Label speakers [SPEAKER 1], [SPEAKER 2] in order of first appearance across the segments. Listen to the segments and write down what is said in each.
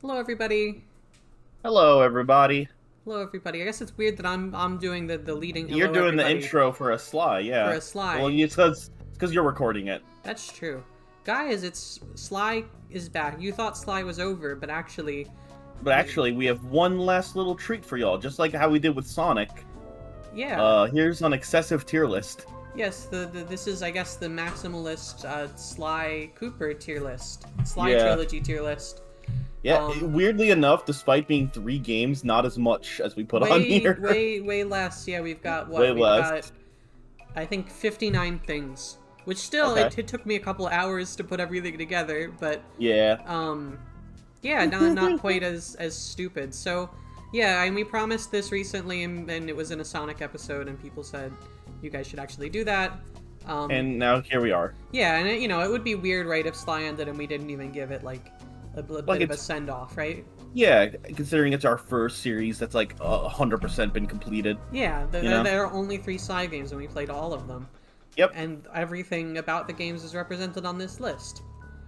[SPEAKER 1] Hello, everybody.
[SPEAKER 2] Hello, everybody.
[SPEAKER 1] Hello, everybody. I guess it's weird that I'm doing the leading
[SPEAKER 2] You're
[SPEAKER 1] hello,
[SPEAKER 2] doing the
[SPEAKER 1] everybody,
[SPEAKER 2] intro for a Sly,
[SPEAKER 1] for
[SPEAKER 2] yeah.
[SPEAKER 1] a
[SPEAKER 2] Well,
[SPEAKER 1] Sly.
[SPEAKER 2] it's because you're recording it.
[SPEAKER 1] That's true. Guys, it's Sly is back. You thought Sly was over, but actually,
[SPEAKER 2] But actually, we have one last little treat for y'all, just like how we did with Sonic.
[SPEAKER 1] yeah.
[SPEAKER 2] Here's an excessive tier list.
[SPEAKER 1] Yes, this is, I guess, the maximalist Sly Cooper tier list. Sly
[SPEAKER 2] Yeah.
[SPEAKER 1] Trilogy tier list.
[SPEAKER 2] Yeah,
[SPEAKER 1] Um,
[SPEAKER 2] weirdly enough, despite being 3 games, not as much as we put on here.
[SPEAKER 1] way less. Yeah, we've got what?
[SPEAKER 2] Way
[SPEAKER 1] We've
[SPEAKER 2] less.
[SPEAKER 1] got, I think, 59 things. Which still,
[SPEAKER 2] Okay.
[SPEAKER 1] it took me a couple hours to put everything together, but
[SPEAKER 2] Yeah.
[SPEAKER 1] yeah, not quite as stupid. So, yeah, and we promised this recently, and it was in a Sonic episode, and people said you guys should actually do that.
[SPEAKER 2] And now here we are.
[SPEAKER 1] Yeah, and it would be weird, right, if Sly ended and we didn't even give it like a bit of a send off, right?
[SPEAKER 2] Yeah, considering it's our first series that's like 100% been completed.
[SPEAKER 1] Yeah,
[SPEAKER 2] You know?
[SPEAKER 1] there are only 3 Sly games, and we played all of them.
[SPEAKER 2] Yep.
[SPEAKER 1] And everything about the games is represented on this list.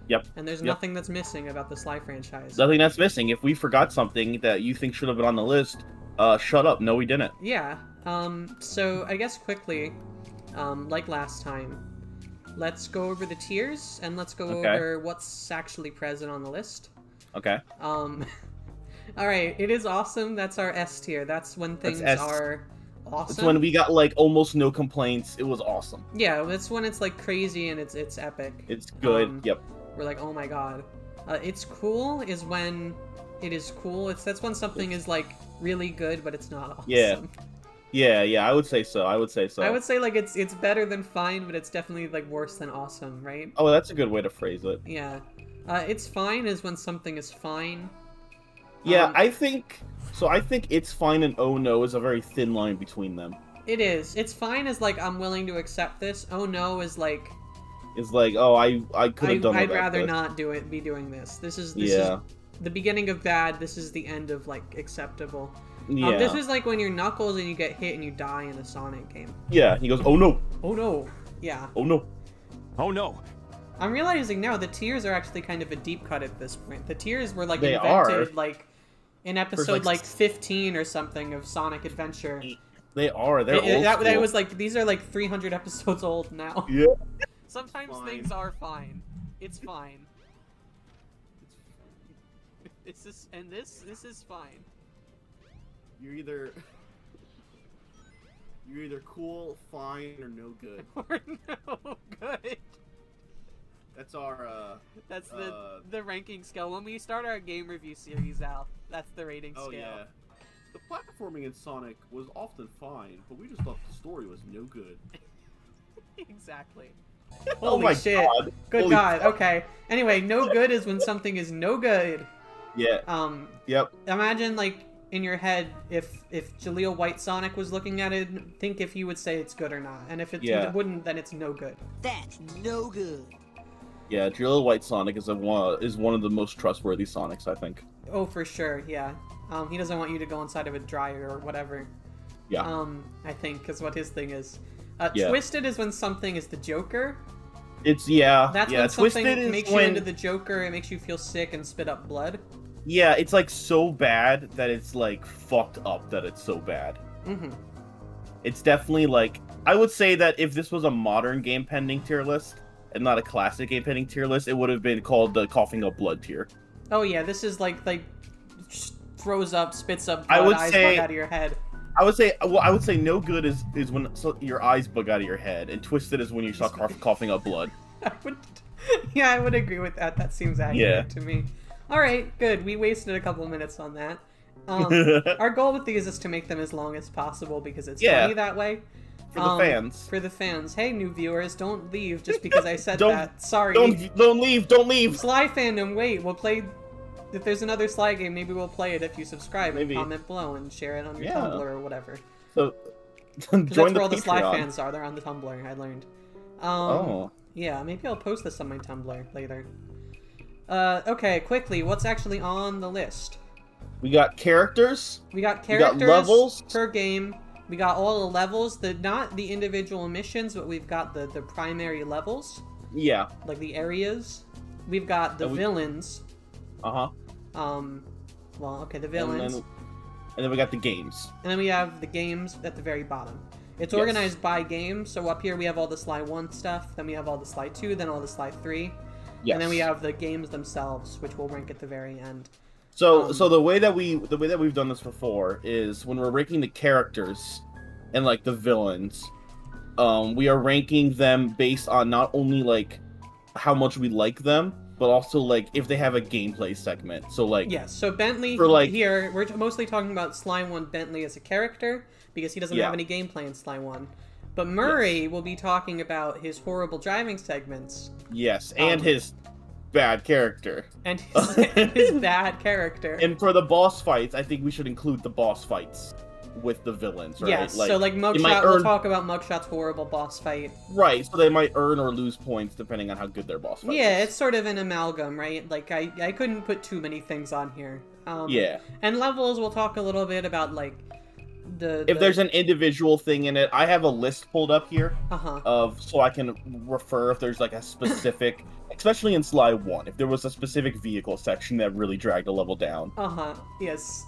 [SPEAKER 2] Yep.
[SPEAKER 1] And there's
[SPEAKER 2] Yep.
[SPEAKER 1] nothing that's missing about the Sly franchise.
[SPEAKER 2] Nothing that's missing. If we forgot something that you think should have been on the list, shut up. No, we didn't.
[SPEAKER 1] Yeah. So I guess quickly, like last time, let's go over the tiers and let's go
[SPEAKER 2] Okay.
[SPEAKER 1] over what's actually present on the list.
[SPEAKER 2] Okay.
[SPEAKER 1] All right. It is awesome. That's our S tier. That's when things
[SPEAKER 2] S.
[SPEAKER 1] are awesome.
[SPEAKER 2] It's when we got like almost no complaints. It was awesome.
[SPEAKER 1] Yeah, that's when it's like crazy and it's epic.
[SPEAKER 2] It's good. Yep.
[SPEAKER 1] We're like, oh my god. It's cool is when it is cool. That's when something is like really good, but it's not awesome.
[SPEAKER 2] Yeah. Yeah. I would say so. I would say so.
[SPEAKER 1] I would say like it's better than fine, but it's definitely like worse than awesome, right?
[SPEAKER 2] Oh, that's a good way to phrase it.
[SPEAKER 1] Yeah. It's fine is when something is fine.
[SPEAKER 2] Yeah, I think so. I think it's fine and oh no is a very thin line between them.
[SPEAKER 1] It is. It's fine is like I'm willing to accept this. Oh no is like
[SPEAKER 2] It's like, oh, I could have done.
[SPEAKER 1] I'd
[SPEAKER 2] without
[SPEAKER 1] rather
[SPEAKER 2] this.
[SPEAKER 1] not be doing this. This is
[SPEAKER 2] Yeah.
[SPEAKER 1] the beginning of bad. This is the end of like acceptable.
[SPEAKER 2] Yeah.
[SPEAKER 1] This is like when you're Knuckles and you get hit and you die in a Sonic game.
[SPEAKER 2] Yeah. He goes, oh no.
[SPEAKER 1] Oh no. Yeah.
[SPEAKER 2] Oh no.
[SPEAKER 3] Oh no.
[SPEAKER 1] I'm realizing now the tiers are actually kind of a deep cut at this point. The tiers were like
[SPEAKER 2] They
[SPEAKER 1] invented
[SPEAKER 2] are.
[SPEAKER 1] like in episode
[SPEAKER 2] like,
[SPEAKER 1] like 15 or something of Sonic Adventure.
[SPEAKER 2] They are. They're old
[SPEAKER 1] That
[SPEAKER 2] school.
[SPEAKER 1] was like these are like 300 episodes old now.
[SPEAKER 2] Yeah.
[SPEAKER 1] Sometimes
[SPEAKER 2] Fine.
[SPEAKER 1] things are fine. It's fine. It's this and this is fine.
[SPEAKER 2] You're either cool, fine, or no good.
[SPEAKER 1] Or no good.
[SPEAKER 2] That's our
[SPEAKER 1] That's the ranking scale. When we start our game review series out, that's the rating
[SPEAKER 2] Oh
[SPEAKER 1] scale.
[SPEAKER 2] yeah. The platforming in Sonic was often fine, but we just thought the story was no good.
[SPEAKER 1] Exactly.
[SPEAKER 2] Oh
[SPEAKER 1] Holy
[SPEAKER 2] my
[SPEAKER 1] shit.
[SPEAKER 2] God.
[SPEAKER 1] Good
[SPEAKER 2] Holy
[SPEAKER 1] God.
[SPEAKER 2] fuck.
[SPEAKER 1] Okay. Anyway, no good is when something is no good.
[SPEAKER 2] Yeah. Yep.
[SPEAKER 1] Imagine like in your head if Jaleel White Sonic was looking at it, think if you would say it's good or not. And if it wouldn't, then it's no good.
[SPEAKER 4] That's no good.
[SPEAKER 2] Yeah. Drill White Sonic is one of the most trustworthy Sonics, I think.
[SPEAKER 1] Oh, for sure. Yeah. He doesn't want you to go inside of a dryer or whatever.
[SPEAKER 2] Yeah.
[SPEAKER 1] I think is what his thing is.
[SPEAKER 2] Yeah.
[SPEAKER 1] Twisted is when something is the Joker.
[SPEAKER 2] That's
[SPEAKER 1] That's
[SPEAKER 2] yeah.
[SPEAKER 1] when something
[SPEAKER 2] Twisted is
[SPEAKER 1] makes
[SPEAKER 2] when
[SPEAKER 1] you into the Joker. It makes you feel sick and spit up blood.
[SPEAKER 2] yeah, it's like so bad that it's like fucked up that it's so bad.
[SPEAKER 1] Mm-hmm.
[SPEAKER 2] It's definitely like I would say that if this was a modern game pending tier list and not a classic game pending tier list, it would have been called the coughing up blood tier.
[SPEAKER 1] Oh yeah, this is like throws up, spits up
[SPEAKER 2] I
[SPEAKER 1] blood,
[SPEAKER 2] would
[SPEAKER 1] eyes
[SPEAKER 2] say-
[SPEAKER 1] bug out of your head.
[SPEAKER 2] I would say no good is when your eyes bug out of your head, and twisted is when you start coughing up blood.
[SPEAKER 1] I would agree with that. That seems accurate to me. All right, good. We wasted a couple minutes on that. Our goal with these is to make them as long as possible because it's funny that way.
[SPEAKER 2] For the fans.
[SPEAKER 1] For the fans. Hey, new viewers, don't leave just because I said
[SPEAKER 2] Don't-
[SPEAKER 1] that. Sorry.
[SPEAKER 2] Don't leave! Don't leave!
[SPEAKER 1] Sly fandom, wait, we'll play... If there's another Sly game, maybe we'll play it if you subscribe
[SPEAKER 2] Maybe.
[SPEAKER 1] and comment below and share it on your
[SPEAKER 2] Yeah.
[SPEAKER 1] Tumblr or whatever.
[SPEAKER 2] So,
[SPEAKER 1] Because
[SPEAKER 2] join
[SPEAKER 1] that's where all the Sly
[SPEAKER 2] Patreon.
[SPEAKER 1] fans are. They're on the Tumblr, I learned.
[SPEAKER 2] Oh.
[SPEAKER 1] Yeah, maybe I'll post this on my Tumblr later. Okay, quickly, what's actually on the list?
[SPEAKER 2] We got characters.
[SPEAKER 1] We got
[SPEAKER 2] We got
[SPEAKER 1] characters
[SPEAKER 2] levels.
[SPEAKER 1] per game. We got all the levels, not the individual missions, but we've got the primary levels,
[SPEAKER 2] Yeah.
[SPEAKER 1] like the areas. We've got the villains.
[SPEAKER 2] Uh-huh.
[SPEAKER 1] Well, okay, the villains.
[SPEAKER 2] And then we got the games.
[SPEAKER 1] And then we have the games at the very bottom. It's organized by game, so up here we have all the Sly 1 stuff, then we have all the Sly 2, then all the Sly 3. Yes. And then we have the games themselves, which we'll rank at the very end.
[SPEAKER 2] So the way that we've done this before is when we're ranking the characters and like the villains, we are ranking them based on not only like how much we like them, but also like if they have a gameplay segment. So like
[SPEAKER 1] yes, so Bentley here we're mostly talking about Sly 1 Bentley as a character because he doesn't have any gameplay in Sly 1. But Murray will be talking about his horrible driving segments.
[SPEAKER 2] Yes, and his bad character.
[SPEAKER 1] And his bad character.
[SPEAKER 2] And for the boss fights, I think we should include the boss fights with the villains, right?
[SPEAKER 1] Yes, so like Mugshot, we'll talk about Mugshot's horrible boss fight.
[SPEAKER 2] Right, so they might earn or lose points depending on how good their boss fight is.
[SPEAKER 1] Yeah, it's sort of an amalgam, right? Like, I couldn't put too many things on here.
[SPEAKER 2] Yeah.
[SPEAKER 1] And levels, we'll talk a little bit about, like,
[SPEAKER 2] if there's an individual thing in it, I have a list pulled up here so I can refer if there's like a specific, especially in Sly 1, if there was a specific vehicle section that really dragged a level down.
[SPEAKER 1] Yes.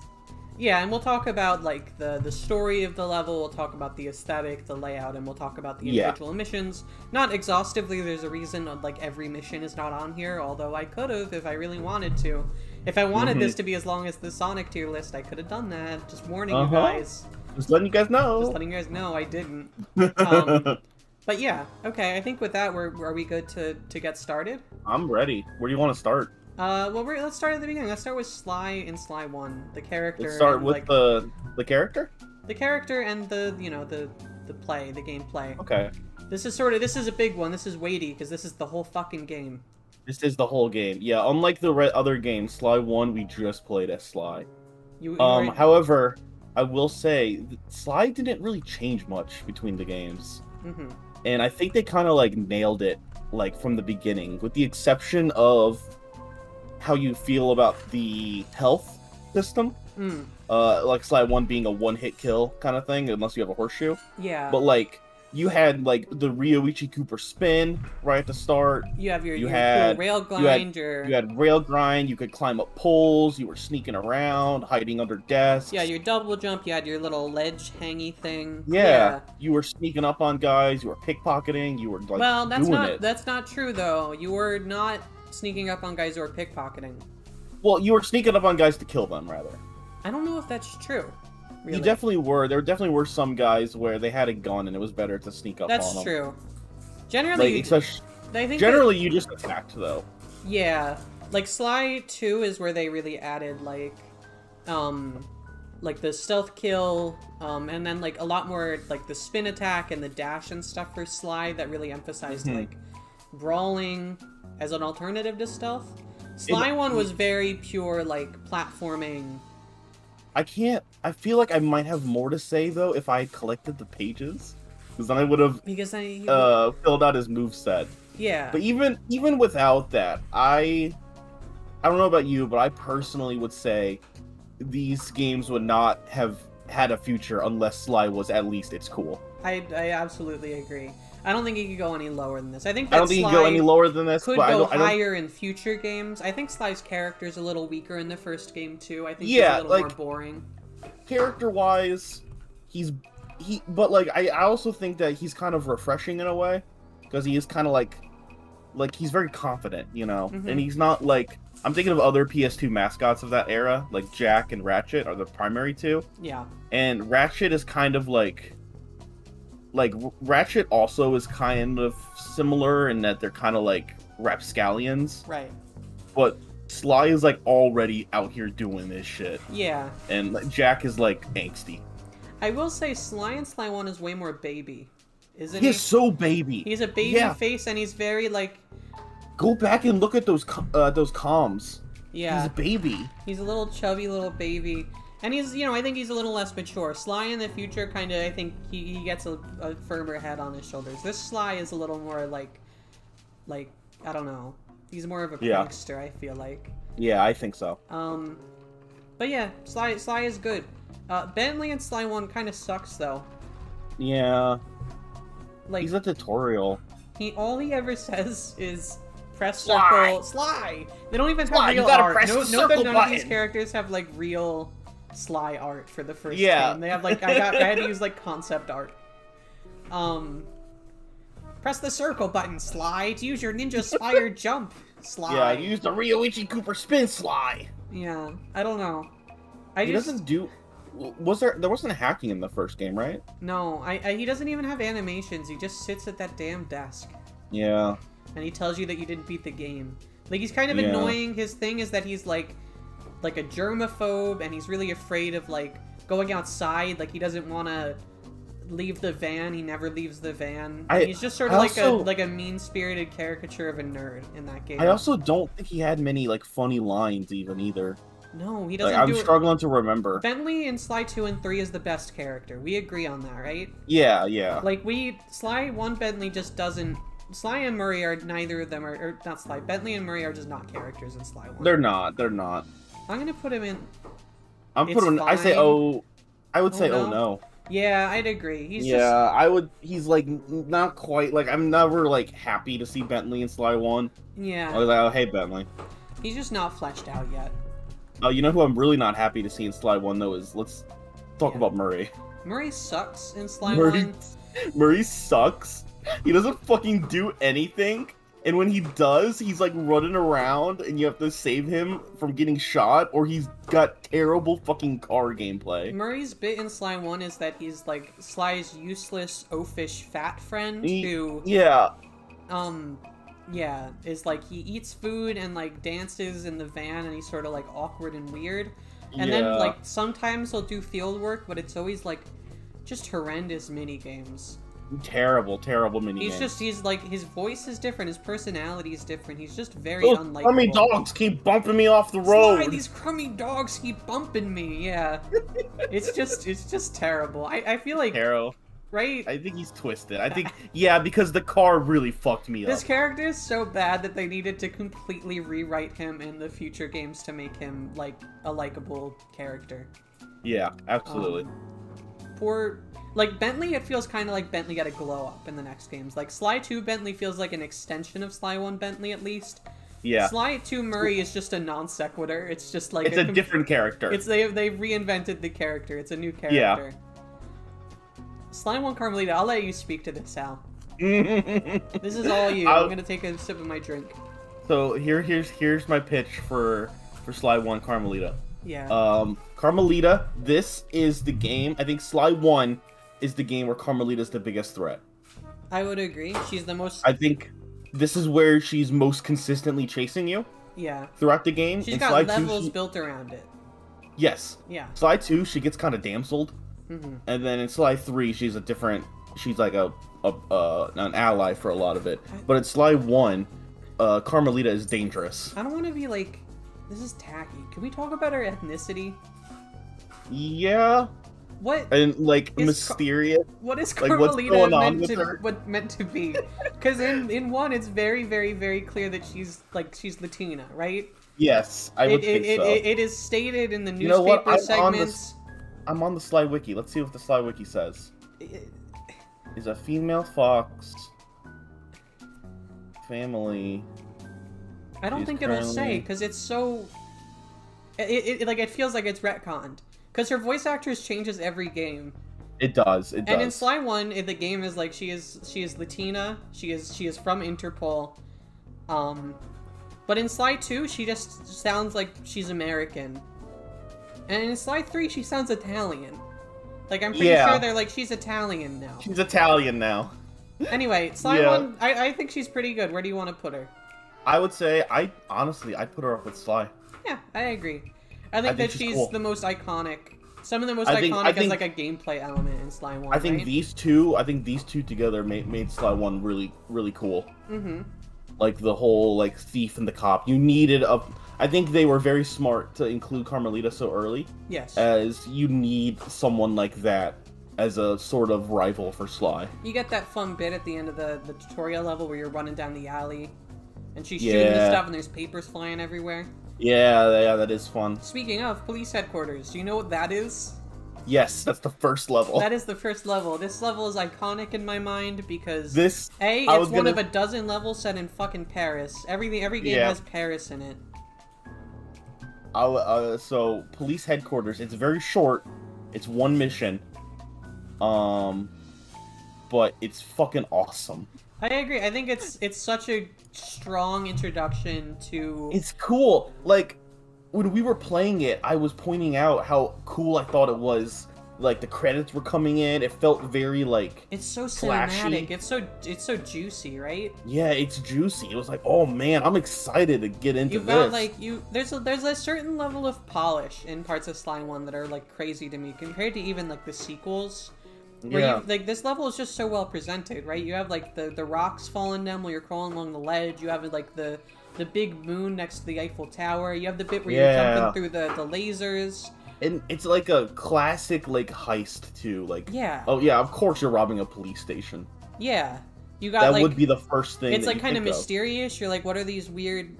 [SPEAKER 1] Yeah, and we'll talk about like the story of the level, we'll talk about the aesthetic, the layout, and we'll talk about the individual missions. Not exhaustively, there's a reason like every mission is not on here, although I could have if I really wanted to. If I wanted this to be as long as the Sonic tier list, I could have done that. Just warning you guys.
[SPEAKER 2] Just letting you guys know.
[SPEAKER 1] Just letting you guys know I didn't. But yeah, okay, I think with that, are we good to get started?
[SPEAKER 2] I'm ready. Where do you want to start?
[SPEAKER 1] Well, let's start at the beginning. Let's start with Sly in Sly 1, the character.
[SPEAKER 2] Let's start with like, the character?
[SPEAKER 1] The character and the gameplay.
[SPEAKER 2] Okay.
[SPEAKER 1] This is a big one. This is weighty, because this is the whole fucking game.
[SPEAKER 2] This is the whole game. Yeah, unlike the other games, Sly 1, we just played as Sly. However, I will say, Sly didn't really change much between the games. And I think they kind of, like, nailed it, like, from the beginning, with the exception of how you feel about the health system. Like, Sly 1 being a one-hit kill kind of thing, unless you have a horseshoe.
[SPEAKER 1] Yeah.
[SPEAKER 2] But, like, you had, like, the Ryoichi Cooper spin right at the start.
[SPEAKER 1] You have your cool rail grind.
[SPEAKER 2] You had rail grind. You could climb up poles. You were sneaking around, hiding under desks.
[SPEAKER 1] Yeah, your double jump. You had your little ledge hangy thing.
[SPEAKER 2] Yeah. You were sneaking up on guys. You were pickpocketing. You were, like,
[SPEAKER 1] that's not true, though. You were not sneaking up on guys who were pickpocketing.
[SPEAKER 2] Well, you were sneaking up on guys to kill them, rather.
[SPEAKER 1] I don't know if that's true. Really.
[SPEAKER 2] You definitely were. There definitely were some guys where they had a gun and it was better to sneak up on them.
[SPEAKER 1] That's true. Generally,
[SPEAKER 2] you just attacked, though.
[SPEAKER 1] Yeah. Like, Sly 2 is where they really added, like the stealth kill, and then, like, a lot more, like, the spin attack and the dash and stuff for Sly that really emphasized, like, brawling as an alternative to stealth. Sly 1 was very pure, like, platforming.
[SPEAKER 2] I feel like I might have more to say, though, if I collected the pages. Because then I would have filled out his moveset.
[SPEAKER 1] Yeah.
[SPEAKER 2] But even without that, I don't know about you, but I personally would say these games would not have had a future unless Sly was at least it's cool.
[SPEAKER 1] I absolutely agree. I don't think he could go any lower than this. I don't
[SPEAKER 2] think he could go any lower than this.
[SPEAKER 1] Could go higher in future games. I think Sly's character's a little weaker in the first game too. I think he's a little more boring.
[SPEAKER 2] Character-wise, but like I also think that he's kind of refreshing in a way because he is kind of like he's very confident, you know, and he's not like I'm thinking of other PS2 mascots of that era, like Jack and Ratchet are the primary two.
[SPEAKER 1] Yeah. And
[SPEAKER 2] Ratchet is kind of like Ratchet also is kind of similar in that they're kind of like rapscallions.
[SPEAKER 1] Right.
[SPEAKER 2] But Sly is like already out here doing this shit.
[SPEAKER 1] Yeah.
[SPEAKER 2] And Jack is like angsty.
[SPEAKER 1] I will say Sly in Sly 1 is way more baby. Isn't
[SPEAKER 2] he? He's so baby.
[SPEAKER 1] He's a baby face and he's very like...
[SPEAKER 2] Go back and look at those comms.
[SPEAKER 1] Yeah.
[SPEAKER 2] He's a baby.
[SPEAKER 1] He's a little chubby little baby. And he's, I think he's a little less mature. Sly in the future, kind of, I think he gets a firmer head on his shoulders. This Sly is a little more like, I don't know. He's more of a prankster, I feel like.
[SPEAKER 2] Yeah, I think so.
[SPEAKER 1] But yeah, Sly is good. Bentley in Sly 1 kind of sucks, though.
[SPEAKER 2] Yeah.
[SPEAKER 1] Like,
[SPEAKER 2] he's a tutorial.
[SPEAKER 1] All he ever says is, Press circle. Sly! They don't even have real art. Note that none of these characters have, like, real Sly art for the first game. They have, like, I had to use, like, concept art. Press the circle button, Sly, to use your ninja spire jump, Sly.
[SPEAKER 2] Yeah, use the Ryoichi Cooper spin, Sly.
[SPEAKER 1] Yeah, I don't know.
[SPEAKER 2] He doesn't do... There wasn't hacking in the first game, right?
[SPEAKER 1] No, he doesn't even have animations. He just sits at that damn desk.
[SPEAKER 2] Yeah.
[SPEAKER 1] And he tells you that you didn't beat the game. Like, he's kind of annoying. His thing is that he's, like a germaphobe, and he's really afraid of, like, going outside. Like, he doesn't want to leave the van. He never leaves the van. He's just sort of like a mean-spirited caricature of a nerd in that game.
[SPEAKER 2] I also don't think he had many, like, funny lines even, either.
[SPEAKER 1] No, he doesn't.
[SPEAKER 2] I'm struggling to remember.
[SPEAKER 1] Bentley in Sly 2 and 3 is the best character. We agree on that, right?
[SPEAKER 2] Yeah, yeah.
[SPEAKER 1] Like, Sly 1 Bentley just doesn't... Sly and Murray are, neither of them are... Or, not Sly. Bentley and Murray are just not characters in Sly 1.
[SPEAKER 2] They're not. They're not.
[SPEAKER 1] I'm gonna put him in...
[SPEAKER 2] I would say, oh no.
[SPEAKER 1] Yeah, I'd agree.
[SPEAKER 2] He's, like, not quite... Like, I'm never, like, happy to see Bentley in Sly 1.
[SPEAKER 1] Yeah.
[SPEAKER 2] I was like, oh, hey, Bentley.
[SPEAKER 1] He's just not fleshed out yet.
[SPEAKER 2] Oh, you know who I'm really not happy to see in Sly 1, though, is... Let's talk about Murray.
[SPEAKER 1] Murray sucks in Sly 1.
[SPEAKER 2] Murray sucks. He doesn't fucking do anything. And when he does, he's, like, running around, and you have to save him from getting shot, or he's got terrible fucking car gameplay.
[SPEAKER 1] Murray's bit in Sly 1 is that he's, like, Sly's useless, oafish fat friend who...
[SPEAKER 2] Yeah.
[SPEAKER 1] Yeah, is, like, he eats food and, like, dances in the van, and he's sort of, like, awkward and weird. And then, like, sometimes he'll do field work, but it's always, like, just horrendous mini-games.
[SPEAKER 2] Terrible minigames.
[SPEAKER 1] He's like, his voice is different, his personality is different, he's just very unlikable.
[SPEAKER 2] Crummy dogs keep bumping me off the road!
[SPEAKER 1] Sly, these crummy dogs keep bumping me, yeah. It's just terrible. I feel like...
[SPEAKER 2] Terrible.
[SPEAKER 1] Right?
[SPEAKER 2] I think he's twisted. I think, yeah, because the car really fucked me up.
[SPEAKER 1] This character is so bad that they needed to completely rewrite him in the future games to make him, like, a likable character.
[SPEAKER 2] Yeah, absolutely.
[SPEAKER 1] Like, Bentley, it feels kind of like Bentley got a glow up in the next games. Like, Sly 2 Bentley feels like an extension of Sly 1 Bentley, at least.
[SPEAKER 2] Yeah.
[SPEAKER 1] Sly 2 Murray is just a non sequitur. It's just like...
[SPEAKER 2] It's a different character.
[SPEAKER 1] They've reinvented the character. It's a new character. Yeah. Sly 1 Carmelita, I'll let you speak to this, Al. This is all you. I'm gonna take a sip of my drink.
[SPEAKER 2] So, here's my pitch for Sly 1 Carmelita.
[SPEAKER 1] Yeah.
[SPEAKER 2] Carmelita, this is the game. I think Sly 1 is the game where Carmelita's the biggest threat.
[SPEAKER 1] I would agree. She's the most...
[SPEAKER 2] I think this is where she's most consistently chasing you.
[SPEAKER 1] Yeah.
[SPEAKER 2] Throughout the game.
[SPEAKER 1] She's got Sly levels 2, built around it.
[SPEAKER 2] Yes.
[SPEAKER 1] Yeah.
[SPEAKER 2] Sly 2, she gets kind of damseled.
[SPEAKER 1] Mm-hmm.
[SPEAKER 2] And then in Sly 3, she's like an ally for a lot of it. But in Sly 1, Carmelita is dangerous.
[SPEAKER 1] I don't want to be like... This is tacky. Can we talk about her ethnicity?
[SPEAKER 2] Yeah.
[SPEAKER 1] What?
[SPEAKER 2] And, like, mysterious.
[SPEAKER 1] What is Carmelita meant to be? Because in 1, it's very, very, very clear that she's Latina, right?
[SPEAKER 2] Yes, I would think so.
[SPEAKER 1] It is stated in the newspaper segments.
[SPEAKER 2] I'm on the Sly Wiki. Let's see what the Sly Wiki says. Is a female fox family...
[SPEAKER 1] I don't think it'll say, because it's so... It feels like it's retconned. Because her voice actress changes every game.
[SPEAKER 2] It does.
[SPEAKER 1] And in Sly 1, the game is like she is Latina. She is from Interpol. But in Sly 2, she just sounds like she's American. And in Sly 3, she sounds Italian. Like, I'm pretty sure they're like, she's Italian now.
[SPEAKER 2] She's Italian now.
[SPEAKER 1] Anyway, Sly 1, I think she's pretty good. Where do you want to put her?
[SPEAKER 2] I would say, I'd put her up with Sly.
[SPEAKER 1] Yeah, I agree. I think that she's cool. The most iconic. Some of the most iconic as like a gameplay element in Sly 1.
[SPEAKER 2] I think these two together made Sly 1 really, really cool.
[SPEAKER 1] Mm-hmm.
[SPEAKER 2] Like the whole like thief and the cop. You needed I think they were very smart to include Carmelita so early.
[SPEAKER 1] Yes.
[SPEAKER 2] As you need someone like that as a sort of rival for Sly.
[SPEAKER 1] You get that fun bit at the end of the tutorial level where you're running down the alley. And she's shooting the stuff and there's papers flying everywhere.
[SPEAKER 2] Yeah, that is fun.
[SPEAKER 1] Speaking of police headquarters, do you know what that is?
[SPEAKER 2] Yes, that's the first level.
[SPEAKER 1] That is the first level. This level is iconic in my mind because
[SPEAKER 2] it's
[SPEAKER 1] one of a dozen levels set in fucking Paris. Every game has Paris in it.
[SPEAKER 2] So police headquarters. It's very short. It's one mission. But it's fucking awesome.
[SPEAKER 1] I agree. I think it's such a strong introduction to...
[SPEAKER 2] It's cool. Like, when we were playing it, I was pointing out how cool I thought it was. Like, the credits were coming in. It felt very, like,
[SPEAKER 1] it's so
[SPEAKER 2] flashy.
[SPEAKER 1] cinematic. It's so juicy, right?
[SPEAKER 2] Yeah, it's juicy. It was like, oh man, I'm excited to get into
[SPEAKER 1] You've got, like, there's a certain level of polish in parts of Sly 1 that are, like, crazy to me compared to even, like, the sequels. Where like, this level is just so well presented, right? You have, like, the rocks falling down while you're crawling along the ledge. You have, like, the big moon next to the Eiffel Tower. You have the bit where you're jumping through the lasers.
[SPEAKER 2] And it's like a classic, like, heist, too. Like,
[SPEAKER 1] yeah.
[SPEAKER 2] Oh, yeah, of course you're robbing a police station.
[SPEAKER 1] Yeah. You got,
[SPEAKER 2] that
[SPEAKER 1] like...
[SPEAKER 2] would be the first thing
[SPEAKER 1] It's, like, kind of mysterious. You're like, what are these weird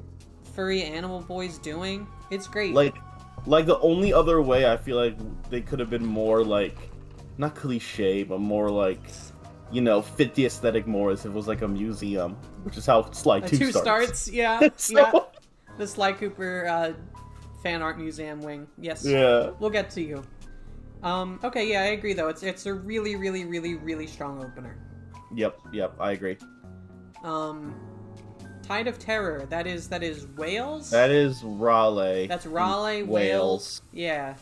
[SPEAKER 1] furry animal boys doing? It's great.
[SPEAKER 2] Like the only other way I feel like they could have been more, like... Not cliche, but more like, you know, fit the aesthetic more as if it was like a museum, which is how Sly 2 starts.
[SPEAKER 1] Yeah. Yeah. The Sly Cooper fan art museum wing. Yes.
[SPEAKER 2] Yeah.
[SPEAKER 1] We'll get to you. Okay, yeah, I agree though. It's a really, really, really, really strong opener.
[SPEAKER 2] Yep, I agree.
[SPEAKER 1] Tide of Terror. That is Wales?
[SPEAKER 2] That is Raleigh.
[SPEAKER 1] That's Raleigh, Wales. Yeah.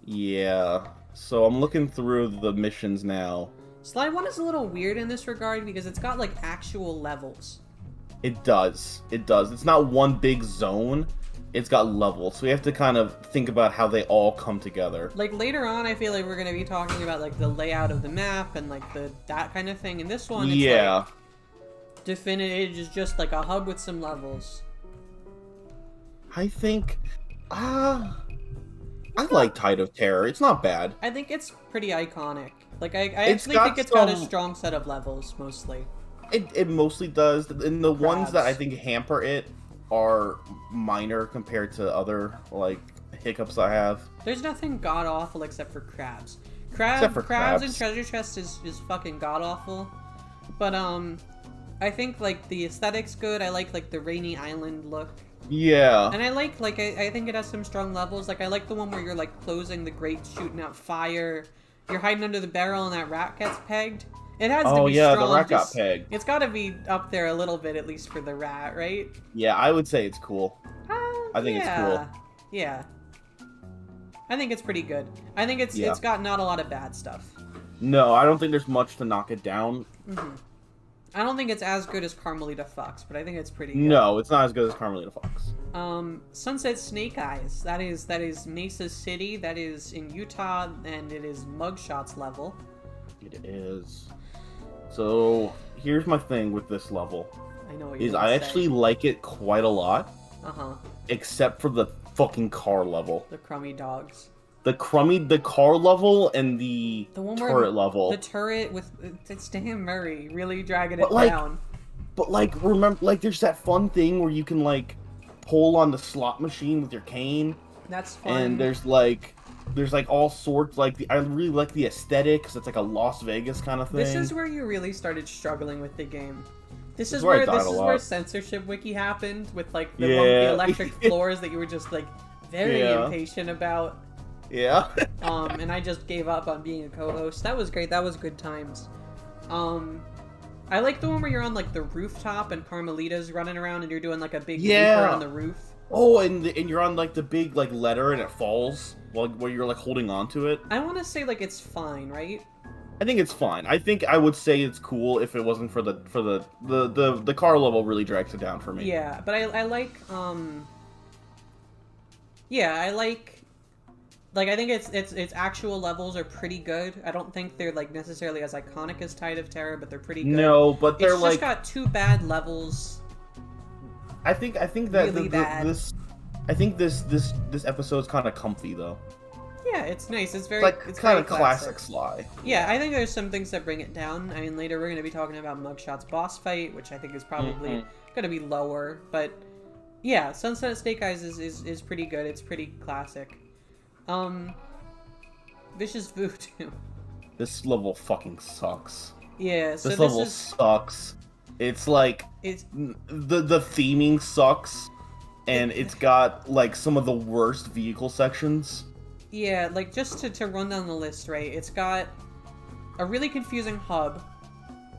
[SPEAKER 2] Yeah. So I'm looking through the missions now.
[SPEAKER 1] Sly 1 is a little weird in this regard because it's got, like, actual levels.
[SPEAKER 2] It does. It's not one big zone. It's got levels. So we have to kind of think about how they all come together.
[SPEAKER 1] Like, later on, I feel like we're going to be talking about, like, the layout of the map and, like, that kind of thing. In this one, it's, like, definitive is just, like, a hub with some levels.
[SPEAKER 2] I think... I like Tide of Terror. It's not bad.
[SPEAKER 1] I think it's pretty iconic. Like, I actually think it's got a strong set of levels, mostly.
[SPEAKER 2] It mostly does. And the ones that I think hamper it are minor compared to other, like, hiccups I have.
[SPEAKER 1] There's nothing god-awful except for crabs.
[SPEAKER 2] Crabs
[SPEAKER 1] and Treasure Chest is fucking god-awful. But, I think, like, the aesthetic's good. I like the rainy island look.
[SPEAKER 2] Yeah.
[SPEAKER 1] And I I think it has some strong levels. Like, I like the one where you're, like, closing the grate, shooting out fire. You're hiding under the barrel and that rat gets pegged. It has to be strong.
[SPEAKER 2] The rat got pegged.
[SPEAKER 1] It's gotta be up there a little bit, at least for the rat, right?
[SPEAKER 2] Yeah, I would say it's cool. I think it's cool.
[SPEAKER 1] Yeah. I think it's pretty good. I think it's got not a lot of bad stuff.
[SPEAKER 2] No, I don't think there's much to knock it down.
[SPEAKER 1] Mm-hmm. I don't think it's as good as Carmelita Fox, but I think it's pretty good.
[SPEAKER 2] No, it's not as good as Carmelita Fox.
[SPEAKER 1] Sunset Snake Eyes. That is Mesa City. That is in Utah, and it is Mugshots level.
[SPEAKER 2] It is. So, here's my thing with this level.
[SPEAKER 1] I know what
[SPEAKER 2] you're I actually like it quite a lot.
[SPEAKER 1] Uh-huh.
[SPEAKER 2] Except for the fucking car level.
[SPEAKER 1] The crummy dogs.
[SPEAKER 2] The car level and the turret level.
[SPEAKER 1] The turret with it's Dan Murray really dragging it down.
[SPEAKER 2] But like, remember, like, there's that fun thing where you can like pull on the slot machine with your cane.
[SPEAKER 1] That's fun.
[SPEAKER 2] And there's like all sorts. Like, I really like the aesthetic because it's like a Las Vegas kind of thing.
[SPEAKER 1] This is where you really started struggling with the game. This is where censorship wiki happened with like the electric floors that you were just like very impatient about.
[SPEAKER 2] Yeah.
[SPEAKER 1] And I just gave up on being a co-host. That was great. That was good times. I like the one where you're on like the rooftop and Carmelita's running around and you're doing like a big leaper on the roof.
[SPEAKER 2] Oh, and you're on like the big like ladder and it falls while you're like holding on to it.
[SPEAKER 1] I want to say like it's fine, right?
[SPEAKER 2] I think it's fine. I think I would say it's cool if it wasn't for the car level really drags it down for me.
[SPEAKER 1] Yeah, but I like I think its actual levels are pretty good. I don't think they're like necessarily as iconic as Tide of Terror, but they're pretty good.
[SPEAKER 2] No, but they're
[SPEAKER 1] it's just got two bad levels.
[SPEAKER 2] I think that
[SPEAKER 1] really bad.
[SPEAKER 2] This episode's kind of comfy though.
[SPEAKER 1] Yeah, it's nice. It's very
[SPEAKER 2] like
[SPEAKER 1] it's
[SPEAKER 2] kind
[SPEAKER 1] of
[SPEAKER 2] classic Sly.
[SPEAKER 1] Yeah, I think there's some things that bring it down. I mean, later we're going to be talking about Mugshot's boss fight, which I think is probably going to be lower. But yeah, Sunset Snake Eyes is pretty good. It's pretty classic. Vicious Voodoo.
[SPEAKER 2] This level fucking sucks.
[SPEAKER 1] Yeah, so
[SPEAKER 2] this level sucks. It's like the theming sucks, and it's got like some of the worst vehicle sections.
[SPEAKER 1] Yeah, like just to run down the list, right? It's got a really confusing hub.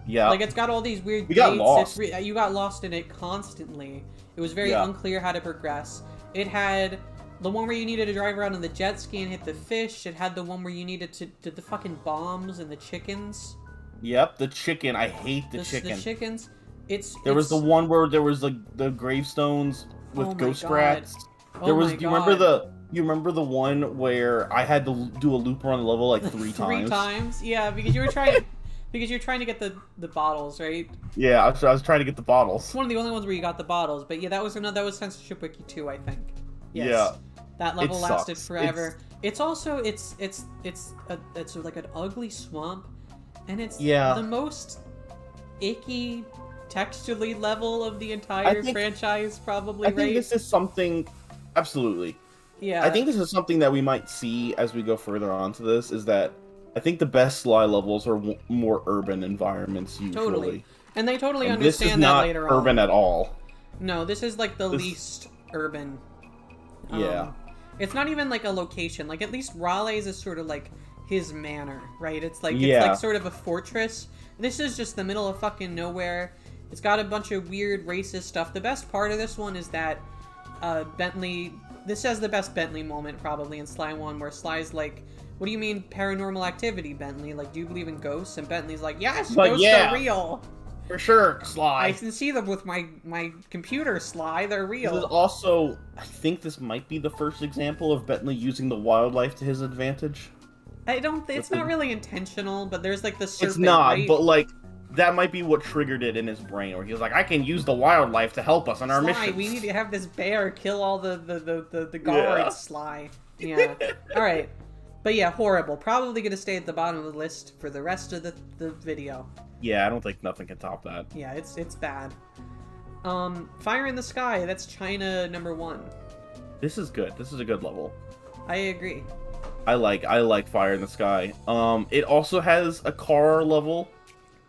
[SPEAKER 2] Yeah.
[SPEAKER 1] Like it's got all these weird gates.
[SPEAKER 2] Got lost.
[SPEAKER 1] You got lost in it constantly. It was very unclear how to progress. It had the one where you needed to drive around on the jet ski and hit the fish. It had the one where you needed to do the fucking bombs and the chickens.
[SPEAKER 2] Yep, the chicken. I hate the chicken.
[SPEAKER 1] The chickens.
[SPEAKER 2] There was the one where there was like the gravestones with ghost rats. There was. Do you remember the one where I had to do a loop around the level like 3 times?
[SPEAKER 1] 3 times? Yeah, because you were trying. Because you're trying to get the bottles, right?
[SPEAKER 2] Yeah, I was trying to get the bottles.
[SPEAKER 1] It's one of the only ones where you got the bottles, but yeah, that was Censorship Wiki 2, I think. Yes.
[SPEAKER 2] Yeah.
[SPEAKER 1] That level lasted forever. It's also it's like an ugly swamp, and it's the most icky texturally level of the entire franchise, probably. I
[SPEAKER 2] think this is something. Absolutely.
[SPEAKER 1] Yeah.
[SPEAKER 2] I think this is something that we might see as we go further on to this. Is that I think the best Sly levels are more urban environments usually.
[SPEAKER 1] Totally. And they totally understand that later on.
[SPEAKER 2] This is not urban at all.
[SPEAKER 1] No, this is like the least urban.
[SPEAKER 2] Yeah.
[SPEAKER 1] It's not even like a location. Like at least Raleigh's is sort of like his manor, right? It's like it's like sort of a fortress. This is just the middle of fucking nowhere. It's got a bunch of weird racist stuff. The best part of this one is that Bentley. This has the best Bentley moment probably in Sly 1, where Sly's like, "What do you mean paranormal activity, Bentley? Like, do you believe in ghosts?" And Bentley's like, "Yes, ghosts are real.
[SPEAKER 2] For sure, Sly.
[SPEAKER 1] I can see them with my computer, Sly. They're real."
[SPEAKER 2] This is also, I think this might be the first example of Bentley using the wildlife to his advantage.
[SPEAKER 1] I don't. It's not really intentional, but there's like the serpent.
[SPEAKER 2] It's not,
[SPEAKER 1] right?
[SPEAKER 2] but like that might be what triggered it in his brain, where he was like, "I can use the wildlife to help us on our mission.
[SPEAKER 1] We need to have this bear kill all the guards, Sly." Yeah. All right. But yeah, horrible. Probably gonna stay at the bottom of the list for the rest of the video.
[SPEAKER 2] Yeah, I don't think nothing can top that.
[SPEAKER 1] Yeah, it's bad. Fire in the Sky, that's China #1.
[SPEAKER 2] This is good. This is a good level.
[SPEAKER 1] I agree.
[SPEAKER 2] I like Fire in the Sky. It also has a car level,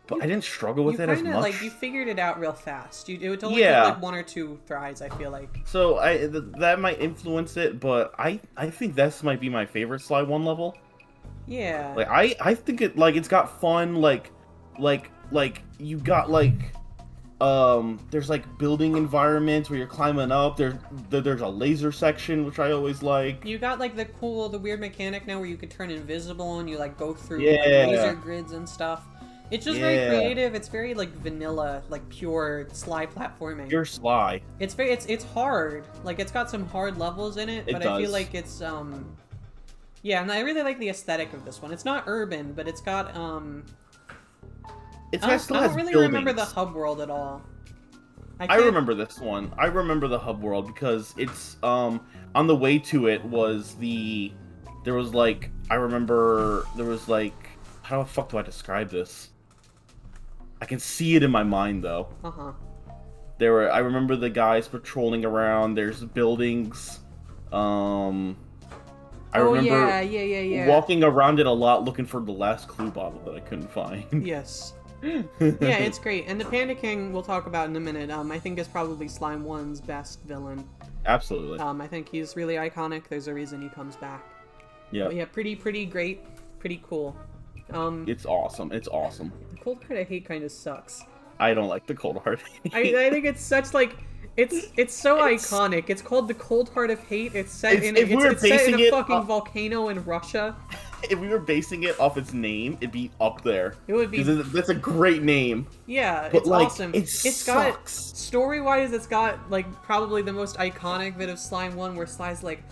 [SPEAKER 2] but I didn't struggle with it as much.
[SPEAKER 1] Like, you figured it out real fast. It would only take like 1 or 2 tries, I feel like.
[SPEAKER 2] So that might influence it, but I think this might be my favorite Sly 1 level.
[SPEAKER 1] Yeah.
[SPEAKER 2] Like I think it's got fun like you got like there's like building environments where you're climbing up. There's a laser section, which I always like.
[SPEAKER 1] You got like the weird mechanic now where you can turn invisible and you like go through like, laser grids and stuff. It's just very creative. It's very like vanilla, like pure Sly platforming.
[SPEAKER 2] Pure Sly.
[SPEAKER 1] It's hard. Like it's got some hard levels in it, but I feel like it's yeah, and I really like the aesthetic of this one. It's not urban, but it's got
[SPEAKER 2] I
[SPEAKER 1] don't really remember the hub world at all.
[SPEAKER 2] I remember this one. I remember the hub world because it's on the way to it was there was like how the fuck do I describe this? I can see it in my mind though. I remember the guys patrolling around. There's buildings. I remember walking around it a lot looking for the last clue bottle that I couldn't find.
[SPEAKER 1] Yes. Yeah, it's great. And the Panda King we'll talk about in a minute. I think is probably Slime 1's best villain.
[SPEAKER 2] Absolutely.
[SPEAKER 1] I think he's really iconic. There's a reason he comes back.
[SPEAKER 2] Yeah.
[SPEAKER 1] But yeah, pretty great. Pretty cool.
[SPEAKER 2] It's awesome. It's awesome.
[SPEAKER 1] The Cold Heart of Hate kind of sucks.
[SPEAKER 2] I don't like the Cold Heart.
[SPEAKER 1] I think it's such like it's so iconic. It's called the Cold Heart of Hate. It's set in a fucking volcano in Russia.
[SPEAKER 2] If we were basing it off its name, it'd be up there.
[SPEAKER 1] It would be.
[SPEAKER 2] That's a great name.
[SPEAKER 1] Yeah,
[SPEAKER 2] but
[SPEAKER 1] it's
[SPEAKER 2] like,
[SPEAKER 1] awesome.
[SPEAKER 2] It's
[SPEAKER 1] got story-wise, it's got like probably the most iconic bit of Slime 1, where Sly's like,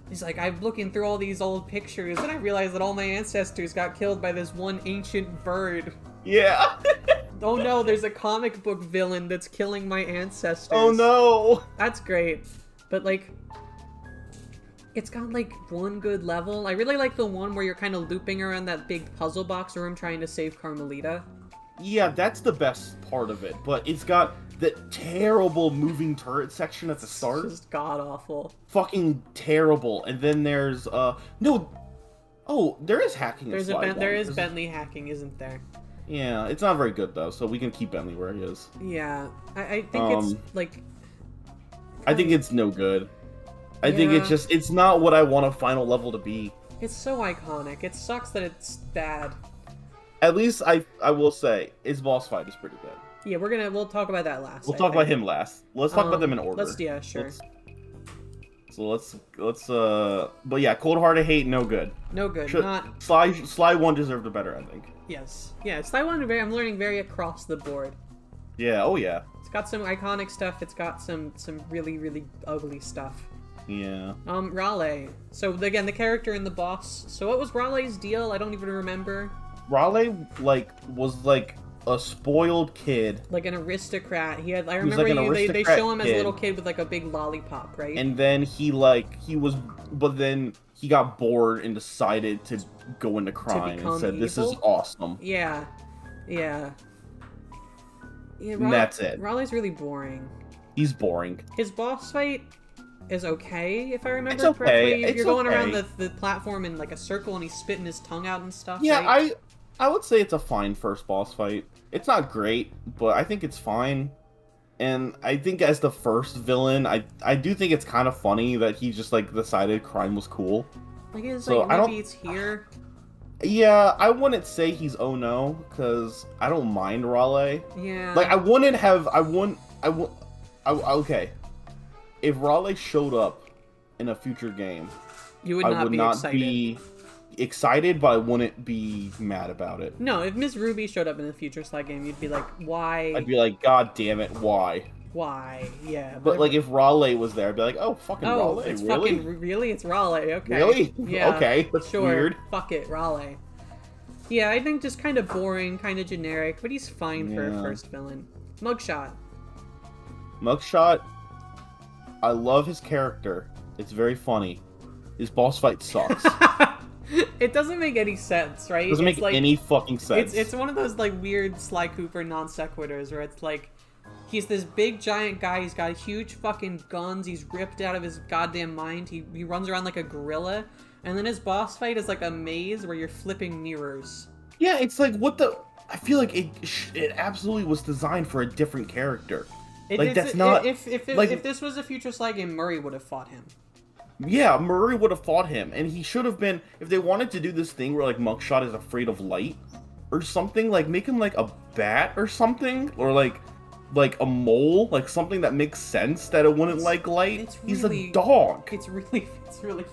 [SPEAKER 1] he's like, I'm looking through all these old pictures, and I realized that all my ancestors got killed by this one ancient bird.
[SPEAKER 2] Yeah.
[SPEAKER 1] Oh no, there's a comic book villain that's killing my ancestors.
[SPEAKER 2] Oh no.
[SPEAKER 1] That's great, but like. It's got, like, one good level. I really like the one where you're kind of looping around that big puzzle box room trying to save Carmelita.
[SPEAKER 2] Yeah, that's the best part of it, but it's got the terrible moving turret section at the start.
[SPEAKER 1] It's just god-awful.
[SPEAKER 2] Fucking terrible. And then there's, no... Oh, there is hacking in Sly 1.
[SPEAKER 1] There is Bentley hacking, isn't there?
[SPEAKER 2] Yeah, it's not very good, though, so we can keep Bentley where he is.
[SPEAKER 1] Yeah, I think it's, like...
[SPEAKER 2] I think it's no good. I think it's not what I want a final level to be.
[SPEAKER 1] It's so iconic. It sucks that it's bad.
[SPEAKER 2] At least I will say, his boss fight is pretty good.
[SPEAKER 1] Yeah, we'll talk about that last.
[SPEAKER 2] We'll talk about him last. Let's talk about them in order.
[SPEAKER 1] Sure.
[SPEAKER 2] But yeah, Cold Hearted Hate, no good.
[SPEAKER 1] No good.
[SPEAKER 2] Sly 1 deserved a better ending.
[SPEAKER 1] Yes. Yeah, Sly 1, I'm learning very across the board.
[SPEAKER 2] Yeah, oh yeah.
[SPEAKER 1] It's got some iconic stuff, it's got some really, really ugly stuff.
[SPEAKER 2] Yeah.
[SPEAKER 1] Raleigh. So, again, the character and the boss. So what was Raleigh's deal? I don't even remember.
[SPEAKER 2] Raleigh, was a spoiled kid.
[SPEAKER 1] Like an aristocrat. I remember they show him as a little kid with like a big lollipop, right?
[SPEAKER 2] And then but then he got bored and decided to go into crime and said, "This is awesome."
[SPEAKER 1] Yeah. Yeah.
[SPEAKER 2] And that's it.
[SPEAKER 1] Raleigh's really boring.
[SPEAKER 2] He's boring.
[SPEAKER 1] His boss fight is okay, if I remember correctly. You're going around the platform in like a circle and he's spitting his tongue out and stuff.
[SPEAKER 2] Yeah,
[SPEAKER 1] right?
[SPEAKER 2] I would say it's a fine first boss fight. It's not great, but I think it's fine. And I think as the first villain, I do think it's kind of funny that he just like decided crime was cool.
[SPEAKER 1] Like maybe it's here.
[SPEAKER 2] Yeah, I wouldn't say he's oh no, because I don't mind Raleigh.
[SPEAKER 1] Yeah.
[SPEAKER 2] Like okay. If Raleigh showed up in a future game,
[SPEAKER 1] you would not
[SPEAKER 2] be excited, but I wouldn't be mad about it.
[SPEAKER 1] No, if Miss Ruby showed up in the future Sly game, you'd be like, why?
[SPEAKER 2] I'd be like, God damn it, why?
[SPEAKER 1] Why? Yeah.
[SPEAKER 2] But like if Raleigh was there, I'd be like, oh, fucking Raleigh,
[SPEAKER 1] it's
[SPEAKER 2] really?
[SPEAKER 1] Really? It's Raleigh, okay.
[SPEAKER 2] Really?
[SPEAKER 1] Yeah.
[SPEAKER 2] Okay, that's
[SPEAKER 1] sure.
[SPEAKER 2] weird.
[SPEAKER 1] Fuck it, Raleigh. Yeah, I think just kind of boring, kind of generic, but he's fine for a first villain. Mugshot.
[SPEAKER 2] Mugshot, I love his character. It's very funny. His boss fight sucks.
[SPEAKER 1] It doesn't make any sense, right?
[SPEAKER 2] It doesn't make any fucking sense.
[SPEAKER 1] It's one of those like weird Sly Cooper non sequiturs where it's like he's this big giant guy, he's got huge fucking guns, he's ripped out of his goddamn mind, he runs around like a gorilla, and then his boss fight is like a maze where you're flipping mirrors.
[SPEAKER 2] Yeah, it's like what the I feel like it absolutely was designed for a different character. If
[SPEAKER 1] this was a future Sly game, Murray would have fought him.
[SPEAKER 2] Yeah, Murray would have fought him, and he should have been, if they wanted to do this thing where, like, Mugshot is afraid of light, or something, like, make him, like, a bat or something, or, like a mole, like, something that makes sense that it wouldn't like light. He's a dog.
[SPEAKER 1] It's really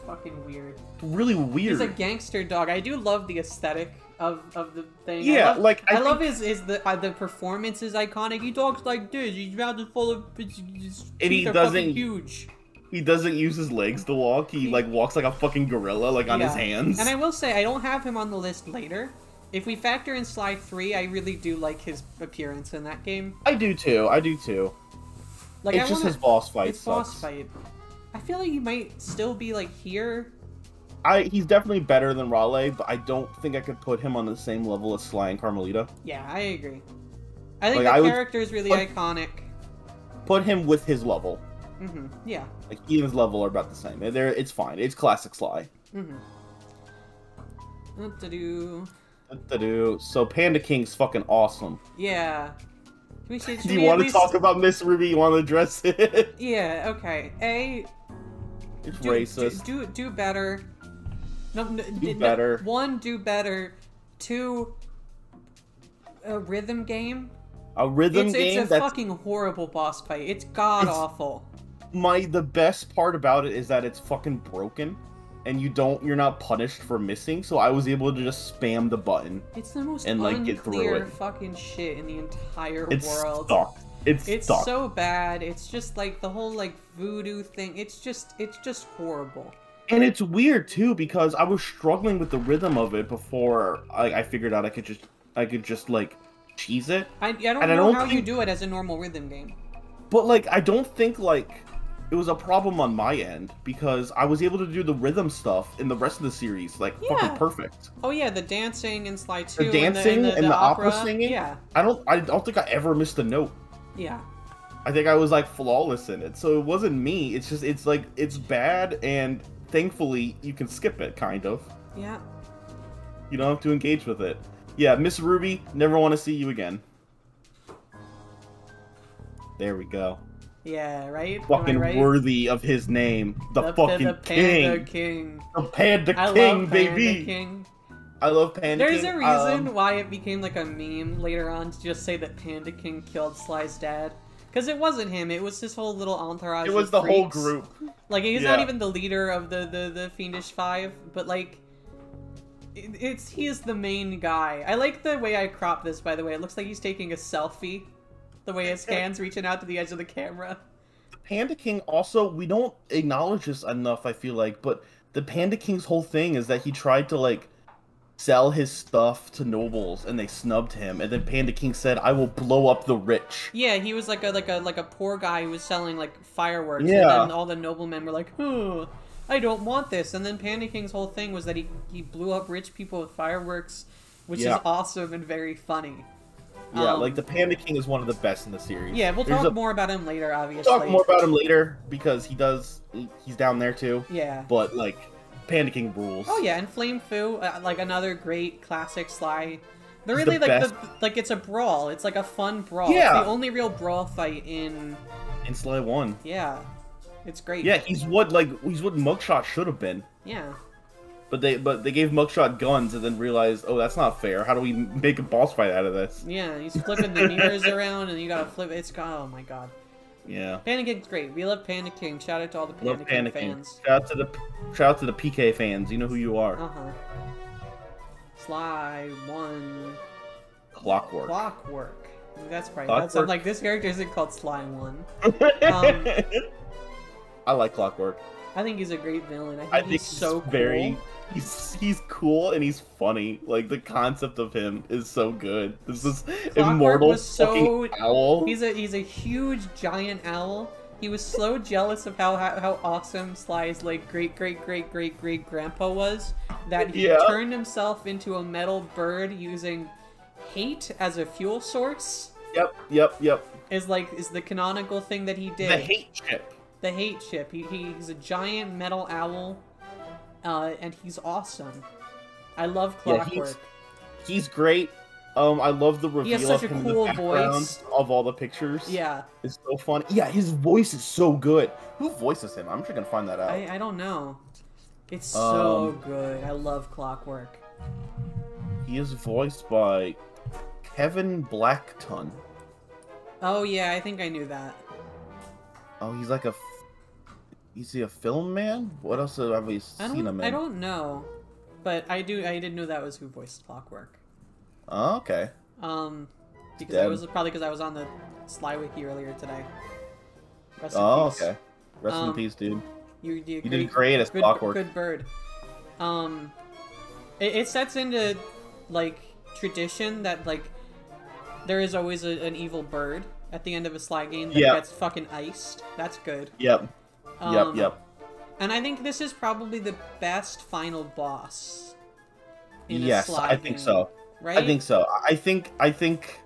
[SPEAKER 1] fucking weird.
[SPEAKER 2] Really weird.
[SPEAKER 1] He's a gangster dog. I do love the aesthetic of the thing.
[SPEAKER 2] Yeah,
[SPEAKER 1] I love the performance is iconic. He talks like this. He's mouth is full of.
[SPEAKER 2] And he doesn't huge. He doesn't use his legs to walk. He like walks like a fucking gorilla, like on his hands.
[SPEAKER 1] And I will say, I don't have him on the list later. If we factor in Sly 3, I really do like his appearance in that game.
[SPEAKER 2] I do too. Like, it's just his boss fight.
[SPEAKER 1] I feel like he might still be like here.
[SPEAKER 2] He's definitely better than Raleigh, but I don't think I could put him on the same level as Sly and Carmelita.
[SPEAKER 1] Yeah, I agree. I think the character is really iconic.
[SPEAKER 2] Put him with his level.
[SPEAKER 1] Mm-hmm. Yeah.
[SPEAKER 2] Like, he and his level are about the same. It's fine. It's classic Sly.
[SPEAKER 1] Mm-hmm.
[SPEAKER 2] So Panda King's fucking awesome.
[SPEAKER 1] Yeah.
[SPEAKER 2] Do you want to talk about Miss Ruby? You want to address it?
[SPEAKER 1] Yeah, okay.
[SPEAKER 2] It's racist.
[SPEAKER 1] Do better.
[SPEAKER 2] Do better.
[SPEAKER 1] 1, do better. 2, a rhythm game.
[SPEAKER 2] A rhythm game?
[SPEAKER 1] It's a fucking horrible boss fight. It's god-awful.
[SPEAKER 2] The best part about it is that it's fucking broken. And you're not punished for missing, so I was able to just spam the button.
[SPEAKER 1] It's the most
[SPEAKER 2] and like get through it.
[SPEAKER 1] Fucking shit in the entire world.
[SPEAKER 2] Stuck. It's stuck.
[SPEAKER 1] So bad. It's just like the whole like voodoo thing. It's just horrible.
[SPEAKER 2] And it's weird too because I was struggling with the rhythm of it before I figured out I could just like cheese it.
[SPEAKER 1] I don't know how you do it as a normal rhythm game.
[SPEAKER 2] But like I don't think like it was a problem on my end because I was able to do the rhythm stuff in the rest of the series like fucking perfect.
[SPEAKER 1] Oh yeah, the dancing in Sly 2.
[SPEAKER 2] The dancing and the opera singing.
[SPEAKER 1] Yeah.
[SPEAKER 2] I don't think I ever missed a note.
[SPEAKER 1] Yeah.
[SPEAKER 2] I think I was like flawless in it. So it wasn't me. It's just it's bad and thankfully you can skip it kind of.
[SPEAKER 1] Yeah.
[SPEAKER 2] You don't have to engage with it. Yeah, Miss Ruby, never want to see you again. There we go.
[SPEAKER 1] Yeah, right?
[SPEAKER 2] Fucking
[SPEAKER 1] right?
[SPEAKER 2] worthy of his name. The fucking
[SPEAKER 1] the Panda King.
[SPEAKER 2] The Panda King,
[SPEAKER 1] I love
[SPEAKER 2] baby!
[SPEAKER 1] Panda King.
[SPEAKER 2] I love Panda
[SPEAKER 1] There's
[SPEAKER 2] King.
[SPEAKER 1] a reason why it became like a meme later on to just say that Panda King killed Sly's dad. Because it wasn't him, it was his whole little entourage.
[SPEAKER 2] It was the whole group.
[SPEAKER 1] Like, he's not even the leader of the Fiendish Five, but like, he is the main guy. I like the way I cropped this, by the way. It looks like he's taking a selfie. The way his hand's reaching out to the edge of the camera.
[SPEAKER 2] The Panda King also, we don't acknowledge this enough, I feel like, but the Panda King's whole thing is that he tried to, like, sell his stuff to nobles, and they snubbed him, and then Panda King said, "I will blow up the rich."
[SPEAKER 1] Yeah, he was like a poor guy who was selling like fireworks,
[SPEAKER 2] yeah.
[SPEAKER 1] And then all the noblemen were like, "Oh, I don't want this." And then Panda King's whole thing was that he blew up rich people with fireworks, which is awesome and very funny.
[SPEAKER 2] Yeah, like the Panda King is one of the best in the series.
[SPEAKER 1] Yeah, we'll talk more about him later, obviously.
[SPEAKER 2] We'll talk more about him later because he's down there too.
[SPEAKER 1] Yeah.
[SPEAKER 2] But like, Panda King rules.
[SPEAKER 1] Oh yeah, and Flame Fu, like another great classic Sly. They're really like it's a brawl. It's like a fun brawl.
[SPEAKER 2] Yeah.
[SPEAKER 1] It's the only real brawl fight in
[SPEAKER 2] Sly 1.
[SPEAKER 1] Yeah. It's great.
[SPEAKER 2] Yeah, he's what Mugshot should have been.
[SPEAKER 1] Yeah.
[SPEAKER 2] But they gave Mugshot guns and then realized, oh, that's not fair. How do we make a boss fight out of this?
[SPEAKER 1] Yeah, he's flipping the mirrors around and you gotta flip oh my god.
[SPEAKER 2] Yeah.
[SPEAKER 1] Panda King's great. We love Panda King. Shout out to all the Panda King fans.
[SPEAKER 2] Shout out to the PK fans. You know who you are.
[SPEAKER 1] Uh-huh. Sly 1.
[SPEAKER 2] Clockwork.
[SPEAKER 1] That's right. I'm like, this character isn't called Sly 1.
[SPEAKER 2] I like Clockwork.
[SPEAKER 1] I think he's a great villain. I think he's so cool.
[SPEAKER 2] He's cool and he's funny. Like, the concept of him is so good. This is
[SPEAKER 1] Clockwork
[SPEAKER 2] immortal fucking owl.
[SPEAKER 1] He's a huge giant owl. He was so jealous of how awesome Sly's like great grandpa was that he turned himself into a metal bird using hate as a fuel source.
[SPEAKER 2] Yep.
[SPEAKER 1] Is the canonical thing that he did.
[SPEAKER 2] The hate chip.
[SPEAKER 1] The hate chip. He's a giant metal owl, and he's awesome. I love Clockwork.
[SPEAKER 2] Yeah, he's great. I love the reveal
[SPEAKER 1] he has such
[SPEAKER 2] of him
[SPEAKER 1] a cool
[SPEAKER 2] in the background
[SPEAKER 1] voice
[SPEAKER 2] of all the pictures.
[SPEAKER 1] Yeah.
[SPEAKER 2] It's so fun. Yeah, his voice is so good. Who voices him? I'm sure gonna find that out.
[SPEAKER 1] I don't know. It's so good. I love Clockwork.
[SPEAKER 2] He is voiced by Kevin Blackton.
[SPEAKER 1] Oh yeah, I think I knew that.
[SPEAKER 2] Oh, he's like is he a film man? What else have we seen him in?
[SPEAKER 1] I don't know, but I did know that was who voiced Clockwork.
[SPEAKER 2] Oh, okay.
[SPEAKER 1] Because I was on the Sly Wiki earlier today. Rest in peace.
[SPEAKER 2] Okay. Rest in peace, dude.
[SPEAKER 1] You
[SPEAKER 2] did great as Clockwork.
[SPEAKER 1] Good bird. It sets into like tradition that like there is always an evil bird at the end of a Sly game that gets fucking iced. That's good.
[SPEAKER 2] Yep.
[SPEAKER 1] And I think this is probably the best final boss in a
[SPEAKER 2] yes,
[SPEAKER 1] Sly
[SPEAKER 2] I think
[SPEAKER 1] game,
[SPEAKER 2] so.
[SPEAKER 1] right?
[SPEAKER 2] I think so. I think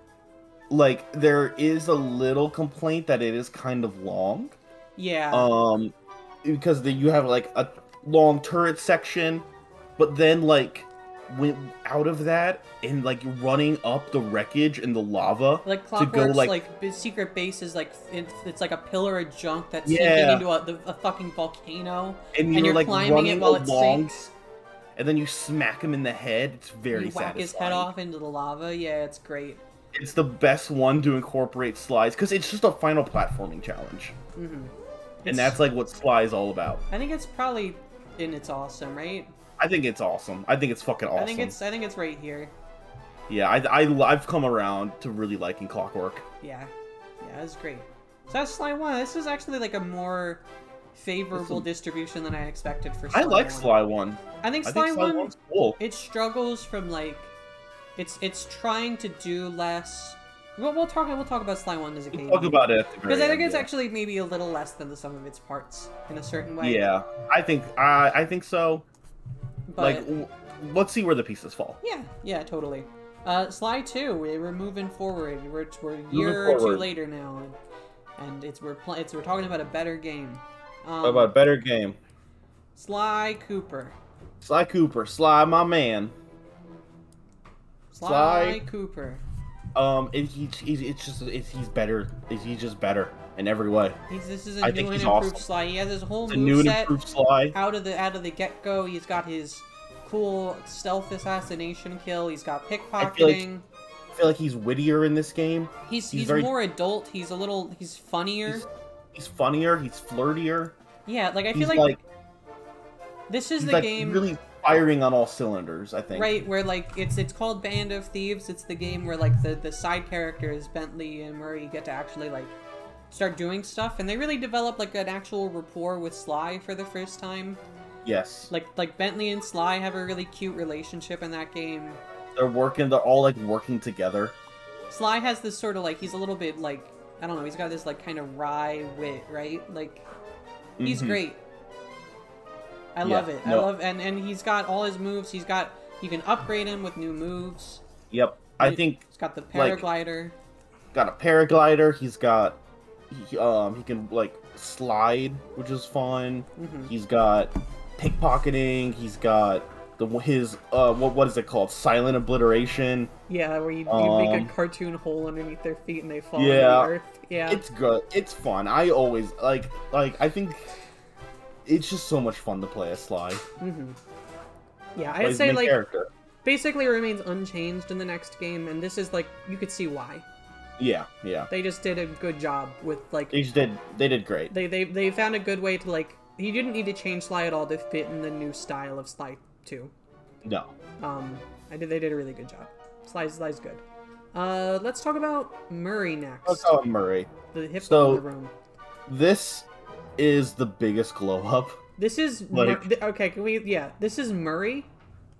[SPEAKER 2] like there is a little complaint that it is kind of long.
[SPEAKER 1] Yeah.
[SPEAKER 2] Because you have like a long turret section, but then like went out of that and like running up the wreckage in the lava
[SPEAKER 1] like Clockwork's,
[SPEAKER 2] to go
[SPEAKER 1] like secret base is like it's like a pillar of junk that's sinking into a fucking volcano, and you're like climbing it while it sinks.
[SPEAKER 2] And then you smack him in the head. It's very satisfying.
[SPEAKER 1] Whack his head off into the lava. Yeah, it's great.
[SPEAKER 2] It's the best one to incorporate Slides because it's just a final platforming challenge.
[SPEAKER 1] Mm-hmm.
[SPEAKER 2] And that's like what Sly is all about.
[SPEAKER 1] I think it's probably in It's Awesome, right?
[SPEAKER 2] I think it's awesome. I think it's fucking awesome.
[SPEAKER 1] I think it's right here.
[SPEAKER 2] Yeah, I've come around to really liking Clockwork.
[SPEAKER 1] Yeah, it's great. So that's Sly 1. This is actually like a more favorable distribution than I expected for Sly 1.
[SPEAKER 2] I like Sly 1.
[SPEAKER 1] I think Sly 1's
[SPEAKER 2] cool.
[SPEAKER 1] It struggles from like it's trying to do less. We'll talk about Sly 1 as a game.
[SPEAKER 2] We'll talk about it
[SPEAKER 1] because I think it's actually maybe a little less than the sum of its parts in a certain way.
[SPEAKER 2] Yeah, I think so. But, like, let's see where the pieces fall.
[SPEAKER 1] Yeah, totally. Sly 2, we're moving forward. We're a year or two later now, and we're talking about a better game.
[SPEAKER 2] About a better game.
[SPEAKER 1] Sly Cooper.
[SPEAKER 2] Sly Cooper, Sly, my man.
[SPEAKER 1] Sly Cooper.
[SPEAKER 2] He's better. He's just better in every way.
[SPEAKER 1] This is a new and improved Sly. He has his whole moveset
[SPEAKER 2] new and improved Sly.
[SPEAKER 1] Out of the get-go. He's got his cool stealth assassination kill. He's got pickpocketing.
[SPEAKER 2] I feel like he's wittier in this game.
[SPEAKER 1] He's very more adult. He's funnier.
[SPEAKER 2] He's funnier. He's flirtier.
[SPEAKER 1] Yeah, like I feel like this is the game
[SPEAKER 2] really firing on all cylinders, I think.
[SPEAKER 1] Right, where like it's called Band of Thieves. It's the game where like the side characters Bentley and Murray get to actually like start doing stuff, and they really develop like an actual rapport with Sly for the first time.
[SPEAKER 2] Yes.
[SPEAKER 1] Like Bentley and Sly have a really cute relationship in that game. They're
[SPEAKER 2] all like working together.
[SPEAKER 1] Sly has this sort of like, he's a little bit like, I don't know, he's got this like kind of wry wit, right? Like, he's great. I love it. I love, and he's got all his moves. You can upgrade him with new moves.
[SPEAKER 2] Yep. He's
[SPEAKER 1] got the paraglider.
[SPEAKER 2] Got a paraglider. He's got, he can like slide, which is fun. He's got pickpocketing. He's got his what is it called? Silent obliteration.
[SPEAKER 1] Yeah, where you make a cartoon hole underneath their feet and they fall to the earth. Yeah,
[SPEAKER 2] it's good. It's fun. I always like I think it's just so much fun to play as Sly.
[SPEAKER 1] Yeah, I'd say like basically remains unchanged in the next game, and this is like you could see why.
[SPEAKER 2] Yeah.
[SPEAKER 1] They just did a good job with like
[SPEAKER 2] they did great.
[SPEAKER 1] They found a good way to like, you didn't need to change Sly at all to fit in the new style of Sly 2.
[SPEAKER 2] No.
[SPEAKER 1] They did a really good job. Sly's good. Let's talk about Murray next.
[SPEAKER 2] Let's talk about Murray.
[SPEAKER 1] The hippo in the room.
[SPEAKER 2] This is the biggest glow up.
[SPEAKER 1] This is okay. Can we? Yeah. This is Murray.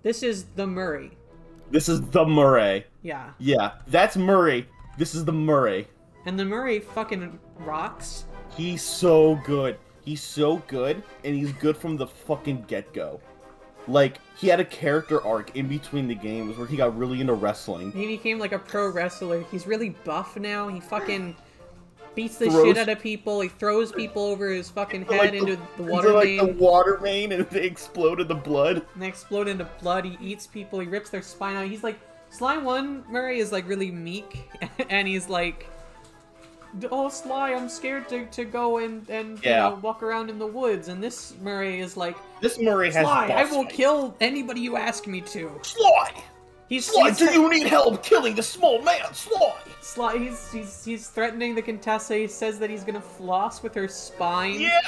[SPEAKER 1] This is the Murray.
[SPEAKER 2] This is the Murray.
[SPEAKER 1] Yeah.
[SPEAKER 2] Yeah. That's Murray. This is the Murray.
[SPEAKER 1] And the Murray fucking rocks.
[SPEAKER 2] He's so good. He's so good, and he's good from the fucking get-go. Like, he had a character arc in between the games where he got really into wrestling.
[SPEAKER 1] He became like a pro wrestler. He's really buff now. He fucking beats the shit out of people. He throws people over his fucking head into the water main.
[SPEAKER 2] Like the water main, and they explode into blood.
[SPEAKER 1] And they explode into blood. He eats people. He rips their spine out. He's like, Sly 1 Murray is like really meek, and he's like, oh, Sly, I'm scared to go and you know, walk around in the woods. And this Murray is like,
[SPEAKER 2] this Murray has
[SPEAKER 1] Sly, I will kill anybody you ask me to.
[SPEAKER 2] Sly! Sly, do you need help killing the small man? Sly!
[SPEAKER 1] He's threatening the Contessa. He says that he's gonna floss with her spine.
[SPEAKER 2] Yeah!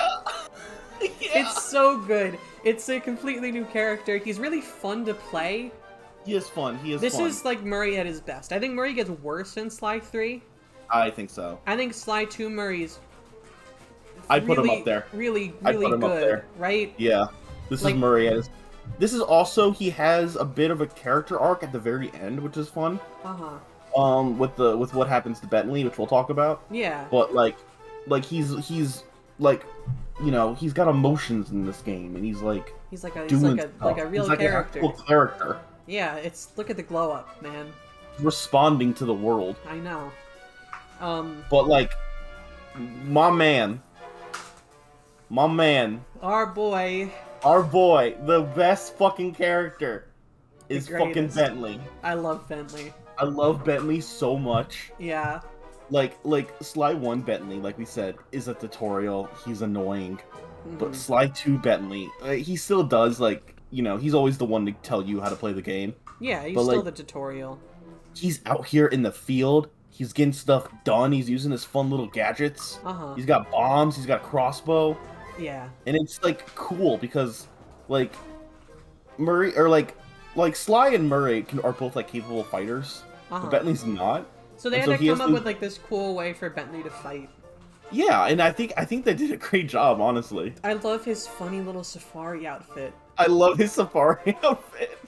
[SPEAKER 1] It's so good. It's a completely new character. He's really fun to play.
[SPEAKER 2] He is fun.
[SPEAKER 1] This is like Murray at his best. I think Murray gets worse in Sly 3.
[SPEAKER 2] I think so.
[SPEAKER 1] I think Sly 2 Murray's
[SPEAKER 2] I'd put him up there.
[SPEAKER 1] Really good, right?
[SPEAKER 2] Yeah. This is Murray at his... This is also, he has a bit of a character arc at the very end, which is fun. With what happens to Bentley, which we'll talk about.
[SPEAKER 1] Yeah.
[SPEAKER 2] But like he's like, you know, he's got emotions in this game, and he's like a real character. Like a character.
[SPEAKER 1] Yeah, look at the glow up, man.
[SPEAKER 2] Responding to the world.
[SPEAKER 1] I know.
[SPEAKER 2] But like, my man,
[SPEAKER 1] our boy,
[SPEAKER 2] the best fucking character is fucking Bentley.
[SPEAKER 1] I love Bentley.
[SPEAKER 2] I love Bentley so much.
[SPEAKER 1] Yeah.
[SPEAKER 2] Like Sly 1 Bentley, like we said, is a tutorial. He's annoying. But Sly 2 Bentley, he still does, like, you know, he's always the one to tell you how to play the game.
[SPEAKER 1] Yeah, he's still the tutorial.
[SPEAKER 2] He's out here in the field. He's getting stuff done. He's using his fun little gadgets. He's got bombs. He's got a crossbow.
[SPEAKER 1] Yeah.
[SPEAKER 2] And it's, like, cool because, like, Murray, or, like Sly and Murray are both, like, capable fighters. But Bentley's not.
[SPEAKER 1] So they had to come up with, like, this cool way for Bentley to fight.
[SPEAKER 2] Yeah, and I think they did a great job, honestly.
[SPEAKER 1] I love his funny little safari outfit.
[SPEAKER 2] I love his safari outfit.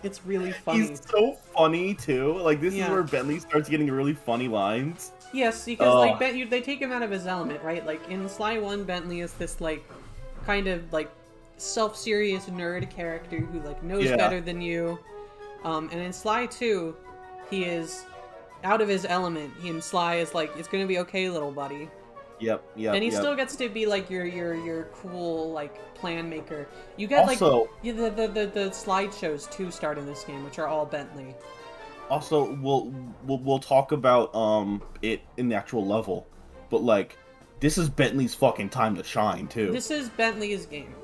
[SPEAKER 1] It's really funny.
[SPEAKER 2] He's so funny, too. Like, this is where Bentley starts getting really funny lines.
[SPEAKER 1] Yes, because, like, they take him out of his element, right? Like, in Sly 1, Bentley is this, like, kind of, like, self-serious nerd character who, like, knows better than you. And in Sly 2, he is out of his element. And Sly is like, it's gonna be okay, little buddy.
[SPEAKER 2] Yep.
[SPEAKER 1] And he still gets to be like your cool like plan maker. You get also, like the slideshows too start in this game, which are all Bentley.
[SPEAKER 2] Also, we'll talk about it in the actual level, but like this is Bentley's fucking time to shine too.
[SPEAKER 1] This is Bentley's game.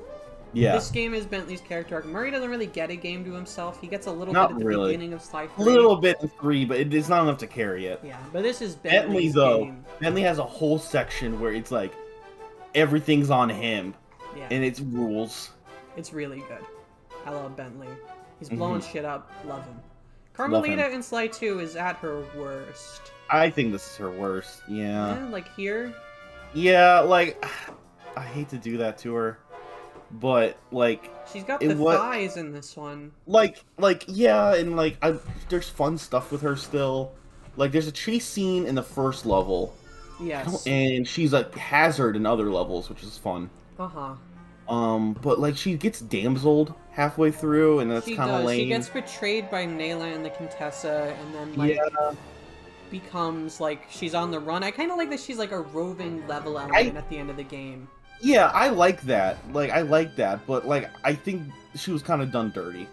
[SPEAKER 2] Yeah.
[SPEAKER 1] This game is Bentley's character arc. Murray doesn't really get a game to himself. He gets a little bit at the beginning of Sly 3.
[SPEAKER 2] A little bit in 3, but it's not enough to carry it.
[SPEAKER 1] Yeah, but this is Bentley's game.
[SPEAKER 2] Bentley has a whole section where it's like everything's on him.
[SPEAKER 1] Yeah.
[SPEAKER 2] And it's rules.
[SPEAKER 1] It's really good. I love Bentley. He's blowing shit up. Love him. Carmelita in Sly 2 is at her worst.
[SPEAKER 2] I think this is her worst. Yeah.
[SPEAKER 1] Like here?
[SPEAKER 2] Yeah, like I hate to do that to her. But like
[SPEAKER 1] she's got the thighs in this one.
[SPEAKER 2] Like yeah, and like there's fun stuff with her still. Like there's a chase scene in the first level.
[SPEAKER 1] Yes.
[SPEAKER 2] And she's a hazard in other levels, which is fun. But like she gets damseled halfway through, and that's kind of lame.
[SPEAKER 1] She gets betrayed by Nayla and the Contessa, and then like becomes like she's on the run. I kind of like that she's like a roving level element at the end of the game.
[SPEAKER 2] Yeah, I like that. Like, I like that, but, like, I think she was kind of done dirty.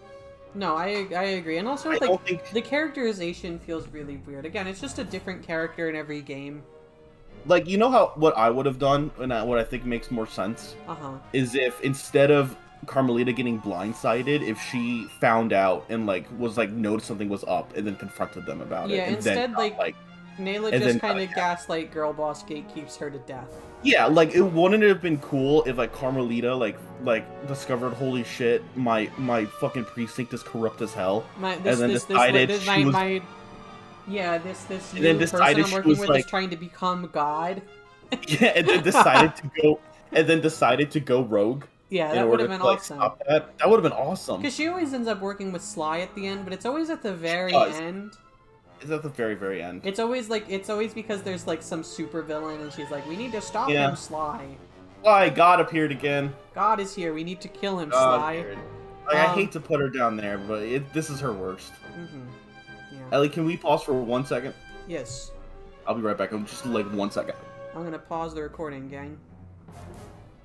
[SPEAKER 1] No, I agree. And also, like, the characterization feels really weird. Again, it's just a different character in every game.
[SPEAKER 2] Like, you know what I would have done, and what I think makes more sense? Is if, instead of Carmelita getting blindsided, if she found out and, like, was, like, noticed something was up, and then confronted them about it.
[SPEAKER 1] Yeah,
[SPEAKER 2] and
[SPEAKER 1] instead,
[SPEAKER 2] then,
[SPEAKER 1] like Nayla just kind of gaslight girl boss gatekeeps her to death.
[SPEAKER 2] Yeah, like it wouldn't have been cool if like Carmelita like discovered holy shit my fucking precinct is corrupt as hell, and then decided this new person I'm working with is
[SPEAKER 1] trying to become God.
[SPEAKER 2] Yeah, and then decided to go rogue.
[SPEAKER 1] Yeah, that would have been awesome.
[SPEAKER 2] That would have been awesome.
[SPEAKER 1] Because she always ends up working with Sly at the end, but it's always at the very end.
[SPEAKER 2] It's at the very, very end.
[SPEAKER 1] It's always because there's like some super villain and she's like, we need to stop him, Sly.
[SPEAKER 2] Sly, God appeared again.
[SPEAKER 1] God is here, we need to kill him, Sly.
[SPEAKER 2] Like, I hate to put her down there, but this is her worst. Yeah. Ellie, can we pause for 1 second?
[SPEAKER 1] Yes.
[SPEAKER 2] I'll be right back. I'm just like 1 second.
[SPEAKER 1] I'm gonna pause the recording, gang.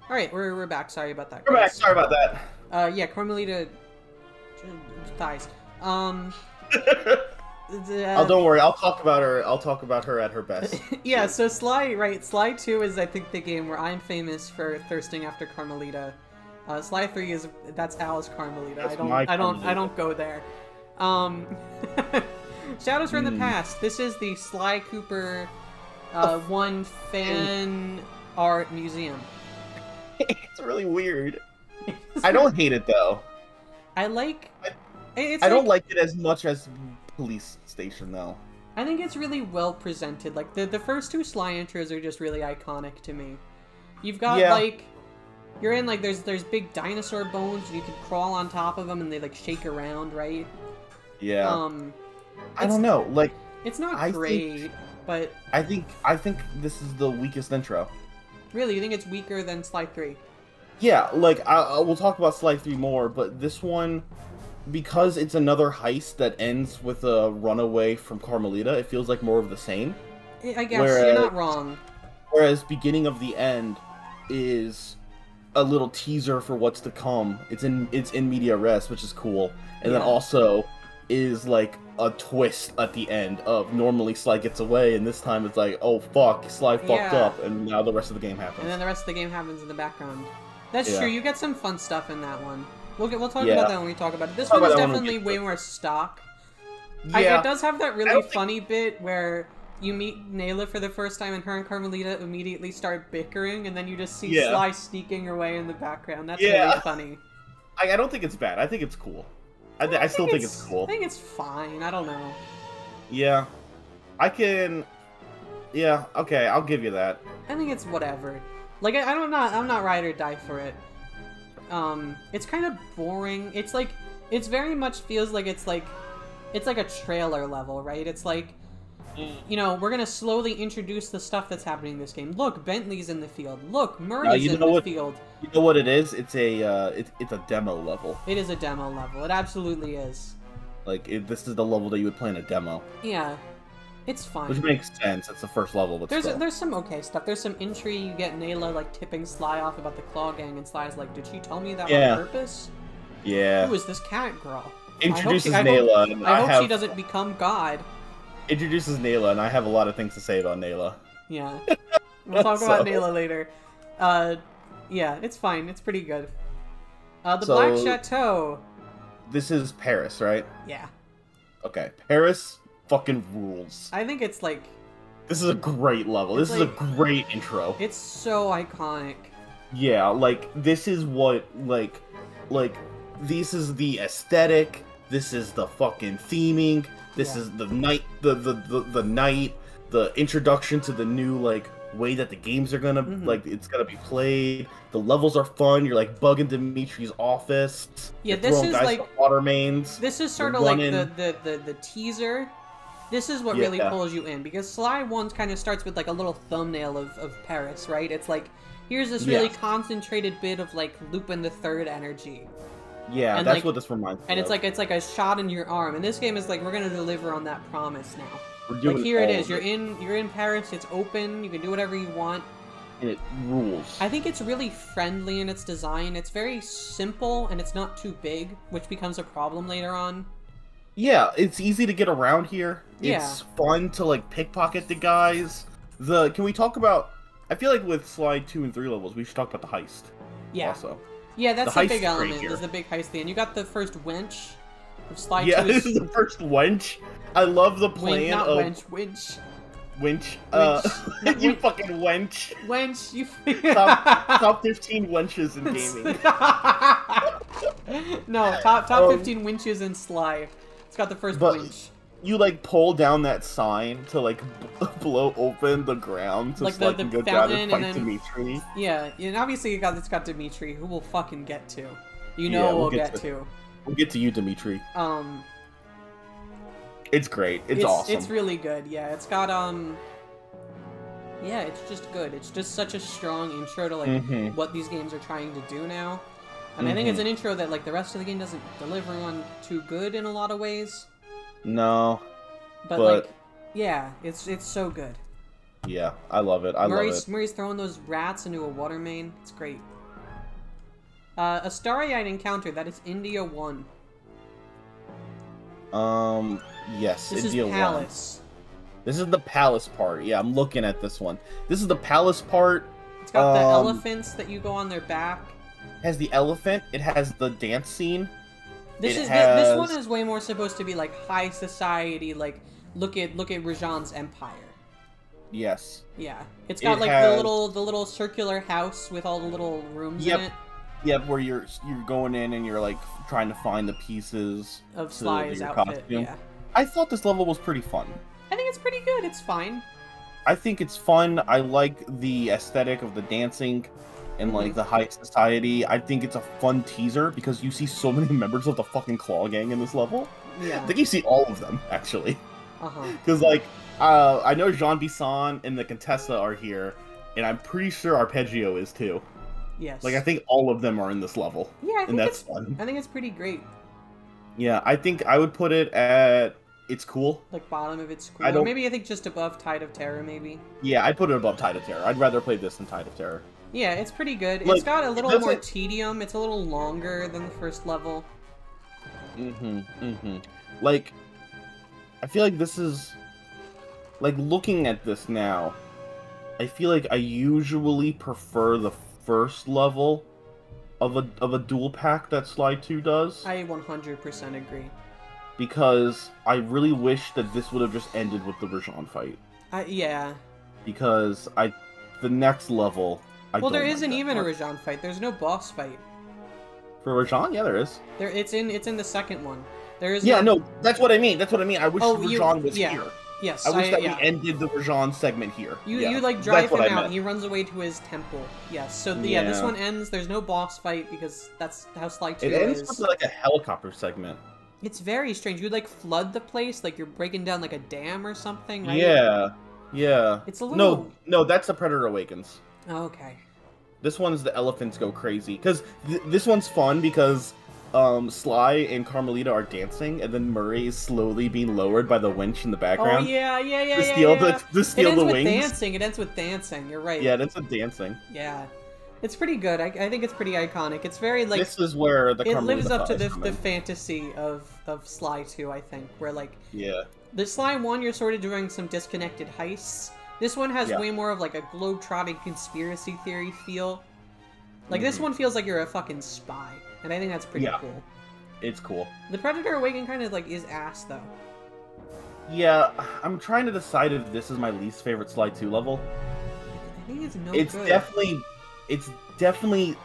[SPEAKER 1] Alright, we're back. Sorry about that.
[SPEAKER 2] We're back. Sorry about that.
[SPEAKER 1] Yeah, Carmelita thighs.
[SPEAKER 2] Oh, don't worry. I'll talk about her. I'll talk about her at her best.
[SPEAKER 1] Yeah. So Sly 2 is I think the game where I'm famous for thirsting after Carmelita. Sly 3 that's Al's Carmelita. I don't go there. Shadows from the Past. This is the Sly Cooper 1 fan art museum.
[SPEAKER 2] It's really weird. I don't hate it though.
[SPEAKER 1] I don't
[SPEAKER 2] like it as much as Police Station though.
[SPEAKER 1] I think it's really well presented. Like the first 2 Sly intros are just really iconic to me. You've got like you're in like there's big dinosaur bones and you can crawl on top of them and they like shake around, right?
[SPEAKER 2] Yeah. I don't know. Like
[SPEAKER 1] it's not great, but
[SPEAKER 2] I think this is the weakest intro.
[SPEAKER 1] Really, you think it's weaker than Sly 3?
[SPEAKER 2] Yeah, like we'll talk about Sly 3 more, but this one, because it's another heist that ends with a runaway from Carmelita, it feels like more of the same.
[SPEAKER 1] I guess you're not wrong.
[SPEAKER 2] Whereas Beginning of the End is a little teaser for what's to come. It's in media res, which is cool, and then also is like a twist at the end of normally Sly gets away, and this time it's like, oh fuck, Sly fucked up, and now the rest of the game happens.
[SPEAKER 1] And then the rest of the game happens in the background. That's true. You get some fun stuff in that one. We'll talk about that when we talk about it. This one is definitely way more stock. Yeah. It does have that really funny bit where you meet Nayla for the first time and her and Carmelita immediately start bickering, and then you just see Sly sneaking her way in the background. That's really funny.
[SPEAKER 2] I don't think it's bad. I think it's cool. I still think it's cool.
[SPEAKER 1] I think it's fine. I don't know.
[SPEAKER 2] Yeah. I can... Yeah, okay, I'll give you that.
[SPEAKER 1] I think it's whatever. Like, I'm not ride or die for it. It's kind of boring. It's like, it's very much feels like it's like a trailer level, right? It's like, you know, we're gonna slowly introduce the stuff that's happening in this game. Look, Bentley's in the field. Look, Murray's in the field.
[SPEAKER 2] You know what it is? It's a demo level.
[SPEAKER 1] It is a demo level. It absolutely is.
[SPEAKER 2] Like, this is the level that you would play in a demo.
[SPEAKER 1] Yeah. It's fine.
[SPEAKER 2] Which makes sense. It's the first level, but
[SPEAKER 1] there's some okay stuff. There's some intrigue. You get Nayla, like, tipping Sly off about the Claw Gang, and Sly's like, did she tell me that on purpose?
[SPEAKER 2] Yeah.
[SPEAKER 1] Who is this cat girl?
[SPEAKER 2] Introduces Nayla.
[SPEAKER 1] I hope she doesn't become God.
[SPEAKER 2] Introduces Nayla, and I have a lot of things to say about Nayla.
[SPEAKER 1] Yeah. We'll talk about Nayla later. Yeah, it's fine. It's pretty good. The Black Chateau.
[SPEAKER 2] This is Paris, right?
[SPEAKER 1] Yeah.
[SPEAKER 2] Okay. Paris fucking rules.
[SPEAKER 1] I think it's like...
[SPEAKER 2] This is a great level. This is a great intro.
[SPEAKER 1] It's so iconic.
[SPEAKER 2] Yeah, like, this is what, like, this is the aesthetic. This is the fucking theming. This is the night, the night, the introduction to the new, like, way that the games are gonna, like, it's gonna be played. The levels are fun. You're, like, bugging Dimitri's office.
[SPEAKER 1] Yeah, this is, like,
[SPEAKER 2] water mains.
[SPEAKER 1] This is sort of like the teaser. This is what really pulls you in, because Sly 1 kind of starts with, like, a little thumbnail of Paris, right? It's like, here's this really concentrated bit of, like, Lupin the Third energy.
[SPEAKER 2] Yeah, and that's like, what this reminds me
[SPEAKER 1] and
[SPEAKER 2] of.
[SPEAKER 1] it's like a shot in your arm. And this game is like, we're gonna deliver on that promise now.
[SPEAKER 2] We're doing
[SPEAKER 1] like, here it is. You're in Paris. It's open. You can do whatever you want.
[SPEAKER 2] And it rules.
[SPEAKER 1] I think it's really friendly in its design. It's very simple and it's not too big, which becomes a problem later on.
[SPEAKER 2] Yeah, it's easy to get around here. It's fun to like pickpocket the guys. Can we talk about? I feel like with Sly 2 and 3 levels, we should talk about the heist.
[SPEAKER 1] Yeah.
[SPEAKER 2] Also.
[SPEAKER 1] Yeah, that's the big element. There's the big heist thing. You got the first wench of Sly 2.
[SPEAKER 2] Yeah, this is the first wench. I love the plan
[SPEAKER 1] not
[SPEAKER 2] of...
[SPEAKER 1] wench.
[SPEAKER 2] Winch.
[SPEAKER 1] You
[SPEAKER 2] fucking wench.
[SPEAKER 1] Wench, you...
[SPEAKER 2] top 15 wenches in gaming.
[SPEAKER 1] No, top 15 winches in Sly. It's got the first winch.
[SPEAKER 2] You, like, pull down that sign to, like, blow open the ground so
[SPEAKER 1] like
[SPEAKER 2] Sly can go down and fight
[SPEAKER 1] then,
[SPEAKER 2] Dimitri.
[SPEAKER 1] Yeah, and obviously it's got Dimitri, who we'll fucking get to. You know we'll get to.
[SPEAKER 2] We'll get to you, Dimitri. It's great. It's awesome.
[SPEAKER 1] It's really good, yeah. It's got, yeah, it's just good. It's just such a strong intro to, like, what these games are trying to do now. And I think it's an intro that, like, the rest of the game doesn't deliver on too good in a lot of ways.
[SPEAKER 2] No.
[SPEAKER 1] But like, yeah, it's so good.
[SPEAKER 2] Yeah, I love it. I love it.
[SPEAKER 1] Murray's throwing those rats into a water main. It's great. A starry-eyed encounter. That is India 1.
[SPEAKER 2] Yes,
[SPEAKER 1] this
[SPEAKER 2] India
[SPEAKER 1] is Palace.
[SPEAKER 2] 1. This is the palace part. Yeah, I'm looking at this one. This is the palace part.
[SPEAKER 1] It's got the elephants that you go on their back.
[SPEAKER 2] It has the elephant. It has the dance scene.
[SPEAKER 1] This one is way more supposed to be like high society, like look at Rajan's empire.
[SPEAKER 2] Yes.
[SPEAKER 1] Yeah. It's got the little circular house with all the little rooms in it.
[SPEAKER 2] Yep, where you're going in and you're like trying to find the pieces
[SPEAKER 1] of Sly's outfit.
[SPEAKER 2] Costume.
[SPEAKER 1] Yeah.
[SPEAKER 2] I thought this level was pretty fun.
[SPEAKER 1] I think it's pretty good. It's fine.
[SPEAKER 2] I think it's fun. I like the aesthetic of the dancing and like the high society. I think it's a fun teaser because you see so many members of the fucking Claw Gang in this level.
[SPEAKER 1] Yeah.
[SPEAKER 2] I think you see all of them actually.
[SPEAKER 1] Uh-huh.
[SPEAKER 2] Because like I know Jean Bisson and the Contessa are here, and I'm pretty sure Arpeggio is too.
[SPEAKER 1] Yes.
[SPEAKER 2] Like I think all of them are in this level.
[SPEAKER 1] Yeah,
[SPEAKER 2] and that's fun.
[SPEAKER 1] I think it's pretty great.
[SPEAKER 2] Yeah, I think I would put it at it's cool.
[SPEAKER 1] Like bottom of it's cool. Or maybe I think just above Tide of Terror, maybe.
[SPEAKER 2] Yeah, I'd put it above Tide of Terror. I'd rather play this than Tide of Terror.
[SPEAKER 1] Yeah, it's pretty good. Like, it's got a little more tedium. It's a little longer than the first level.
[SPEAKER 2] Like, I feel like this is... Like, looking at this now, I feel like I usually prefer the first level of a dual pack that Sly 2 does.
[SPEAKER 1] I 100% agree.
[SPEAKER 2] Because I really wish that this would have just ended with the Rajan fight.
[SPEAKER 1] Yeah.
[SPEAKER 2] Because the next level...
[SPEAKER 1] Well, there isn't even a Rajan fight. There's no boss fight.
[SPEAKER 2] For Rajan? Yeah, there is.
[SPEAKER 1] It's in the second one. There is.
[SPEAKER 2] Yeah, no, that's what I mean. That's what I mean. I wish Rajan was here.
[SPEAKER 1] Yes,
[SPEAKER 2] I wish that we ended the Rajan segment here.
[SPEAKER 1] You like drive him out. He runs away to his temple. Yes. So this one ends. There's no boss fight because that's how Sly 2 is.
[SPEAKER 2] It ends with like a helicopter segment.
[SPEAKER 1] It's very strange. You like flood the place, like you're breaking down like a dam or something, right?
[SPEAKER 2] Yeah.
[SPEAKER 1] It's a little.
[SPEAKER 2] No, that's the Predator Awakens.
[SPEAKER 1] Oh, okay.
[SPEAKER 2] This one's the elephants go crazy because this one's fun because Sly and Carmelita are dancing, and then Murray is slowly being lowered by the winch in the background.
[SPEAKER 1] Oh yeah.
[SPEAKER 2] To steal the wings.
[SPEAKER 1] Dancing. It ends with dancing. You're right.
[SPEAKER 2] Yeah, it ends with dancing.
[SPEAKER 1] Yeah, it's pretty good. I think it's pretty iconic. It's very like
[SPEAKER 2] this is where the
[SPEAKER 1] it lives up to the fantasy of Sly 2. I think where like the Sly 1 you're sort of doing some disconnected heists. This one has way more of like a globe-trotting conspiracy theory feel. Like this one feels like you're a fucking spy. And I think that's pretty cool.
[SPEAKER 2] It's cool.
[SPEAKER 1] The Predator Awakening kind of, like, is ass, though.
[SPEAKER 2] Yeah, I'm trying to decide if this is my least favorite Sly 2 level.
[SPEAKER 1] I think it's no
[SPEAKER 2] good. It's definitely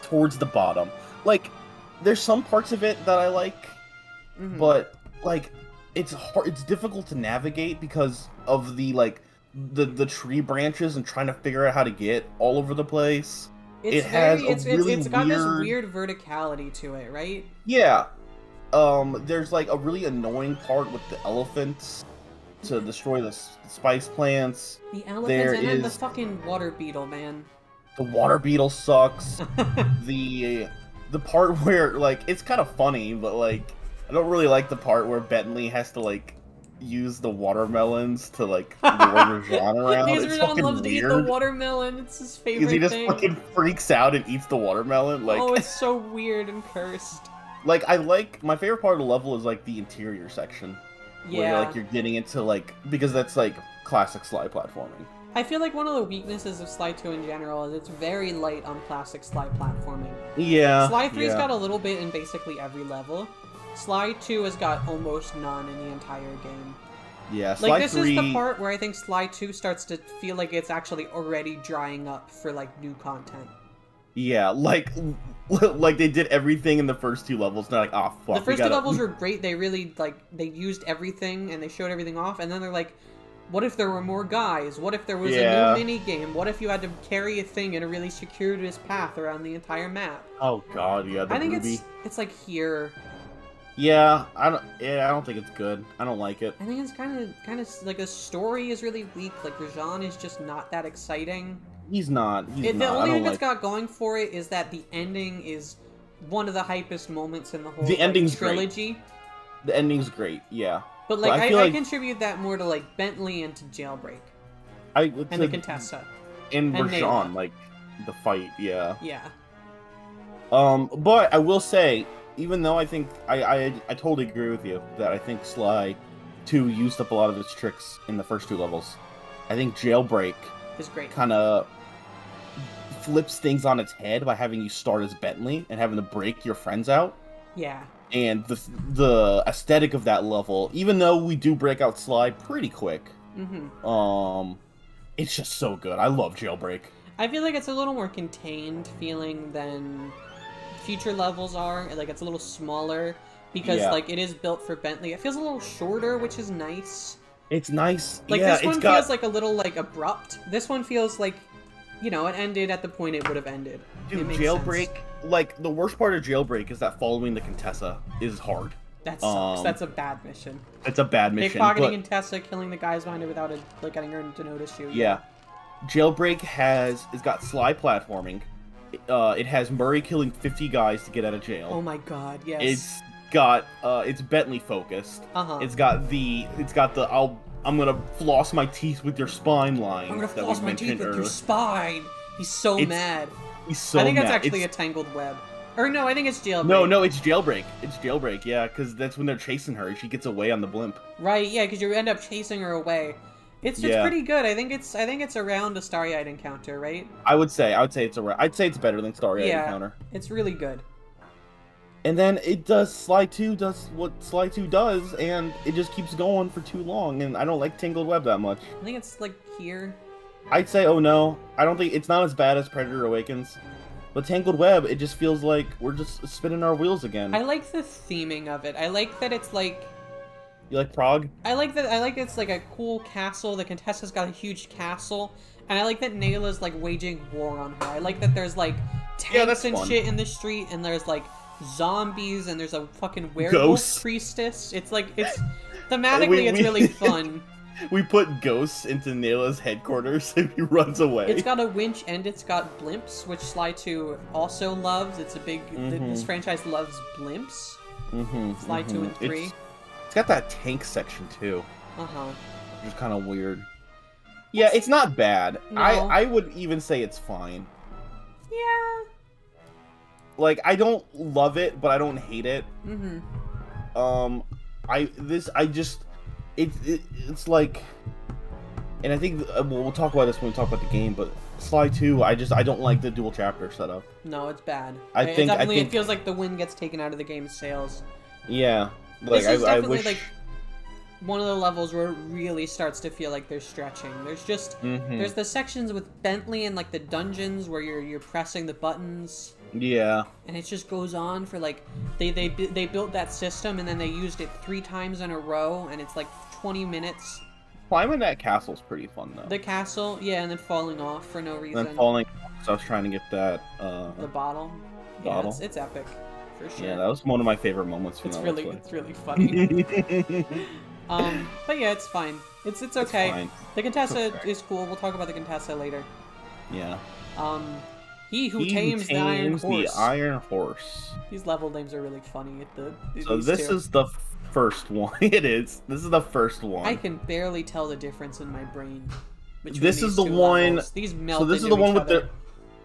[SPEAKER 2] towards the bottom. Like, there's some parts of it that I like, but, like, it's hard, it's difficult to navigate because of the, like, the tree branches and trying to figure out how to get all over the place. It's got this weird verticality to it, right? Yeah. There's like a really annoying part with the elephants to destroy the spice plants.
[SPEAKER 1] The elephants and then the fucking water beetle, man.
[SPEAKER 2] The water beetle sucks. the part where like it's kind of funny, but like I don't really like the part where Bentley has to like use the watermelons to like lure Rajan around.
[SPEAKER 1] Rajan loves to eat the watermelon. It's his favorite thing.
[SPEAKER 2] He just fucking freaks out and eats the watermelon. Like,
[SPEAKER 1] oh, it's so weird and cursed.
[SPEAKER 2] Like my favorite part of the level is like the interior section. Yeah. Where like you're getting into like because that's like classic Sly platforming.
[SPEAKER 1] I feel like one of the weaknesses of Sly 2 in general is it's very light on classic Sly platforming.
[SPEAKER 2] Yeah.
[SPEAKER 1] Sly 3's got a little bit in basically every level. Sly 2 has got almost none in the entire game.
[SPEAKER 2] Yeah, Sly
[SPEAKER 1] like, this
[SPEAKER 2] 3...
[SPEAKER 1] is the part where I think Sly 2 starts to feel like it's actually already drying up for, like, new content.
[SPEAKER 2] Yeah, like they did everything in the first two levels, and they're like, oh, fuck,
[SPEAKER 1] the first two levels were great, they really, like, they used everything, and they showed everything off, and then they're like, what if there were more guys? What if there was a new mini-game? What if you had to carry a thing in a really circuitous path around the entire map?
[SPEAKER 2] Oh god, yeah,
[SPEAKER 1] I think it's like here...
[SPEAKER 2] Yeah, I don't think it's good. I don't like it.
[SPEAKER 1] I think it's kind of like the story is really weak. Like Rajan is just not that exciting.
[SPEAKER 2] He's not.
[SPEAKER 1] The only thing it's got going for it is that the ending is one of the hypest moments in the whole trilogy.
[SPEAKER 2] Great. The ending's great. Yeah.
[SPEAKER 1] But like I contribute that more to like Bentley and to Jailbreak. And the Contessa.
[SPEAKER 2] And Rajan, like the fight. Yeah.
[SPEAKER 1] Yeah.
[SPEAKER 2] But I will say, even though I think I totally agree with you that I think Sly 2 used up a lot of its tricks in the first two levels, I think Jailbreak
[SPEAKER 1] is great.
[SPEAKER 2] Kind of flips things on its head by having you start as Bentley and having to break your friends out.
[SPEAKER 1] Yeah.
[SPEAKER 2] And the aesthetic of that level, even though we do break out Sly pretty quick, it's just so good. I love Jailbreak.
[SPEAKER 1] I feel like it's a little more contained feeling than future levels are. Like it's a little smaller because like it is built for Bentley. It feels a little shorter, which is nice.
[SPEAKER 2] It's nice.
[SPEAKER 1] Like this one feels like a little like abrupt. This one feels like, you know, it ended at the point it would have ended.
[SPEAKER 2] Dude, Jailbreak, like the worst part of Jailbreak is that following the Contessa is hard.
[SPEAKER 1] That sucks. That's a bad mission.
[SPEAKER 2] It's a bad mission.
[SPEAKER 1] Pickpocketing Contessa, killing the guys behind it without like getting her to notice you.
[SPEAKER 2] Yeah. Jailbreak it's got Sly platforming. It has Murray killing 50 guys to get out of jail.
[SPEAKER 1] Oh my god, yes.
[SPEAKER 2] It's got it's Bentley focused. It's got the I'm gonna floss my teeth with your spine line.
[SPEAKER 1] I'm gonna floss my teeth with your spine. He's so mad.
[SPEAKER 2] He's so mad.
[SPEAKER 1] I think that's actually a Tangled Web. Or no, I think it's Jailbreak.
[SPEAKER 2] No, it's Jailbreak. It's Jailbreak, yeah, because that's when they're chasing her. She gets away on the blimp.
[SPEAKER 1] Right, yeah, because you end up chasing her away. It's pretty good. I think it's around a Starry-Eyed Encounter, right?
[SPEAKER 2] I'd say it's better than Starry-Eyed Encounter.
[SPEAKER 1] It's really good.
[SPEAKER 2] And then Sly 2 does what Sly 2 does, and it just keeps going for too long, and I don't like Tangled Web that much.
[SPEAKER 1] I think it's like here.
[SPEAKER 2] I'd say, oh no. I don't think it's not as bad as Predator Awakens. But Tangled Web, it just feels like we're just spinning our wheels again.
[SPEAKER 1] I like the theming of it. I like that it's like...
[SPEAKER 2] You like Prague?
[SPEAKER 1] I like it's like a cool castle. The Contessa's got a huge castle. And I like that Nayla's like waging war on her. I like that there's like tanks and shit in the street, and there's like zombies, and there's a fucking werewolf priestess. It's like, thematically it's really fun.
[SPEAKER 2] We put ghosts into Nayla's headquarters and he runs away.
[SPEAKER 1] It's got a winch and it's got blimps, which Sly 2 also loves. It's a big... This franchise loves blimps. Sly 2 and 3.
[SPEAKER 2] It's got that tank section, too.
[SPEAKER 1] Uh-huh.
[SPEAKER 2] Which is kind of weird. Yeah, it's not bad.
[SPEAKER 1] No.
[SPEAKER 2] I would even say it's fine.
[SPEAKER 1] Yeah.
[SPEAKER 2] Like, I don't love it, but I don't hate it. It's like, and I think we'll talk about this when we talk about the game, but Sly 2, I don't like the dual chapter setup.
[SPEAKER 1] No, it's bad.
[SPEAKER 2] It
[SPEAKER 1] feels like the wind gets taken out of the game's sails.
[SPEAKER 2] Yeah,
[SPEAKER 1] like this is definitely like one of the levels where it really starts to feel like they're stretching. There's just there's the sections with Bentley and like the dungeons where you're pressing the buttons.
[SPEAKER 2] Yeah.
[SPEAKER 1] And it just goes on for like they built that system and then they used it 3 times in a row and it's like 20 minutes.
[SPEAKER 2] Climbing that castle's pretty fun though.
[SPEAKER 1] The castle, yeah, and then falling off for no reason.
[SPEAKER 2] And then falling off, so I was trying to get that
[SPEAKER 1] the bottle. Yeah, it's epic for sure.
[SPEAKER 2] Yeah, that was one of my favorite moments from
[SPEAKER 1] it's really funny. But yeah, it's fine. It's okay.
[SPEAKER 2] Fine.
[SPEAKER 1] The Contessa is cool. We'll talk about the Contessa later.
[SPEAKER 2] Yeah.
[SPEAKER 1] He who tames the
[SPEAKER 2] Iron Horse.
[SPEAKER 1] These level names are really funny.
[SPEAKER 2] So this is the first one. It is. This is the first one.
[SPEAKER 1] I can barely tell the difference in my brain.
[SPEAKER 2] This is the one.
[SPEAKER 1] These melt.
[SPEAKER 2] So this is the one with the.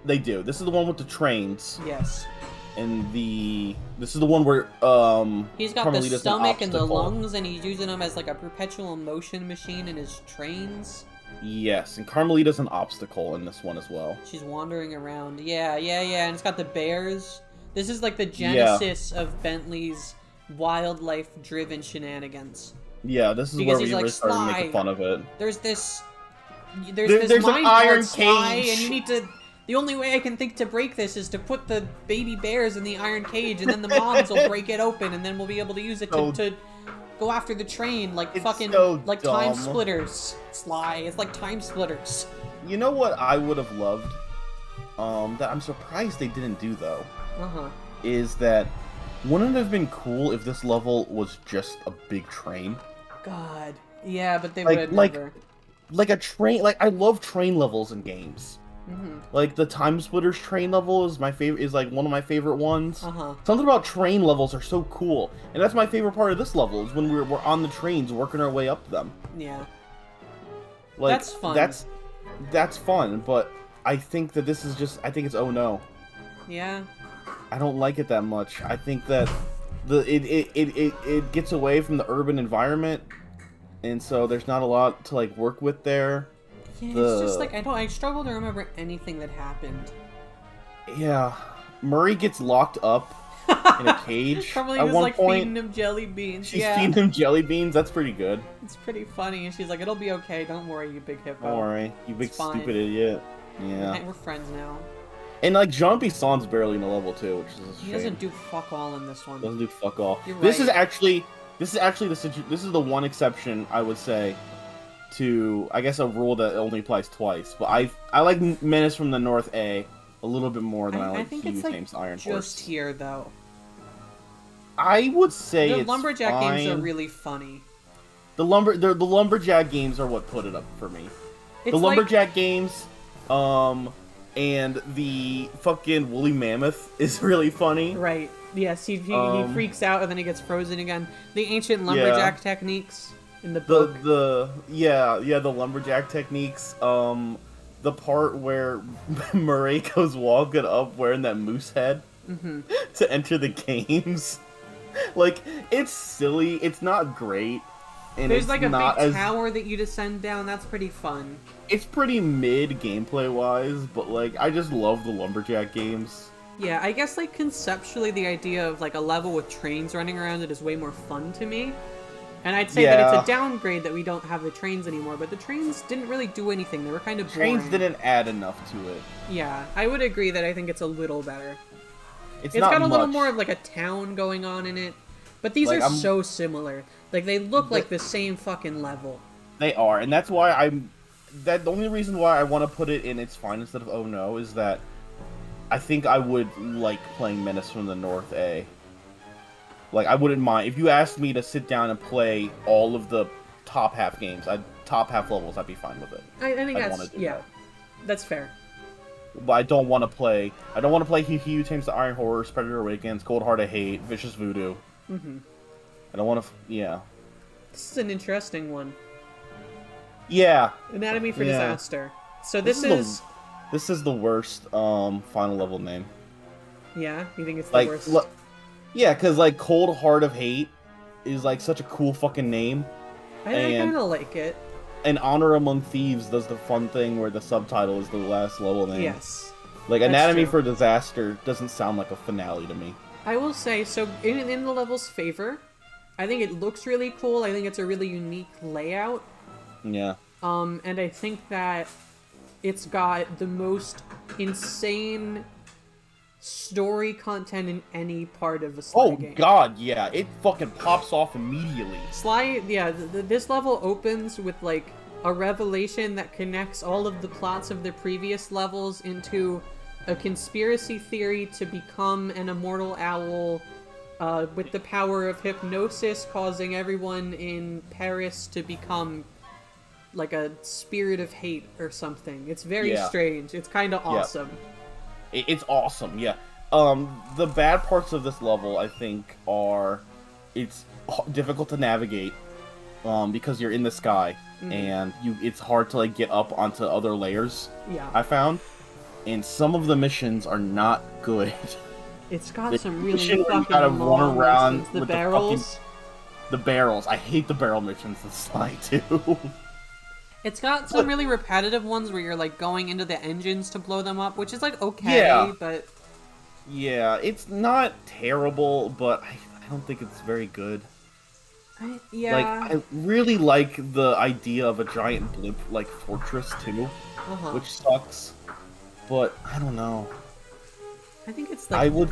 [SPEAKER 2] They do. This is the one with the trains.
[SPEAKER 1] Yes.
[SPEAKER 2] And this is the one where
[SPEAKER 1] he's got the stomach and the lungs, and he's using them as like a perpetual motion machine in his trains.
[SPEAKER 2] Yes, and Carmelita's an obstacle in this one as well.
[SPEAKER 1] She's wandering around. Yeah, and it's got the bears. This is like the genesis of Bentley's wildlife-driven shenanigans.
[SPEAKER 2] Yeah, this is where we really started making fun of it.
[SPEAKER 1] There's this
[SPEAKER 2] an iron cage,
[SPEAKER 1] and you need to... The only way I can think to break this is to put the baby bears in the iron cage, and then the moms will break it open, and then we'll be able to use it to go after the train, like fucking like Time Splitters. Sly, it's like Time Splitters.
[SPEAKER 2] You know what I would have loved? That I'm surprised they didn't do though. Is that wouldn't it have been cool if this level was just a big train?
[SPEAKER 1] God, yeah, but they would never.
[SPEAKER 2] Like a train. Like I love train levels in games. Like the Time Splitters train level is my favorite. Is like one of my favorite ones. Something about train levels are so cool, and that's my favorite part of this level is when we're on the trains working our way up them.
[SPEAKER 1] Yeah,
[SPEAKER 2] like
[SPEAKER 1] that's fun.
[SPEAKER 2] That's fun, but I think that this is just. I think it's oh no.
[SPEAKER 1] Yeah.
[SPEAKER 2] I don't like it that much. I think that it gets away from the urban environment, and so there's not a lot to like work with there.
[SPEAKER 1] Yeah, it's just like I struggle to remember anything that happened.
[SPEAKER 2] Yeah, Murray gets locked up in a cage at one
[SPEAKER 1] like
[SPEAKER 2] point.
[SPEAKER 1] Feeding him jelly beans.
[SPEAKER 2] She's feeding him jelly beans. That's pretty good.
[SPEAKER 1] It's pretty funny, and she's like, "It'll be okay. Don't worry, you big hippo.
[SPEAKER 2] Don't worry, you big stupid idiot." Yeah,
[SPEAKER 1] we're friends now.
[SPEAKER 2] And like Jean Bison's barely in the level too, which is a shame.
[SPEAKER 1] He doesn't do fuck all in this one.
[SPEAKER 2] Doesn't do fuck all.
[SPEAKER 1] You're right.
[SPEAKER 2] This is the one exception I would say to, I guess, a rule that only applies twice. But I like Menace from the North A little bit more than I like He Who Tames the Iron Horse.
[SPEAKER 1] Just here though.
[SPEAKER 2] I would say
[SPEAKER 1] the Lumberjack games are really funny.
[SPEAKER 2] The Lumberjack games are what put it up for me. The Lumberjack games, and the fucking Woolly Mammoth is really funny.
[SPEAKER 1] Right. Yes, he freaks out and then he gets frozen again. The ancient Lumberjack techniques in the book. The
[SPEAKER 2] Lumberjack techniques. The part where Murray goes walking up wearing that moose head to enter the games. Like, it's silly. It's not great. And
[SPEAKER 1] there's like a big tower that you descend down. That's pretty fun.
[SPEAKER 2] It's pretty mid gameplay wise, but like I just love the Lumberjack games.
[SPEAKER 1] Yeah, I guess like conceptually the idea of like a level with trains running around it is way more fun to me. And I'd say that it's a downgrade that we don't have the trains anymore, but the trains didn't really do anything. They were kind of boring.
[SPEAKER 2] Trains didn't add enough to it.
[SPEAKER 1] Yeah, I would agree that I think it's a little better.
[SPEAKER 2] It's
[SPEAKER 1] got a little more of like a town going on in it. But these are so similar. Like, they look like the same fucking level. They
[SPEAKER 2] are, and that's why the only reason why I want to put it in It's Fine instead of Oh No is that I think I would like playing Menace from the North A. Like, I wouldn't mind. If you asked me to sit down and play all of the top half games, top half levels, I'd be fine with it.
[SPEAKER 1] I think that's fair.
[SPEAKER 2] But I don't want to play. I don't want to play He Who Tames the Iron Horse, Predator Awakens, Cold Heart of Hate, Vicious Voodoo.
[SPEAKER 1] Mm-hmm.
[SPEAKER 2] I don't want to. Yeah.
[SPEAKER 1] This is an interesting one.
[SPEAKER 2] Yeah.
[SPEAKER 1] Anatomy for Disaster. So this
[SPEAKER 2] is the worst final level name.
[SPEAKER 1] Yeah, you think it's the worst?
[SPEAKER 2] Yeah, because like Cold Heart of Hate is like such a cool fucking name.
[SPEAKER 1] I kind of like it.
[SPEAKER 2] And Honor Among Thieves does the fun thing where the subtitle is the last level name.
[SPEAKER 1] Yes.
[SPEAKER 2] Like, Anatomy for Disaster doesn't sound like a finale to me.
[SPEAKER 1] I will say, so in the level's favor, I think it looks really cool. I think it's a really unique layout.
[SPEAKER 2] Yeah.
[SPEAKER 1] And I think that it's got the most insane story content in any part of a Sly game.
[SPEAKER 2] Oh god, yeah. It fucking pops off immediately.
[SPEAKER 1] Sly, yeah, this level opens with, like, a revelation that connects all of the plots of the previous levels into a conspiracy theory to become an immortal owl with the power of hypnosis, causing everyone in Paris to become like a spirit of hate or something. It's very strange. It's kind of awesome.
[SPEAKER 2] It's awesome, yeah. The bad parts of this level, I think, are it's difficult to navigate because you're in the sky, and it's hard to like get up onto other layers.
[SPEAKER 1] Yeah,
[SPEAKER 2] I found, and some of the missions are not good.
[SPEAKER 1] It's got some really fucking long missions. The barrels.
[SPEAKER 2] The barrels. I hate the barrel missions in Sly too.
[SPEAKER 1] It's got some really repetitive ones where you're, like, going into the engines to blow them up, which is, like, okay, but...
[SPEAKER 2] Yeah, it's not terrible, but I don't think it's very good.
[SPEAKER 1] Yeah.
[SPEAKER 2] Like, I really like the idea of a giant blimp, like, fortress, too, which sucks, but I don't know.
[SPEAKER 1] I think it's, like...
[SPEAKER 2] I would...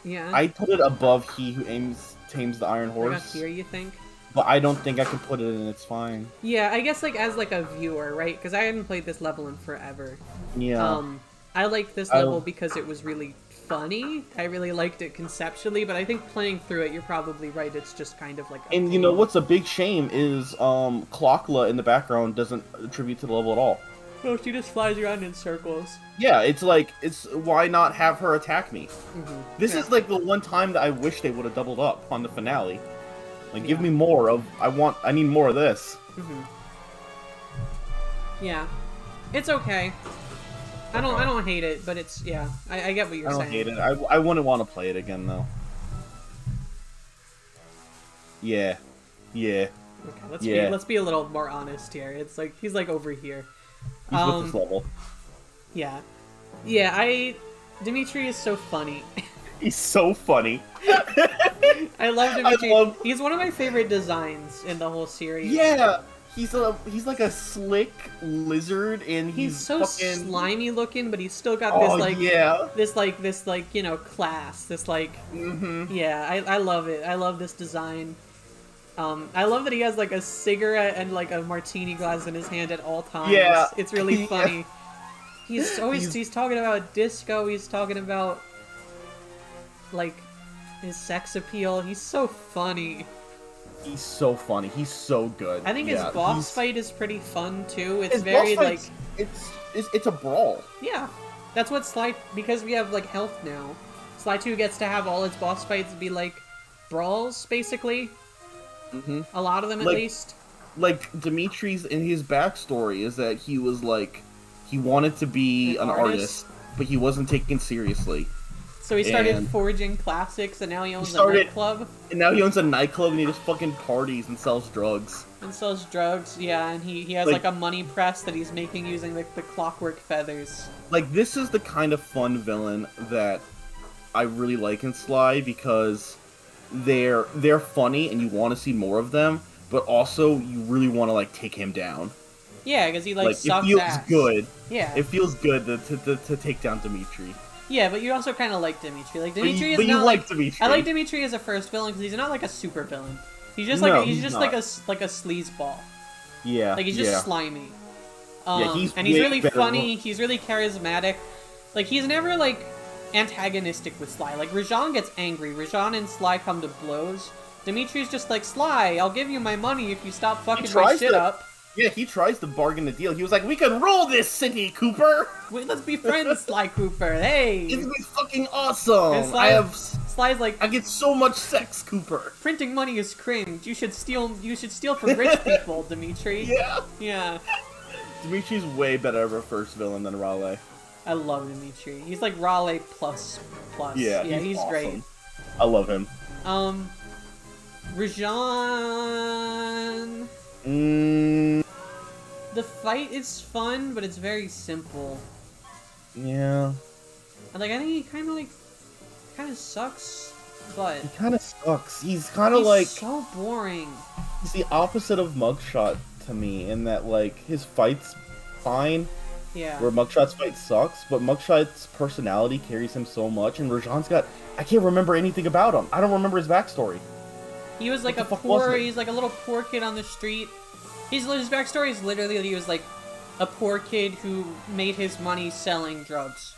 [SPEAKER 1] Yeah?
[SPEAKER 2] I'd put it above He Who Tames the Iron Horse.
[SPEAKER 1] Like up here, you think?
[SPEAKER 2] But I don't think I can put it in It's Fine.
[SPEAKER 1] Yeah, I guess, like, as, like, a viewer, right? Because I hadn't played this level in forever.
[SPEAKER 2] Yeah.
[SPEAKER 1] I liked this level because it was really funny. I really liked it conceptually, but I think playing through it, you're probably right, it's just kind of like a
[SPEAKER 2] And, you know, what's a big shame is, Clockla in the background doesn't attribute to the level at all.
[SPEAKER 1] No, she just flies around in circles.
[SPEAKER 2] Yeah, it's like, why not have her attack me? This is, like, the one time that I wish they would have doubled up on the finale. Like, give me more of, I need more of this.
[SPEAKER 1] Yeah. It's okay. I don't hate it, but it's, I get what you're saying.
[SPEAKER 2] I don't hate it. I wouldn't want to play it again, though. Yeah. Yeah.
[SPEAKER 1] Okay, let's be a little more honest here. It's like, he's like over here.
[SPEAKER 2] He's with this level.
[SPEAKER 1] Yeah. Yeah, Dimitri is so funny.
[SPEAKER 2] He's so funny.
[SPEAKER 1] I love Dimitri. He's one of my favorite designs in the whole series.
[SPEAKER 2] Yeah, he's like a slick lizard, and he's
[SPEAKER 1] so
[SPEAKER 2] fucking...
[SPEAKER 1] slimy looking, but he's still got this you know, class. This like, yeah, I love it. I love this design. I love that he has like a cigarette and like a martini glass in his hand at all times.
[SPEAKER 2] Yeah,
[SPEAKER 1] it's really funny. He's talking about disco. He's talking about like his sex appeal. He's so funny.
[SPEAKER 2] He's so funny. He's so good.
[SPEAKER 1] I think his boss fight is pretty fun too. It's very like
[SPEAKER 2] it's a brawl.
[SPEAKER 1] Yeah, that's what Sly, because we have like health now. Sly 2 gets to have all its boss fights be like brawls, basically. A lot of them, at least.
[SPEAKER 2] Like Dimitri's in his backstory is that he was like he wanted to be an artist, but he wasn't taken seriously.
[SPEAKER 1] So he started forging classics, and now he owns a nightclub.
[SPEAKER 2] And now he owns a nightclub, and he just fucking parties and sells drugs.
[SPEAKER 1] Yeah, and he has like a money press that he's making using the clockwork feathers.
[SPEAKER 2] Like, this is the kind of fun villain that I really like in Sly, because they're funny, and you want to see more of them, but also you really want to like take him down.
[SPEAKER 1] Yeah, because he like sucks
[SPEAKER 2] it feels
[SPEAKER 1] ass.
[SPEAKER 2] Good.
[SPEAKER 1] Yeah,
[SPEAKER 2] it feels good to take down Dimitri.
[SPEAKER 1] Yeah, but you also kind of like Dimitri. Like Dimitri
[SPEAKER 2] but you like Dimitri.
[SPEAKER 1] I like Dimitri as a first villain because he's not like a super villain. He's just like like a sleazeball.
[SPEAKER 2] Yeah,
[SPEAKER 1] like he's just slimy.
[SPEAKER 2] He's
[SPEAKER 1] really funny. He's really charismatic. Like he's never like antagonistic with Sly. Like Rajan gets angry. Rajan and Sly come to blows. Dimitri's just like, Sly, I'll give you my money if you stop fucking my shit up.
[SPEAKER 2] Yeah, he tries to bargain the deal. He was like, we can rule this city, Cooper!
[SPEAKER 1] Wait, let's be friends, Sly Cooper, hey!
[SPEAKER 2] It's gonna be fucking awesome!
[SPEAKER 1] Sly's like,
[SPEAKER 2] I get so much sex, Cooper!
[SPEAKER 1] Printing money is cringe. You should steal from rich people, Dimitri.
[SPEAKER 2] Yeah!
[SPEAKER 1] Yeah.
[SPEAKER 2] Dimitri's way better of a first villain than Raleigh.
[SPEAKER 1] I love Dimitri. He's like Raleigh plus.
[SPEAKER 2] Yeah,
[SPEAKER 1] he's
[SPEAKER 2] awesome.
[SPEAKER 1] Great.
[SPEAKER 2] I love him.
[SPEAKER 1] Rajan... The fight is fun, but it's very simple.
[SPEAKER 2] Yeah.
[SPEAKER 1] And like, I think he kind of sucks, but...
[SPEAKER 2] He kind of sucks. He's kind of like...
[SPEAKER 1] so boring.
[SPEAKER 2] He's the opposite of Mugshot to me, in that, like, his fight's fine.
[SPEAKER 1] Yeah.
[SPEAKER 2] Where Mugshot's fight sucks, but Mugshot's personality carries him so much, and Rajan's got... I can't remember anything about him. I don't remember his backstory.
[SPEAKER 1] He was like he's like a little poor kid on the street. His backstory is literally that he was like a poor kid who made his money selling drugs.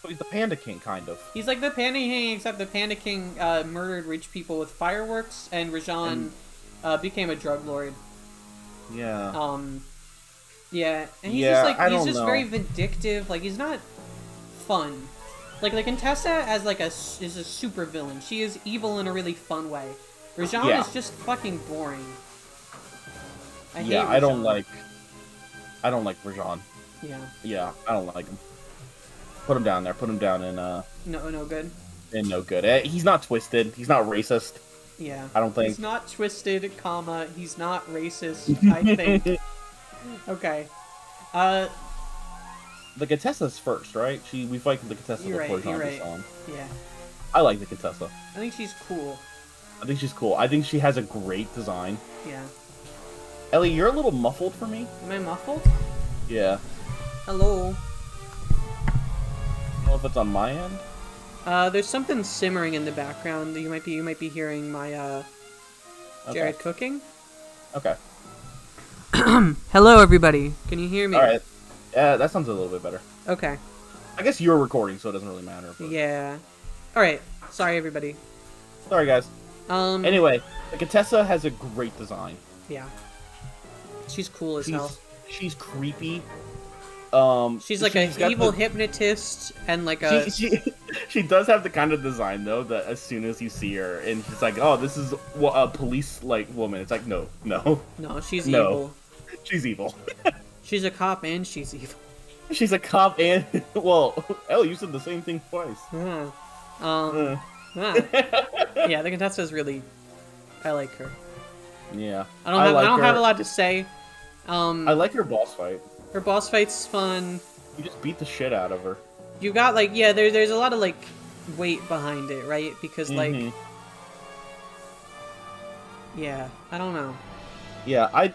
[SPEAKER 2] So he's the Panda King, kind of.
[SPEAKER 1] He's like the Panda King, except the Panda King murdered rich people with fireworks, and Rajan became a drug lord.
[SPEAKER 2] Yeah.
[SPEAKER 1] Yeah, and he's just like he's just very vindictive. Like, he's not fun. Like Contessa as like is a super villain. She is evil in a really fun way. Rajan is just fucking boring. I don't like Rajan. Yeah, I don't like him. Put him down there. Put him down in no good.
[SPEAKER 2] In no good. He's not twisted. He's not racist.
[SPEAKER 1] Yeah.
[SPEAKER 2] I don't think.
[SPEAKER 1] He's not twisted, comma, he's not racist, I think. Okay.
[SPEAKER 2] The Contessa's first, right? We fight the Contessa before Jean on.
[SPEAKER 1] Yeah.
[SPEAKER 2] I like the Contessa.
[SPEAKER 1] I think she's cool.
[SPEAKER 2] I think she's cool. I think she has a great design.
[SPEAKER 1] Yeah.
[SPEAKER 2] Ellie, you're a little muffled for me.
[SPEAKER 1] Am I muffled?
[SPEAKER 2] Yeah.
[SPEAKER 1] Hello.
[SPEAKER 2] I don't know if it's on my end.
[SPEAKER 1] There's something simmering in the background. You might be hearing my Jared cooking.
[SPEAKER 2] Okay.
[SPEAKER 1] Hello, everybody. Can you hear me?
[SPEAKER 2] All right. Yeah, that sounds a little bit better.
[SPEAKER 1] Okay.
[SPEAKER 2] I guess you're recording, so it doesn't really matter. But...
[SPEAKER 1] Yeah. All right. Sorry, everybody.
[SPEAKER 2] Sorry, guys. Anyway, the Contessa has a great design.
[SPEAKER 1] Yeah. She's cool as hell.
[SPEAKER 2] She's creepy.
[SPEAKER 1] She's like an evil hypnotist and like a...
[SPEAKER 2] She does have the kind of design, though, that as soon as you see her, and she's like, oh, this is a police-like woman. It's like, no.
[SPEAKER 1] No, she's evil.
[SPEAKER 2] She's evil.
[SPEAKER 1] She's a cop and she's evil.
[SPEAKER 2] She's a cop and... Well, Ellie, you said the same thing twice.
[SPEAKER 1] Yeah, the Contessa's really... I like her.
[SPEAKER 2] Yeah.
[SPEAKER 1] I don't have a lot to say.
[SPEAKER 2] I like her boss fight.
[SPEAKER 1] Her boss fight's fun.
[SPEAKER 2] You just beat the shit out of her.
[SPEAKER 1] You got, like, yeah, there's a lot of, like, weight behind it, right? Because, like... Yeah, I don't know.
[SPEAKER 2] Yeah, I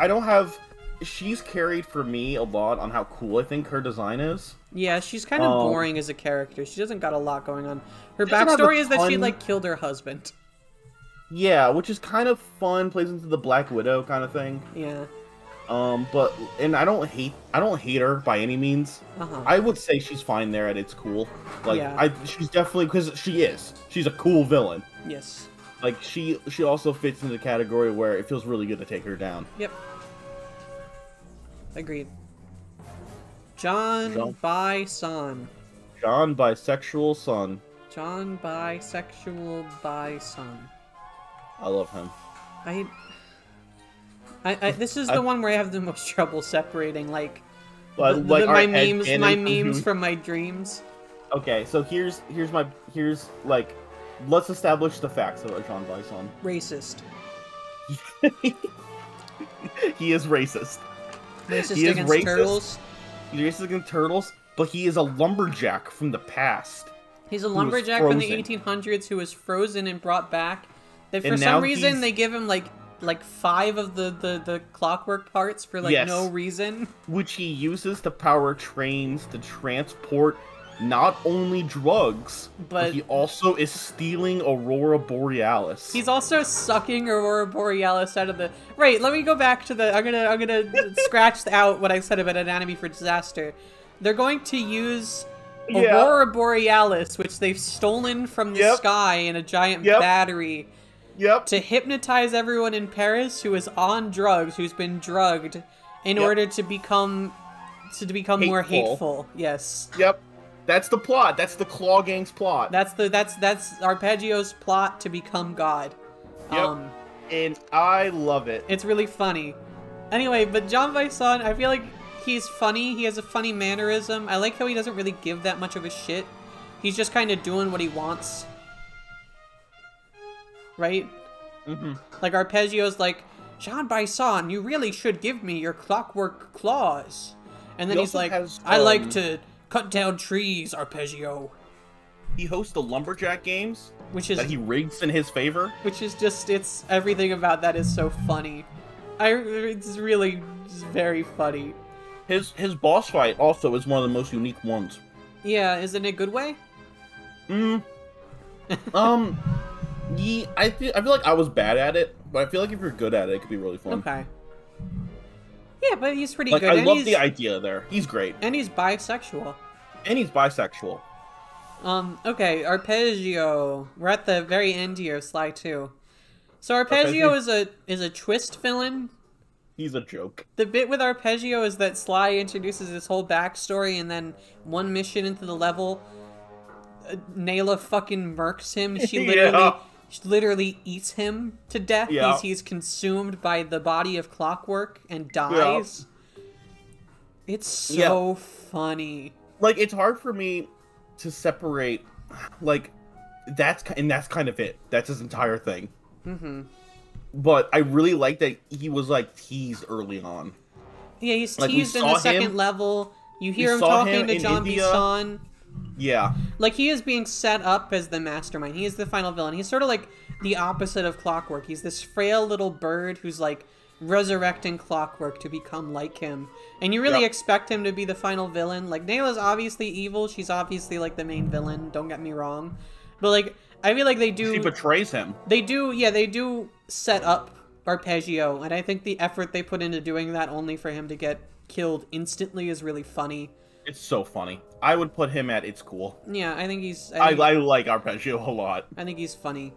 [SPEAKER 2] don't have... She's carried for me a lot on how cool I think her design is.
[SPEAKER 1] Yeah, she's kind of boring as a character. She doesn't got a lot going on. Her backstory is that she, like, killed her husband.
[SPEAKER 2] Yeah, which is kind of fun, plays into the Black Widow kind of thing.
[SPEAKER 1] Yeah.
[SPEAKER 2] But I don't hate her by any means. I would say she's fine there, and it's cool. Like, yeah. She's definitely, because she's a cool villain.
[SPEAKER 1] Yes.
[SPEAKER 2] Like, she also fits into the category where it feels really good to take her down.
[SPEAKER 1] Yep. Agreed. John By-san.
[SPEAKER 2] John Bisexual Son.
[SPEAKER 1] John Bisexual By-san.
[SPEAKER 2] I love him.
[SPEAKER 1] This is the one where I have the most trouble separating, like
[SPEAKER 2] my
[SPEAKER 1] memes from my dreams.
[SPEAKER 2] Okay, so here's let's establish the facts about John Bison.
[SPEAKER 1] Racist.
[SPEAKER 2] He is racist.
[SPEAKER 1] Racist against turtles.
[SPEAKER 2] He's racist against turtles, but he is a lumberjack from the past.
[SPEAKER 1] He's a lumberjack from the 1800s who was frozen and brought back. That for some reason they give him like 5 of the clockwork parts for no reason. Which
[SPEAKER 2] he uses to power trains to transport not only drugs, but he also is stealing Aurora Borealis.
[SPEAKER 1] He's also sucking Aurora Borealis out of the... Right, let me go back to the... I'm gonna scratch out what I said about Anatomy for Disaster. They're going to use Aurora Borealis, which they've stolen from the sky in a giant battery,
[SPEAKER 2] Yep.
[SPEAKER 1] To hypnotize everyone in Paris who is on drugs, who's been drugged, in order to become more hateful. Yes.
[SPEAKER 2] Yep. That's the plot. That's the Claw Gang's plot.
[SPEAKER 1] That's Arpeggio's plot to become God.
[SPEAKER 2] Yep. And I love it.
[SPEAKER 1] It's really funny. Anyway, but Jean Vincent, I feel like he's funny. He has a funny mannerism. I like how he doesn't really give that much of a shit. He's just kind of doing what he wants. Right?
[SPEAKER 2] Mm-hmm.
[SPEAKER 1] Like, Arpeggio's like, Jean Vincent, you really should give me your clockwork claws. And then he's like, I like to cut down trees, Arpeggio.
[SPEAKER 2] He hosts the Lumberjack games,
[SPEAKER 1] that
[SPEAKER 2] he rigs in his favor.
[SPEAKER 1] Which is just, everything about that is so funny. It's really just very funny.
[SPEAKER 2] His boss fight also is one of the most unique ones.
[SPEAKER 1] Yeah, is it in a good way?
[SPEAKER 2] Yeah, I feel like I was bad at it, but I feel like if you're good at it, it could be really fun.
[SPEAKER 1] Okay. Yeah, but he's pretty good.
[SPEAKER 2] I love the idea there. He's great.
[SPEAKER 1] And he's bisexual. Okay, Arpeggio. We're at the very end here of Sly 2. So Arpeggio is a twist villain.
[SPEAKER 2] He's a joke.
[SPEAKER 1] The bit with Arpeggio is that Sly introduces this whole backstory, and then one mission into the level, Nayla fucking murks him. She literally eats him to death.
[SPEAKER 2] Yeah.
[SPEAKER 1] He's consumed by the body of Clockwork and dies. Yeah. It's so funny.
[SPEAKER 2] Like, it's hard for me to separate, like, that's kind of it. That's his entire thing.
[SPEAKER 1] Mm-hmm.
[SPEAKER 2] But I really like that he was, like, teased early on.
[SPEAKER 1] Yeah, he's teased in the second level. You hear him talking to Jean Vincent.
[SPEAKER 2] Yeah.
[SPEAKER 1] Like, he is being set up as the mastermind. He is the final villain. He's sort of like the opposite of Clockwork. He's this frail little bird who's, like, resurrecting Clockwork to become like him. And you really expect him to be the final villain. Like, Nayla's obviously evil. She's obviously, like, the main villain. Don't get me wrong. But, like, I feel like they do...
[SPEAKER 2] She betrays him.
[SPEAKER 1] They do set up Arpeggio. And I think the effort they put into doing that only for him to get killed instantly is really funny.
[SPEAKER 2] It's so funny. I would put him at It's Cool.
[SPEAKER 1] Yeah, I think he's...
[SPEAKER 2] I like Arpeggio a lot.
[SPEAKER 1] I think he's funny.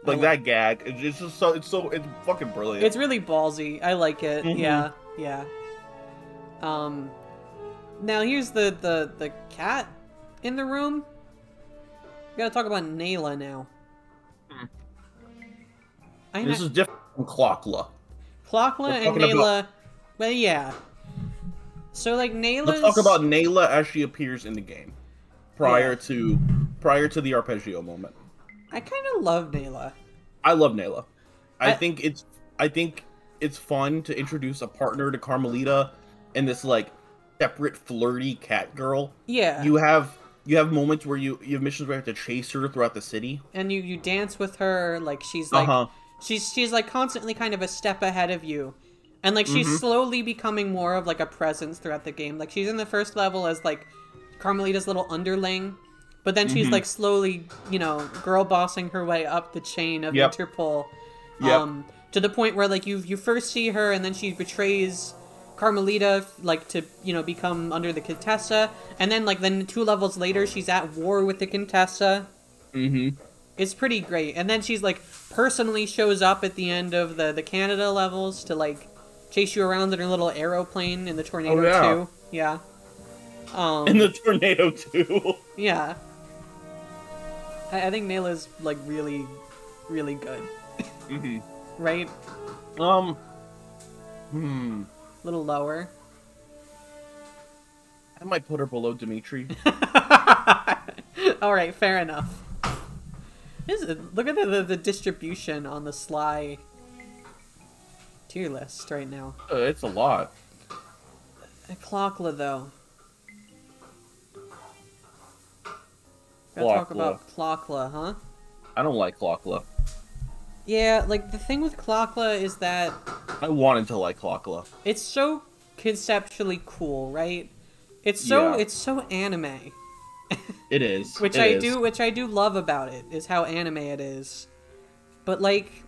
[SPEAKER 2] Like that gag, it's just it's fucking brilliant.
[SPEAKER 1] It's really ballsy. I like it. Mm-hmm. Yeah. Now here's the cat in the room. We gotta talk about Nayla now.
[SPEAKER 2] This is different from Clockla.
[SPEAKER 1] Clockla and Nayla. Well, yeah. So like Nayla's...
[SPEAKER 2] Let's talk about Nayla as she appears in the game, prior to the Arpeggio moment.
[SPEAKER 1] I kind of love Nayla.
[SPEAKER 2] I love Nayla. I think it's fun to introduce a partner to Carmelita and this like separate flirty cat girl.
[SPEAKER 1] Yeah.
[SPEAKER 2] You have moments where you have missions where you have to chase her throughout the city.
[SPEAKER 1] And you dance with her, like she's like she's like constantly kind of a step ahead of you. And like she's slowly becoming more of like a presence throughout the game. Like she's in the first level as like Carmelita's little underling. But then she's, like, slowly, you know, girl bossing her way up the chain of Interpol. To the point where, like, you first see her, and then she betrays Carmelita, like, to, you know, become under the Contessa. And then, like, 2 levels later, she's at war with the Contessa. It's pretty great. And then she's, like, personally shows up at the end of the Canada levels to, like, chase you around in her little aeroplane in the Tornado 2. Yeah.
[SPEAKER 2] In the Tornado 2.
[SPEAKER 1] Yeah. I think Nayla's, like, really, really good. Right?
[SPEAKER 2] A
[SPEAKER 1] little lower.
[SPEAKER 2] I might put her below Dimitri.
[SPEAKER 1] Alright, fair enough. Look at the distribution on the Sly tier list right now.
[SPEAKER 2] It's a lot.
[SPEAKER 1] Clockla, though. Gotta talk about Clockla, huh?
[SPEAKER 2] I don't like Clockla.
[SPEAKER 1] Yeah, like, the thing with Clockla is that...
[SPEAKER 2] I wanted to like Clockla.
[SPEAKER 1] It's so conceptually cool, right? It's so anime.
[SPEAKER 2] It is.
[SPEAKER 1] Which I do love about it, is how anime it is. But, like...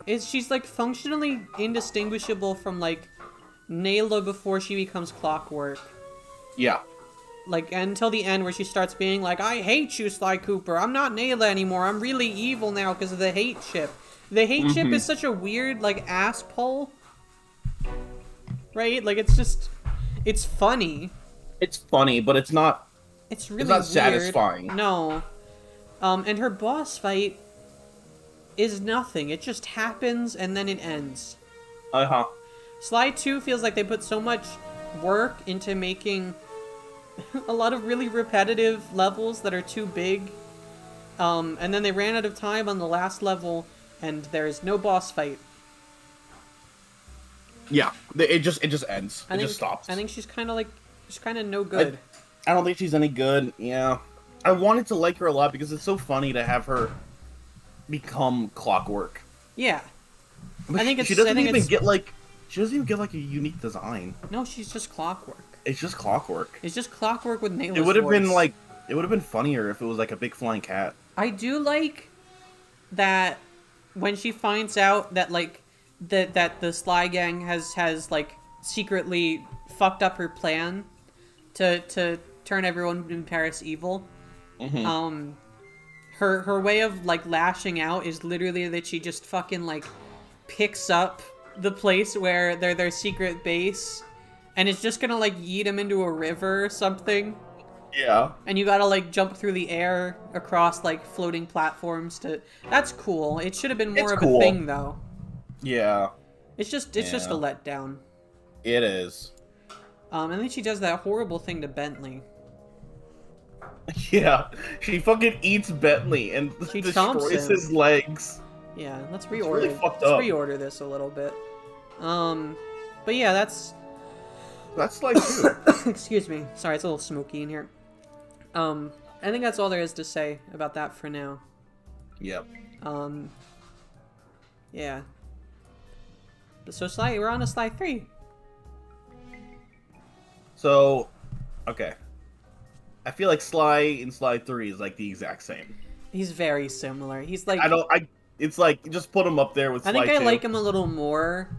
[SPEAKER 1] she's, like, functionally indistinguishable from, like, Nayla before she becomes Clockwork.
[SPEAKER 2] Yeah.
[SPEAKER 1] like, until the end where she starts being like, I hate you, Sly Cooper. I'm not Nayla anymore. I'm really evil now because of the hate ship. The hate ship is such a weird, like, ass pull. Right? Like, it's just... It's funny.
[SPEAKER 2] It's funny, but it's not...
[SPEAKER 1] It's really
[SPEAKER 2] not
[SPEAKER 1] weird.
[SPEAKER 2] satisfying.
[SPEAKER 1] No. And her boss fight is nothing. It just happens, and then it ends.
[SPEAKER 2] Uh-huh.
[SPEAKER 1] Sly 2 feels like they put so much work into making a lot of really repetitive levels that are too big. And then they ran out of time on the last level, and there's no boss fight.
[SPEAKER 2] Yeah, it just ends. It just stops.
[SPEAKER 1] I think she's kind of like, she's kind of no good.
[SPEAKER 2] I don't think she's any good, yeah. I wanted to like her a lot because it's so funny to have her become Clockwork.
[SPEAKER 1] Yeah.
[SPEAKER 2] But I think she doesn't even get like... She doesn't even get like a unique design.
[SPEAKER 1] No, she's just Clockwork.
[SPEAKER 2] It's just Clockwork.
[SPEAKER 1] It's just Clockwork with Nayla's
[SPEAKER 2] It would have been like... It would have been funnier if it was like a big flying cat.
[SPEAKER 1] I do like that when she finds out that like that the Sly Gang has like secretly fucked up her plan to turn everyone in Paris evil. Her way of like lashing out is literally that she just fucking like picks up the place where their secret base, and it's just gonna like yeet him into a river or something.
[SPEAKER 2] Yeah.
[SPEAKER 1] And you gotta like jump through the air across like floating platforms to... That's cool. It should have been more of a thing though.
[SPEAKER 2] Yeah.
[SPEAKER 1] It's just a letdown.
[SPEAKER 2] It is.
[SPEAKER 1] And then she does that horrible thing to Bentley.
[SPEAKER 2] Yeah. She fucking eats Bentley and
[SPEAKER 1] she
[SPEAKER 2] destroys his legs.
[SPEAKER 1] Yeah, let's
[SPEAKER 2] reorder. Really fucked up.
[SPEAKER 1] Let's reorder this a little bit. But yeah, that's
[SPEAKER 2] like 2.
[SPEAKER 1] Excuse me. Sorry, it's a little smoky in here. I think that's all there is to say about that for now.
[SPEAKER 2] Yep.
[SPEAKER 1] Yeah. So Sly, we're on to Sly 3.
[SPEAKER 2] So, okay. I feel like Sly in Sly 3 is like the exact same.
[SPEAKER 1] He's very similar. He's like...
[SPEAKER 2] It's like, just put him up there with Sly 2.
[SPEAKER 1] I think I like him a little more.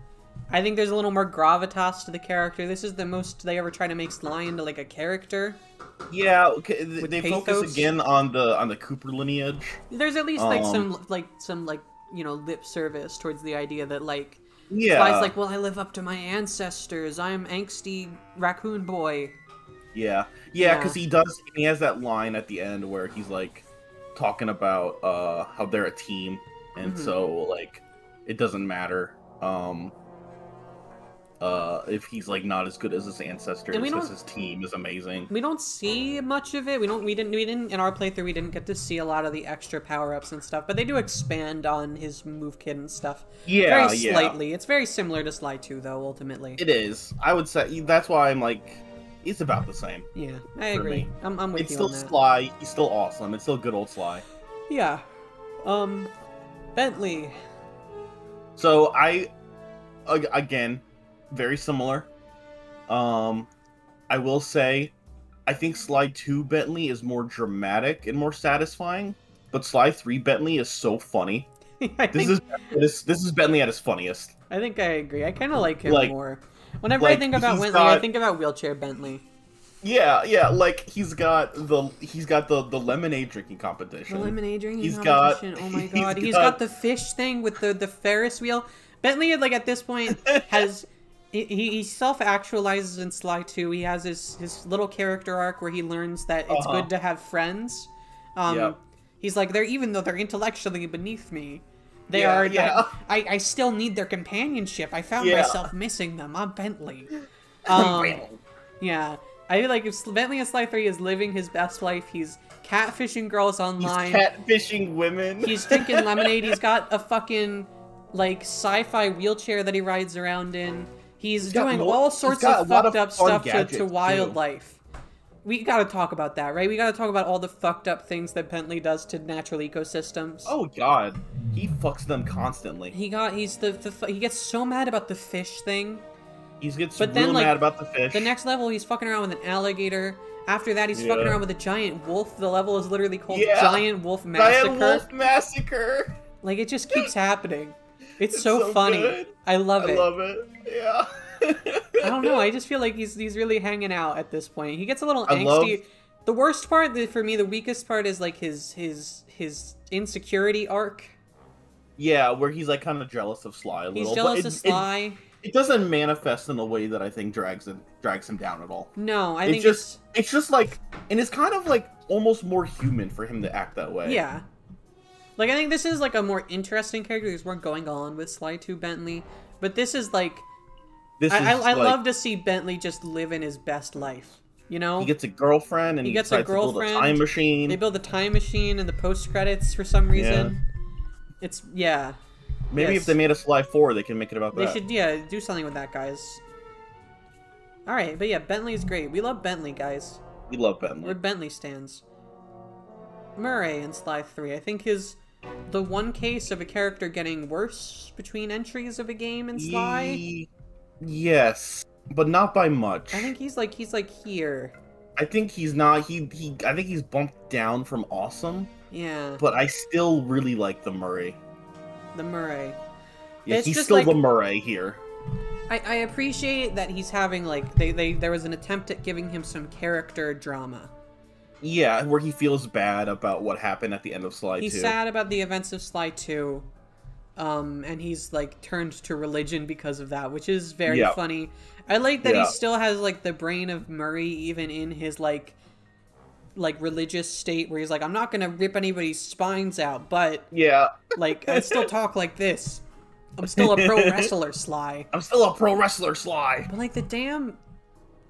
[SPEAKER 1] I think there's a little more gravitas to the character. This is the most they ever try to make Sly into like a character.
[SPEAKER 2] Yeah, okay. They focus again on the Cooper lineage.
[SPEAKER 1] There's at least like some you know, lip service towards the idea that like
[SPEAKER 2] yeah.
[SPEAKER 1] Sly's like, well, I live up to my ancestors. I'm angsty raccoon boy.
[SPEAKER 2] Yeah, because he has that line at the end where he's like talking about how they're a team, and so like it doesn't matter if he's like not as good as his ancestors, because his team is amazing.
[SPEAKER 1] We don't see much of it. We didn't in our playthrough. We didn't get to see a lot of the extra power-ups and stuff, but they do expand on his move kit and stuff.
[SPEAKER 2] Yeah,
[SPEAKER 1] very slightly. It's very similar to Sly 2, though. Ultimately,
[SPEAKER 2] it is. I would say that's why I'm like, it's about the same.
[SPEAKER 1] Yeah, I agree. I'm with you on that.
[SPEAKER 2] It's still Sly. He's still awesome. It's still good old Sly.
[SPEAKER 1] Yeah. Bentley.
[SPEAKER 2] So again, very similar. I will say, I think Sly 2 Bentley is more dramatic and more satisfying, but Sly 3 Bentley is so funny. This is Bentley at his funniest.
[SPEAKER 1] I think I agree. I kind of like him more. Whenever I think about Bentley, I think about wheelchair Bentley.
[SPEAKER 2] Yeah, like he's got the lemonade drinking competition.
[SPEAKER 1] The lemonade drinking competition. Oh my god, he's got the fish thing with the Ferris wheel. Bentley, like at this point, has he self-actualizes in Sly 2. He has his little character arc where he learns that it's good to have friends. He's like, even though they're intellectually beneath me, they are. Yeah. I still need their companionship. I found myself missing them. I'm Bentley. Yeah. I feel like if Bentley in Sly 3 is living his best life, he's catfishing girls online.
[SPEAKER 2] He's catfishing women.
[SPEAKER 1] He's drinking lemonade. He's got a fucking, like, sci-fi wheelchair that he rides around in. He's doing all sorts of fucked up stuff to wildlife. We gotta talk about that, right? We gotta talk about all the fucked up things that Bentley does to natural ecosystems.
[SPEAKER 2] Oh god. He fucks them constantly.
[SPEAKER 1] He gets so mad about the fish thing.
[SPEAKER 2] He gets real mad about the fish.
[SPEAKER 1] The next level, he's fucking around with an alligator. After that, he's fucking around with a giant wolf. The level is literally called Giant Wolf Massacre.
[SPEAKER 2] Giant Wolf Massacre!
[SPEAKER 1] Like, it just keeps happening. It's so funny. Good. I love it.
[SPEAKER 2] I love it. Yeah.
[SPEAKER 1] I don't know. I just feel like he's really hanging out at this point. He gets a little angsty. The worst part, for me, the weakest part is like his insecurity arc.
[SPEAKER 2] Yeah, where he's like kind of jealous of Sly a little.
[SPEAKER 1] He's jealous of Sly.
[SPEAKER 2] It doesn't manifest in a way that I think drags him down at all.
[SPEAKER 1] No, I think
[SPEAKER 2] it's just like, and it's kind of like almost more human for him to act that way.
[SPEAKER 1] Yeah. Like, I think this is like a more interesting character. There's more going on with Sly 2 Bentley, but this is like, I love to see Bentley just live in his best life. You know,
[SPEAKER 2] he gets a girlfriend, and he gets a girlfriend. To build a time machine.
[SPEAKER 1] They build a time machine in the post credits for some reason. Yeah.
[SPEAKER 2] Maybe if they made a Sly 4, they can make it about that.
[SPEAKER 1] They should, do something with that, guys. All right, but yeah, Bentley's great. We love Bentley, guys.
[SPEAKER 2] We love Bentley.
[SPEAKER 1] We're Bentley stans. Murray in Sly 3, I think, is the one case of a character getting worse between entries of a game in Sly.
[SPEAKER 2] Yes. But not by much.
[SPEAKER 1] I think he's like here.
[SPEAKER 2] I think he's not. I think he's bumped down from awesome.
[SPEAKER 1] Yeah.
[SPEAKER 2] But I still really like the Murray.
[SPEAKER 1] The Murray.
[SPEAKER 2] Yeah, he's still like, the Murray here.
[SPEAKER 1] I appreciate that he's having like there was an attempt at giving him some character drama.
[SPEAKER 2] Yeah, where he feels bad about what happened at the end of Sly 2.
[SPEAKER 1] He's sad about the events of Sly 2. And he's like turned to religion because of that, which is very funny. I like that he still has like the brain of Murray even in his like religious state where he's like, I'm not gonna rip anybody's spines out, but like I still talk like this. I'm still a pro wrestler, Sly.
[SPEAKER 2] I'm still a pro wrestler, Sly.
[SPEAKER 1] But like the damn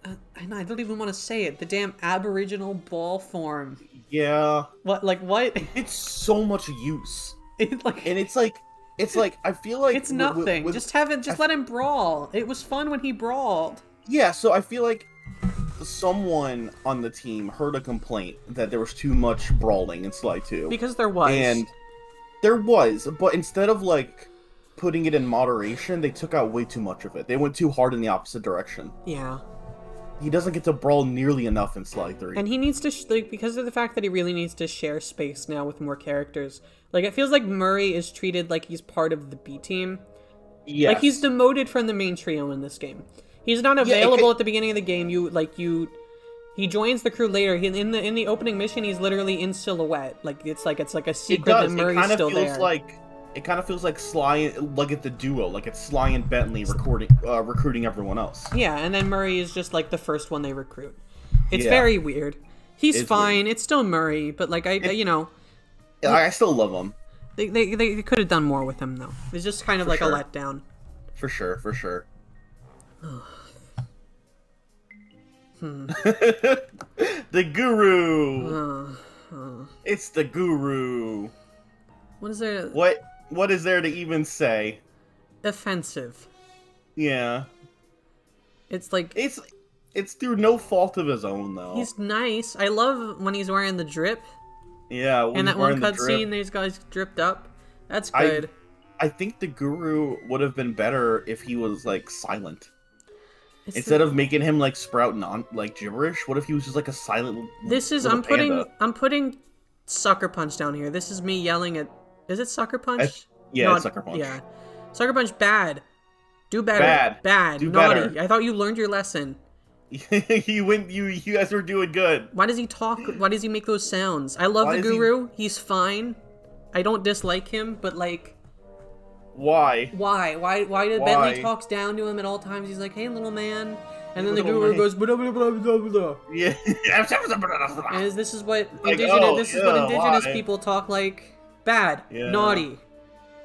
[SPEAKER 1] I don't even want to say it. The damn Aboriginal ball form.
[SPEAKER 2] Yeah.
[SPEAKER 1] What?
[SPEAKER 2] It's so much use.
[SPEAKER 1] It's
[SPEAKER 2] like I feel like
[SPEAKER 1] it's nothing. Just let him brawl. It was fun when he brawled.
[SPEAKER 2] Yeah, so I feel like someone on the team heard a complaint that there was too much brawling in Sly 2.
[SPEAKER 1] Because there was.
[SPEAKER 2] And there was, but instead of like putting it in moderation, they took out way too much of it. They went too hard in the opposite direction.
[SPEAKER 1] Yeah.
[SPEAKER 2] He doesn't get to brawl nearly enough in Sly 3.
[SPEAKER 1] And he needs to, because of the fact that he really needs to share space now with more characters. Like, it feels like Murray is treated like he's part of the B team.
[SPEAKER 2] Yes.
[SPEAKER 1] Like, he's demoted from the main trio in this game. He's not available at the beginning of the game. He joins the crew later. In the opening mission, he's literally in silhouette. It's like a secret that Murray's still there.
[SPEAKER 2] It kind of feels like Sly, like it's the duo, like it's Sly and Bentley recruiting everyone else.
[SPEAKER 1] Yeah, and then Murray is just like the first one they recruit. It's very weird. He's fine. Weird. It's still Murray, but like
[SPEAKER 2] I still love him.
[SPEAKER 1] They could have done more with him though. It's just kind of a letdown.
[SPEAKER 2] For sure. The Guru. It's the Guru.
[SPEAKER 1] What is there?
[SPEAKER 2] What is there to even say?
[SPEAKER 1] Offensive.
[SPEAKER 2] Yeah.
[SPEAKER 1] It's like
[SPEAKER 2] it's through no fault of his own though.
[SPEAKER 1] He's nice. I love when he's wearing the drip.
[SPEAKER 2] Yeah,
[SPEAKER 1] and that one cutscene, these guys dripped up. That's good.
[SPEAKER 2] I think the Guru would have been better if he was like silent. Instead of making him like sprout like gibberish, what if he was just like a silent?
[SPEAKER 1] I'm putting Sucker Punch down here. This is me yelling at. Is it Sucker Punch?
[SPEAKER 2] It's Sucker Punch.
[SPEAKER 1] Yeah, Sucker Punch. Bad. Do better. Bad.
[SPEAKER 2] Do
[SPEAKER 1] naughty.
[SPEAKER 2] Better.
[SPEAKER 1] I thought you learned your lesson.
[SPEAKER 2] You guys were doing good.
[SPEAKER 1] Why does he talk? Why does he make those sounds? I love the Guru. He's fine. I don't dislike him, but like.
[SPEAKER 2] Why?
[SPEAKER 1] Why did Bentley talks down to him at all times? He's like, "Hey, little man," and then the Guru goes, blah, blah, blah, blah, blah.
[SPEAKER 2] Yeah.
[SPEAKER 1] And this is what indigenous people talk like. Bad, naughty.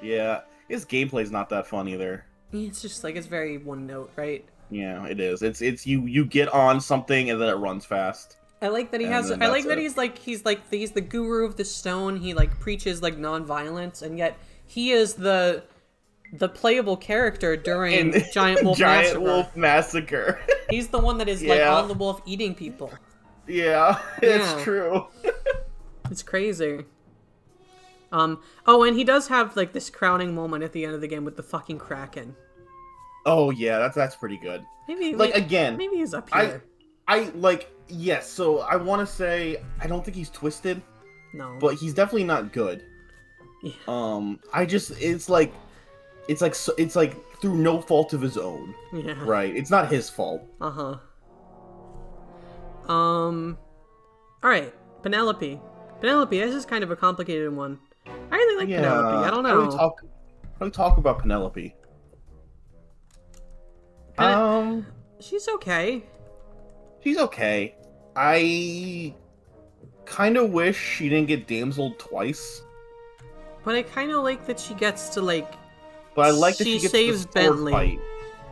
[SPEAKER 2] Yeah, his gameplay's not that fun either.
[SPEAKER 1] It's just like it's very one note, right?
[SPEAKER 2] Yeah, it is. It's you get on something and then it runs fast.
[SPEAKER 1] I like that he has. I like that he's the Guru of the Stone. He like preaches like non-violence, and yet he is the playable character during Giant Wolf Massacre. He's the one that is like on the wolf eating people.
[SPEAKER 2] Yeah, it's true.
[SPEAKER 1] It's crazy. Oh, and he does have like this crowning moment at the end of the game with the fucking Kraken.
[SPEAKER 2] Oh yeah, that's pretty good.
[SPEAKER 1] Maybe he's up here.
[SPEAKER 2] Yes, so I want to say I don't think he's twisted.
[SPEAKER 1] No.
[SPEAKER 2] But he's definitely not good.
[SPEAKER 1] Yeah.
[SPEAKER 2] It's like it's like through no fault of his own.
[SPEAKER 1] Yeah.
[SPEAKER 2] Right. It's not his fault.
[SPEAKER 1] Uh-huh. All right, Penelope. Penelope, this is kind of a complicated one. I really like Penelope. I don't know.
[SPEAKER 2] How do we talk about Penelope?
[SPEAKER 1] She's okay.
[SPEAKER 2] She's okay. I kind of wish she didn't get damseled twice.
[SPEAKER 1] But I kind of like that she gets to, like...
[SPEAKER 2] But I like that she gets
[SPEAKER 1] saves
[SPEAKER 2] the sword
[SPEAKER 1] Bentley.
[SPEAKER 2] fight.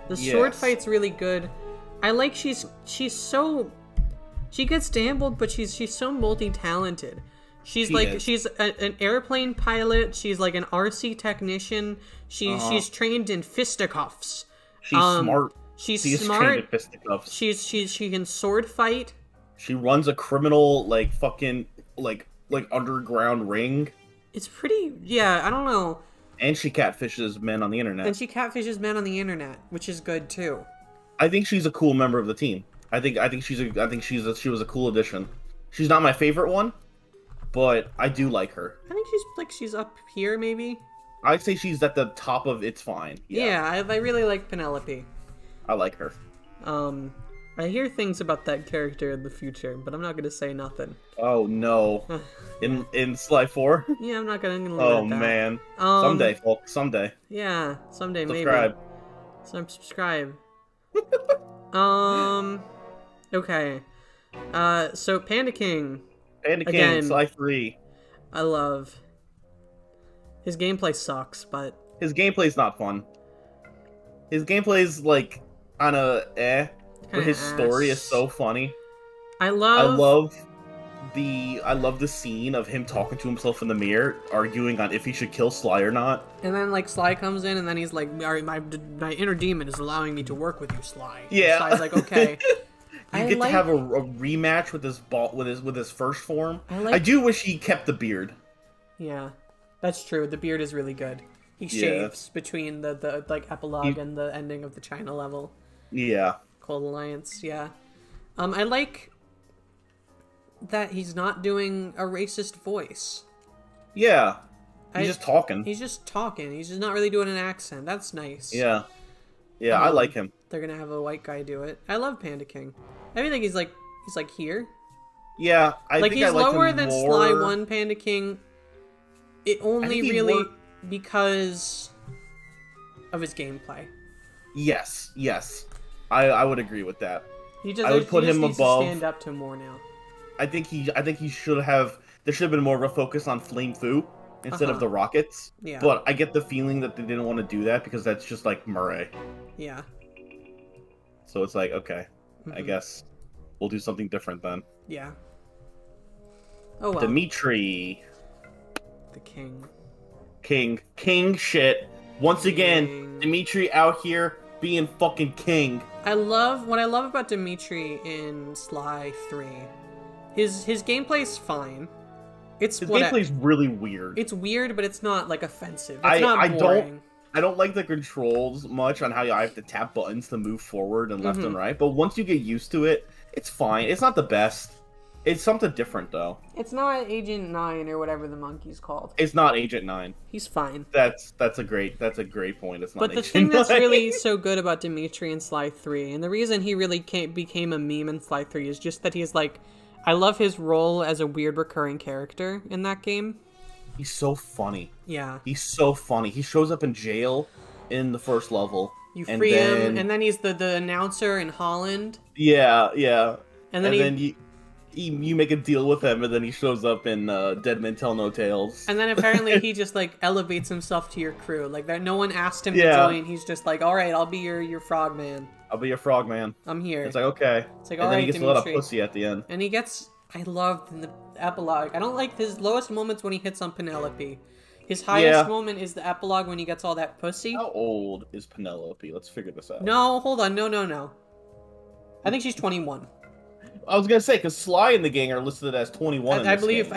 [SPEAKER 1] The sword fight's really good. I like she's so... She gets damseled, but she's so multi-talented. She's an airplane pilot. She's like an RC technician. She's trained in fisticuffs.
[SPEAKER 2] She's smart.
[SPEAKER 1] She's smart.
[SPEAKER 2] Trained in fisticuffs.
[SPEAKER 1] She can sword fight.
[SPEAKER 2] She runs a criminal like fucking like underground ring.
[SPEAKER 1] It's pretty. Yeah, I don't know.
[SPEAKER 2] And she catfishes men on the internet.
[SPEAKER 1] Which is good too.
[SPEAKER 2] I think she's a cool member of the team. I think she was a cool addition. She's not my favorite one, but I do like her.
[SPEAKER 1] I think she's up here maybe.
[SPEAKER 2] I'd say she's at the top of It's Fine.
[SPEAKER 1] Yeah, I really like Penelope.
[SPEAKER 2] I like her.
[SPEAKER 1] I hear things about that character in the future, but I'm not gonna say nothing.
[SPEAKER 2] Oh no. in Sly 4?
[SPEAKER 1] Yeah, I'm not gonna limit
[SPEAKER 2] Oh
[SPEAKER 1] that.
[SPEAKER 2] Man. Someday, folks. Someday.
[SPEAKER 1] Yeah, someday
[SPEAKER 2] Subscribe.
[SPEAKER 1] maybe. Subscribe. Okay. So Panda King.
[SPEAKER 2] Again, Sly 3.
[SPEAKER 1] I love. His gameplay sucks, but
[SPEAKER 2] his gameplay's not fun. His gameplay's like on a but his story is so funny. I love the scene of him talking to himself in the mirror, arguing on if he should kill Sly or not.
[SPEAKER 1] And then like Sly comes in, and then he's like, "All right, my inner demon is allowing me to work with you, Sly."
[SPEAKER 2] Yeah.
[SPEAKER 1] And Sly's like, "Okay."
[SPEAKER 2] You get to have a rematch with his first form. I do wish he kept the beard.
[SPEAKER 1] Yeah, that's true. The beard is really good. He shaves between the like epilogue and the ending of the China level.
[SPEAKER 2] Yeah.
[SPEAKER 1] Cold Alliance. Yeah. I like that he's not doing a racist voice.
[SPEAKER 2] Yeah. He's just talking.
[SPEAKER 1] He's just not really doing an accent. That's nice.
[SPEAKER 2] Yeah. Yeah, I like him.
[SPEAKER 1] They're gonna have a white guy do it. I love Panda King. I think he's like here.
[SPEAKER 2] Yeah, I think
[SPEAKER 1] he's lower than Sly 1 Panda King. It only really because of his gameplay.
[SPEAKER 2] Yes. I would agree with that.
[SPEAKER 1] I would put him above. To stand up to more now.
[SPEAKER 2] I think he should have. There should have been more of a focus on Flame Fu instead of the rockets.
[SPEAKER 1] Yeah.
[SPEAKER 2] But I get the feeling that they didn't want to do that because that's just like Murray.
[SPEAKER 1] Yeah.
[SPEAKER 2] So it's like, okay, I guess we'll do something different then.
[SPEAKER 1] Yeah. Oh well.
[SPEAKER 2] Dimitri.
[SPEAKER 1] The king.
[SPEAKER 2] King shit. Once again, Dimitri out here being fucking king.
[SPEAKER 1] What I love about Dimitri in Sly 3. His gameplay's fine. His
[SPEAKER 2] gameplay's really weird.
[SPEAKER 1] It's weird, but it's not like offensive. It's not boring.
[SPEAKER 2] I don't like the controls much on how I have to tap buttons to move forward and left and right, but once you get used to it, it's fine. It's not the best. It's something different, though.
[SPEAKER 1] It's not Agent 9 or whatever the monkey's called.
[SPEAKER 2] It's not Agent 9.
[SPEAKER 1] He's fine.
[SPEAKER 2] That's a great point. It's not
[SPEAKER 1] But the thing that's really so good about Dimitri in Sly 3, and the reason he really became a meme in Sly 3 is just that he's like, I love his role as a weird recurring character in that game.
[SPEAKER 2] He's so funny.
[SPEAKER 1] Yeah.
[SPEAKER 2] He's so funny. He shows up in jail in the first level.
[SPEAKER 1] You free him, and then he's the announcer in Holland.
[SPEAKER 2] Yeah.
[SPEAKER 1] And then
[SPEAKER 2] you make a deal with him, and then he shows up in Dead Men Tell No Tales.
[SPEAKER 1] And then apparently he just like elevates himself to your crew. Like that, no one asked him to join. He's just like, all right, I'll be your frog man.
[SPEAKER 2] I'll be your frog man.
[SPEAKER 1] I'm here.
[SPEAKER 2] It's like, okay.
[SPEAKER 1] It's like,
[SPEAKER 2] and
[SPEAKER 1] all
[SPEAKER 2] then
[SPEAKER 1] right,
[SPEAKER 2] he gets
[SPEAKER 1] Dimitri.
[SPEAKER 2] a lot of pussy at the end.
[SPEAKER 1] And he gets. I loved in the epilogue. I don't like his lowest moments when he hits on Penelope. His highest moment is the epilogue when he gets all that pussy.
[SPEAKER 2] How old is Penelope? Let's figure this out.
[SPEAKER 1] No, hold on. No. I think she's 21.
[SPEAKER 2] I was gonna say, because Sly and the gang are listed as 21
[SPEAKER 1] I believe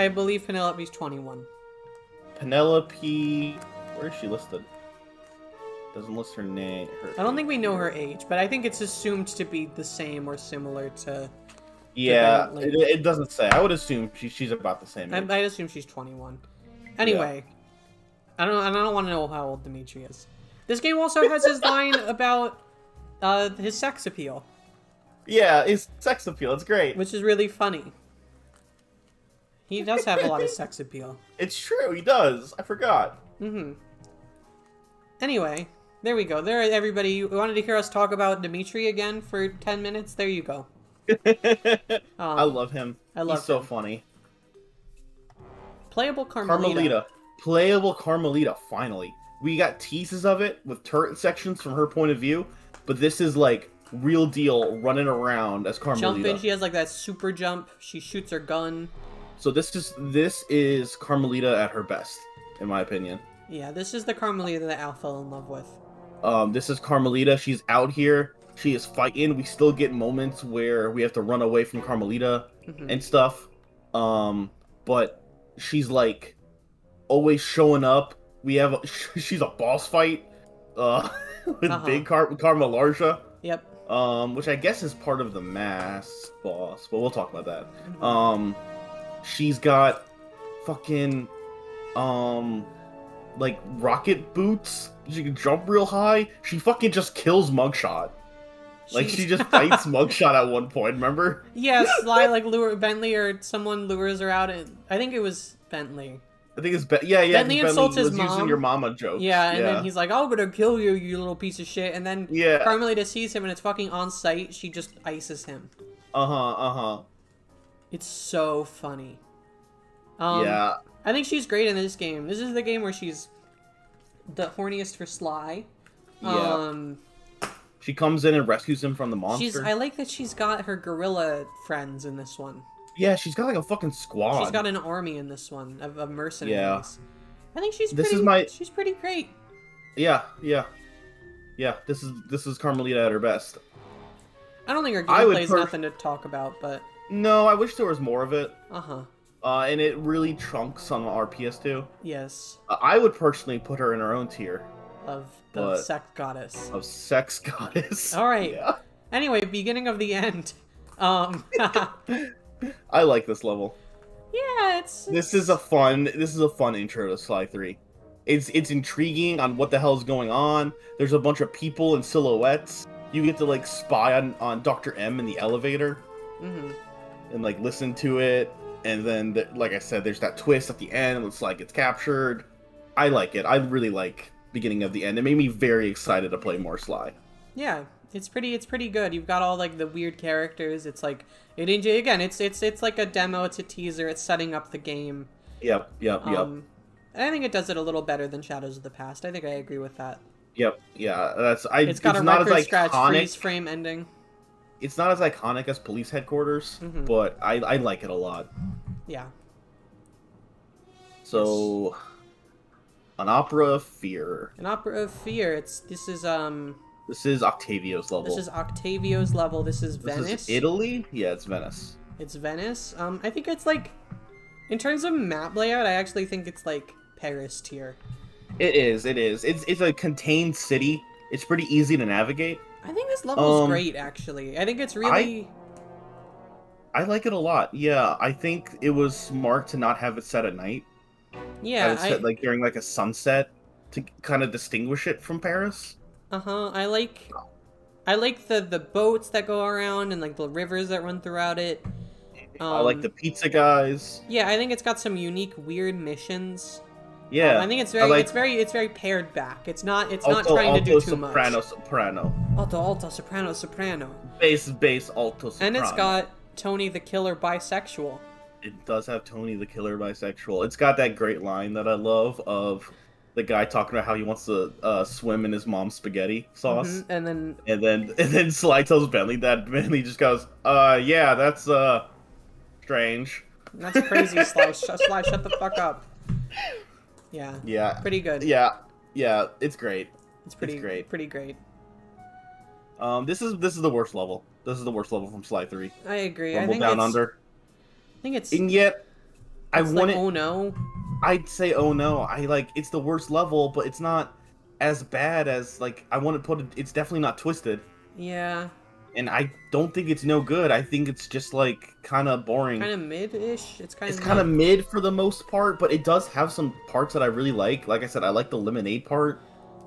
[SPEAKER 1] Penelope's 21.
[SPEAKER 2] Penelope... Where is she listed? Doesn't list her name.
[SPEAKER 1] I don't think we know her age, but I think it's assumed to be the same or similar to...
[SPEAKER 2] Yeah, it doesn't say. I would assume she's about the same age.
[SPEAKER 1] I'd assume she's 21. Anyway, I don't want to know how old Dimitri is. This game also has his line about his sex appeal.
[SPEAKER 2] Yeah, his sex appeal. It's great.
[SPEAKER 1] Which is really funny. He does have a lot of sex appeal.
[SPEAKER 2] It's true, he does. I forgot.
[SPEAKER 1] Mm-hmm. Anyway, there we go. There, everybody. You wanted to hear us talk about Dimitri again for 10 minutes? There you go.
[SPEAKER 2] I love him. He's so funny.
[SPEAKER 1] Playable Carmelita.
[SPEAKER 2] Playable Carmelita, finally. We got teases of it with turret sections from her point of view, but this is like real deal running around as Carmelita.
[SPEAKER 1] Jumping, she has like that super jump. She shoots her gun.
[SPEAKER 2] So this is Carmelita at her best, in my opinion.
[SPEAKER 1] Yeah, this is the Carmelita that Al fell in love with.
[SPEAKER 2] This is Carmelita. She's out here. She is fighting. We still get moments where we have to run away from Carmelita and stuff. But she's like always showing up. She's a boss fight with big Carmelarja.
[SPEAKER 1] Yep.
[SPEAKER 2] Which I guess is part of the mass boss, but we'll talk about that. She's got fucking like rocket boots. She can jump real high. She fucking just kills Mugshot. Like she just fights Mugshot at one point, remember?
[SPEAKER 1] Yeah, Sly like Bentley or someone lures her out, and I think it was Bentley.
[SPEAKER 2] I think it's Bentley
[SPEAKER 1] insults his mom.
[SPEAKER 2] Using your mama joke.
[SPEAKER 1] Yeah, and then he's like, "I'm gonna kill you, you little piece of shit." And then Carmelita sees him, and it's fucking on sight. She just ices him. It's so funny.
[SPEAKER 2] Yeah.
[SPEAKER 1] I think she's great in this game. This is the game where she's the horniest for Sly.
[SPEAKER 2] Yeah. She comes in and rescues him from the monster.
[SPEAKER 1] I like that she's got her gorilla friends in this one.
[SPEAKER 2] Yeah, she's got like a fucking squad.
[SPEAKER 1] She's got an army in this one of mercenaries.
[SPEAKER 2] Yeah.
[SPEAKER 1] I think she's she's pretty great.
[SPEAKER 2] Yeah. This is Carmelita at her best.
[SPEAKER 1] I don't think her gameplay is nothing to talk about, but
[SPEAKER 2] no, I wish there was more of it.
[SPEAKER 1] And
[SPEAKER 2] it really chunks on our PS2.
[SPEAKER 1] Yes.
[SPEAKER 2] I would personally put her in her own tier.
[SPEAKER 1] Of the sex goddess.
[SPEAKER 2] Of sex goddess.
[SPEAKER 1] Alright.
[SPEAKER 2] Yeah.
[SPEAKER 1] Anyway, beginning of the end.
[SPEAKER 2] I like this level.
[SPEAKER 1] Yeah,
[SPEAKER 2] This is a fun intro to Sly 3. It's intriguing on what the hell's going on. There's a bunch of people and silhouettes. You get to like spy on Dr. M in the elevator. And like listen to it. And then, like I said, there's that twist at the end. It's like it's captured. I like it. I really like beginning of the end. It made me very excited to play more Sly.
[SPEAKER 1] Yeah, it's pretty good. You've got all like the weird characters. It's like it's like a demo. It's a teaser. It's setting up the game.
[SPEAKER 2] Yep.
[SPEAKER 1] And I think it does it a little better than Shadows of the Past. I think I agree with that.
[SPEAKER 2] Yep. Yeah. It's
[SPEAKER 1] got a record scratch freeze frame ending.
[SPEAKER 2] It's not as iconic as Police Headquarters, but I like it a lot.
[SPEAKER 1] Yeah.
[SPEAKER 2] So, an Opera of Fear.
[SPEAKER 1] An Opera of Fear. This is
[SPEAKER 2] Octavio's level.
[SPEAKER 1] This is Octavio's level. This is Venice.
[SPEAKER 2] This is Italy? Yeah, it's Venice.
[SPEAKER 1] It's Venice. I think it's like, in terms of map layout, I actually think it's like Paris tier.
[SPEAKER 2] It is. It's a contained city. It's pretty easy to navigate.
[SPEAKER 1] I think this level is great, actually. I think it's really...
[SPEAKER 2] I like it a lot. Yeah, I think it was smart to not have it set at night.
[SPEAKER 1] Yeah,
[SPEAKER 2] set like during like a sunset to kind of distinguish it from Paris.
[SPEAKER 1] I like the boats that go around and like the rivers that run throughout it.
[SPEAKER 2] I like the pizza guys.
[SPEAKER 1] Yeah, I think it's got some unique, weird missions.
[SPEAKER 2] Yeah,
[SPEAKER 1] I think it's very pared back. It's not trying to do too much.
[SPEAKER 2] Soprano.
[SPEAKER 1] Alto, soprano.
[SPEAKER 2] Bass, alto, soprano.
[SPEAKER 1] And it's got Tony the Killer bisexual.
[SPEAKER 2] It does have Tony the Killer bisexual. It's got that great line that I love of the guy talking about how he wants to swim in his mom's spaghetti sauce.
[SPEAKER 1] And
[SPEAKER 2] then Sly tells Bentley that. Bentley just goes, yeah, that's strange.
[SPEAKER 1] That's crazy, Sly. Sly, shut the fuck up. Yeah. Pretty good.
[SPEAKER 2] Yeah. It's great. It's great.
[SPEAKER 1] Pretty great.
[SPEAKER 2] This is the worst level. This is the worst level from Sly 3.
[SPEAKER 1] I agree.
[SPEAKER 2] Rumble Down Under.
[SPEAKER 1] I think it's.
[SPEAKER 2] And yet, I want
[SPEAKER 1] like, oh no.
[SPEAKER 2] I'd say oh no. It's the worst level, but it's not as bad as like I want to put it. It's definitely not twisted.
[SPEAKER 1] Yeah.
[SPEAKER 2] And I don't think it's no good. I think it's just like kind of boring.
[SPEAKER 1] Kind of mid-ish. It's
[SPEAKER 2] kind of mid for the most part, but it does have some parts that I really like. Like I said, I like the lemonade part.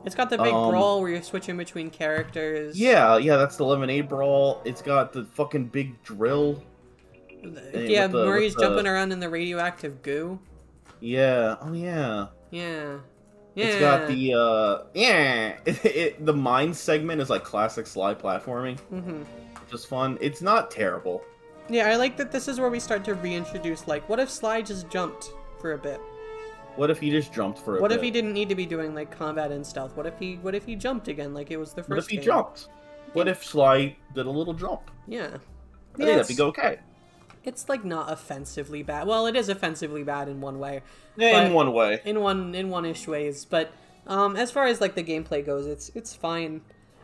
[SPEAKER 1] It's got the big brawl where you're switching between characters.
[SPEAKER 2] Yeah, that's the lemonade brawl. It's got the fucking big drill.
[SPEAKER 1] Yeah, Murray's jumping around in the radioactive goo.
[SPEAKER 2] Yeah. Oh yeah.
[SPEAKER 1] Yeah.
[SPEAKER 2] It's got the the mine segment is like classic Sly platforming, which is fun. It's not terrible.
[SPEAKER 1] Yeah, I like that this is where we start to reintroduce, like, what if Sly just jumped for a bit?
[SPEAKER 2] What if he just jumped for a bit?
[SPEAKER 1] What if he didn't need to be doing, like, combat and stealth? What if he jumped again, like it was the first
[SPEAKER 2] What if he
[SPEAKER 1] game?
[SPEAKER 2] jumped? What if Sly did a little jump?
[SPEAKER 1] Yeah.
[SPEAKER 2] I think that'd be okay.
[SPEAKER 1] It's, like, not offensively bad. Well, it is offensively bad in one way.
[SPEAKER 2] Yeah, in one way.
[SPEAKER 1] In one-ish ways. But, as far as, like, the gameplay goes, it's fine.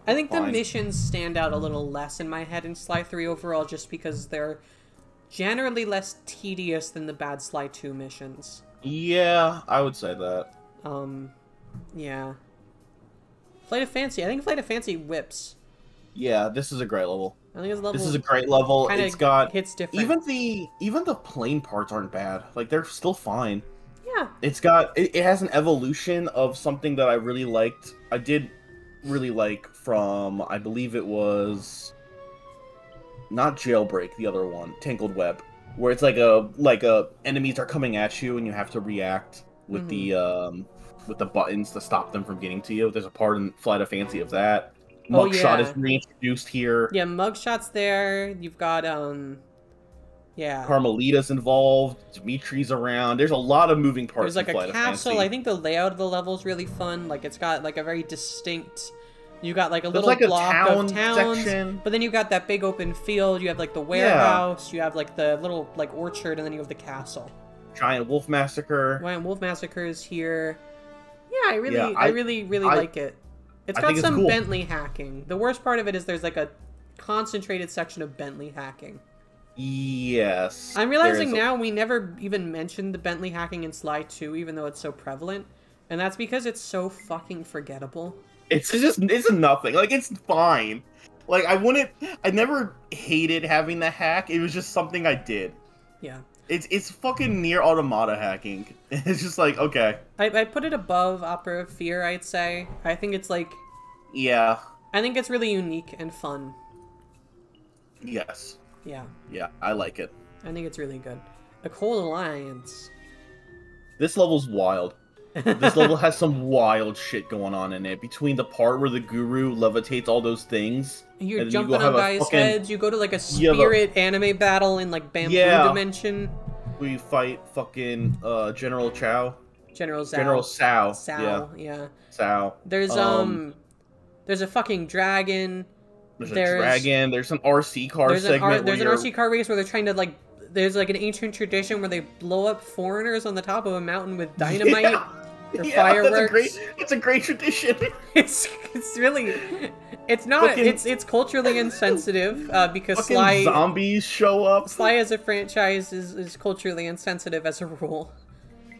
[SPEAKER 1] I think the missions stand out a little less in my head in Sly 3 overall, just because they're generally less tedious than the bad Sly 2 missions.
[SPEAKER 2] Yeah, I would say that.
[SPEAKER 1] Yeah. Flight of Fancy. I think Flight of Fancy whips.
[SPEAKER 2] Yeah, this is a great level.
[SPEAKER 1] I think
[SPEAKER 2] this is a great level. It's got
[SPEAKER 1] hits different.
[SPEAKER 2] Even the plane parts aren't bad. Like, they're still fine.
[SPEAKER 1] Yeah.
[SPEAKER 2] It has an evolution of something that I really liked. I did really like from, I believe it was not Jailbreak, the other one, Tangled Web, where it's like enemies are coming at you and you have to react with the buttons to stop them from getting to you. There's a part in Flight of Fancy of that. Mugshot is reintroduced here.
[SPEAKER 1] Yeah, Mugshot's there. You've got yeah.
[SPEAKER 2] Carmelita's involved. Dimitri's around. There's a lot of moving parts.
[SPEAKER 1] There's like a capsule. I think the layout of the level is really fun. Like, it's got like a very distinct. You got like a little block of towns, section. But then you got that big open field. You have like the warehouse. You have like the little like orchard, and then you have the castle.
[SPEAKER 2] Giant Wolf Massacre.
[SPEAKER 1] Giant Wolf Massacre is here. Yeah, I really like it. It's got some cool Bentley hacking. The worst part of it is there's like a concentrated section of Bentley hacking.
[SPEAKER 2] Yes.
[SPEAKER 1] I'm realizing now we never even mentioned the Bentley hacking in Sly 2, even though it's so prevalent. And that's because it's so fucking forgettable.
[SPEAKER 2] It's nothing. Like, it's fine. Like, I never hated having the hack. It was just something I did.
[SPEAKER 1] Yeah.
[SPEAKER 2] It's fucking near automata hacking. It's just like, okay.
[SPEAKER 1] I put it above Opera of Fear, I'd say. I think it's like...
[SPEAKER 2] Yeah.
[SPEAKER 1] I think it's really unique and fun.
[SPEAKER 2] Yes.
[SPEAKER 1] Yeah.
[SPEAKER 2] Yeah, I like it.
[SPEAKER 1] I think it's really good. A Cold Alliance.
[SPEAKER 2] This level's wild. This level has some wild shit going on in it. Between the part where the guru levitates all those things.
[SPEAKER 1] You're jumping on guys' heads. You go to like a spirit anime battle in like Bamboo Dimension.
[SPEAKER 2] We fight fucking General Chow.
[SPEAKER 1] General Zhao.
[SPEAKER 2] General Sao.
[SPEAKER 1] Sao, yeah.
[SPEAKER 2] Sao.
[SPEAKER 1] There's a fucking dragon.
[SPEAKER 2] There's a dragon. There's an RC car segment.
[SPEAKER 1] There's an RC car race where they're trying to like. There's like an ancient tradition where they blow up foreigners on the top of a mountain with dynamite or fireworks.
[SPEAKER 2] It's a great tradition.
[SPEAKER 1] It's really. It's not. It's culturally insensitive because Sly
[SPEAKER 2] zombies show up.
[SPEAKER 1] Sly as a franchise is culturally insensitive as a rule.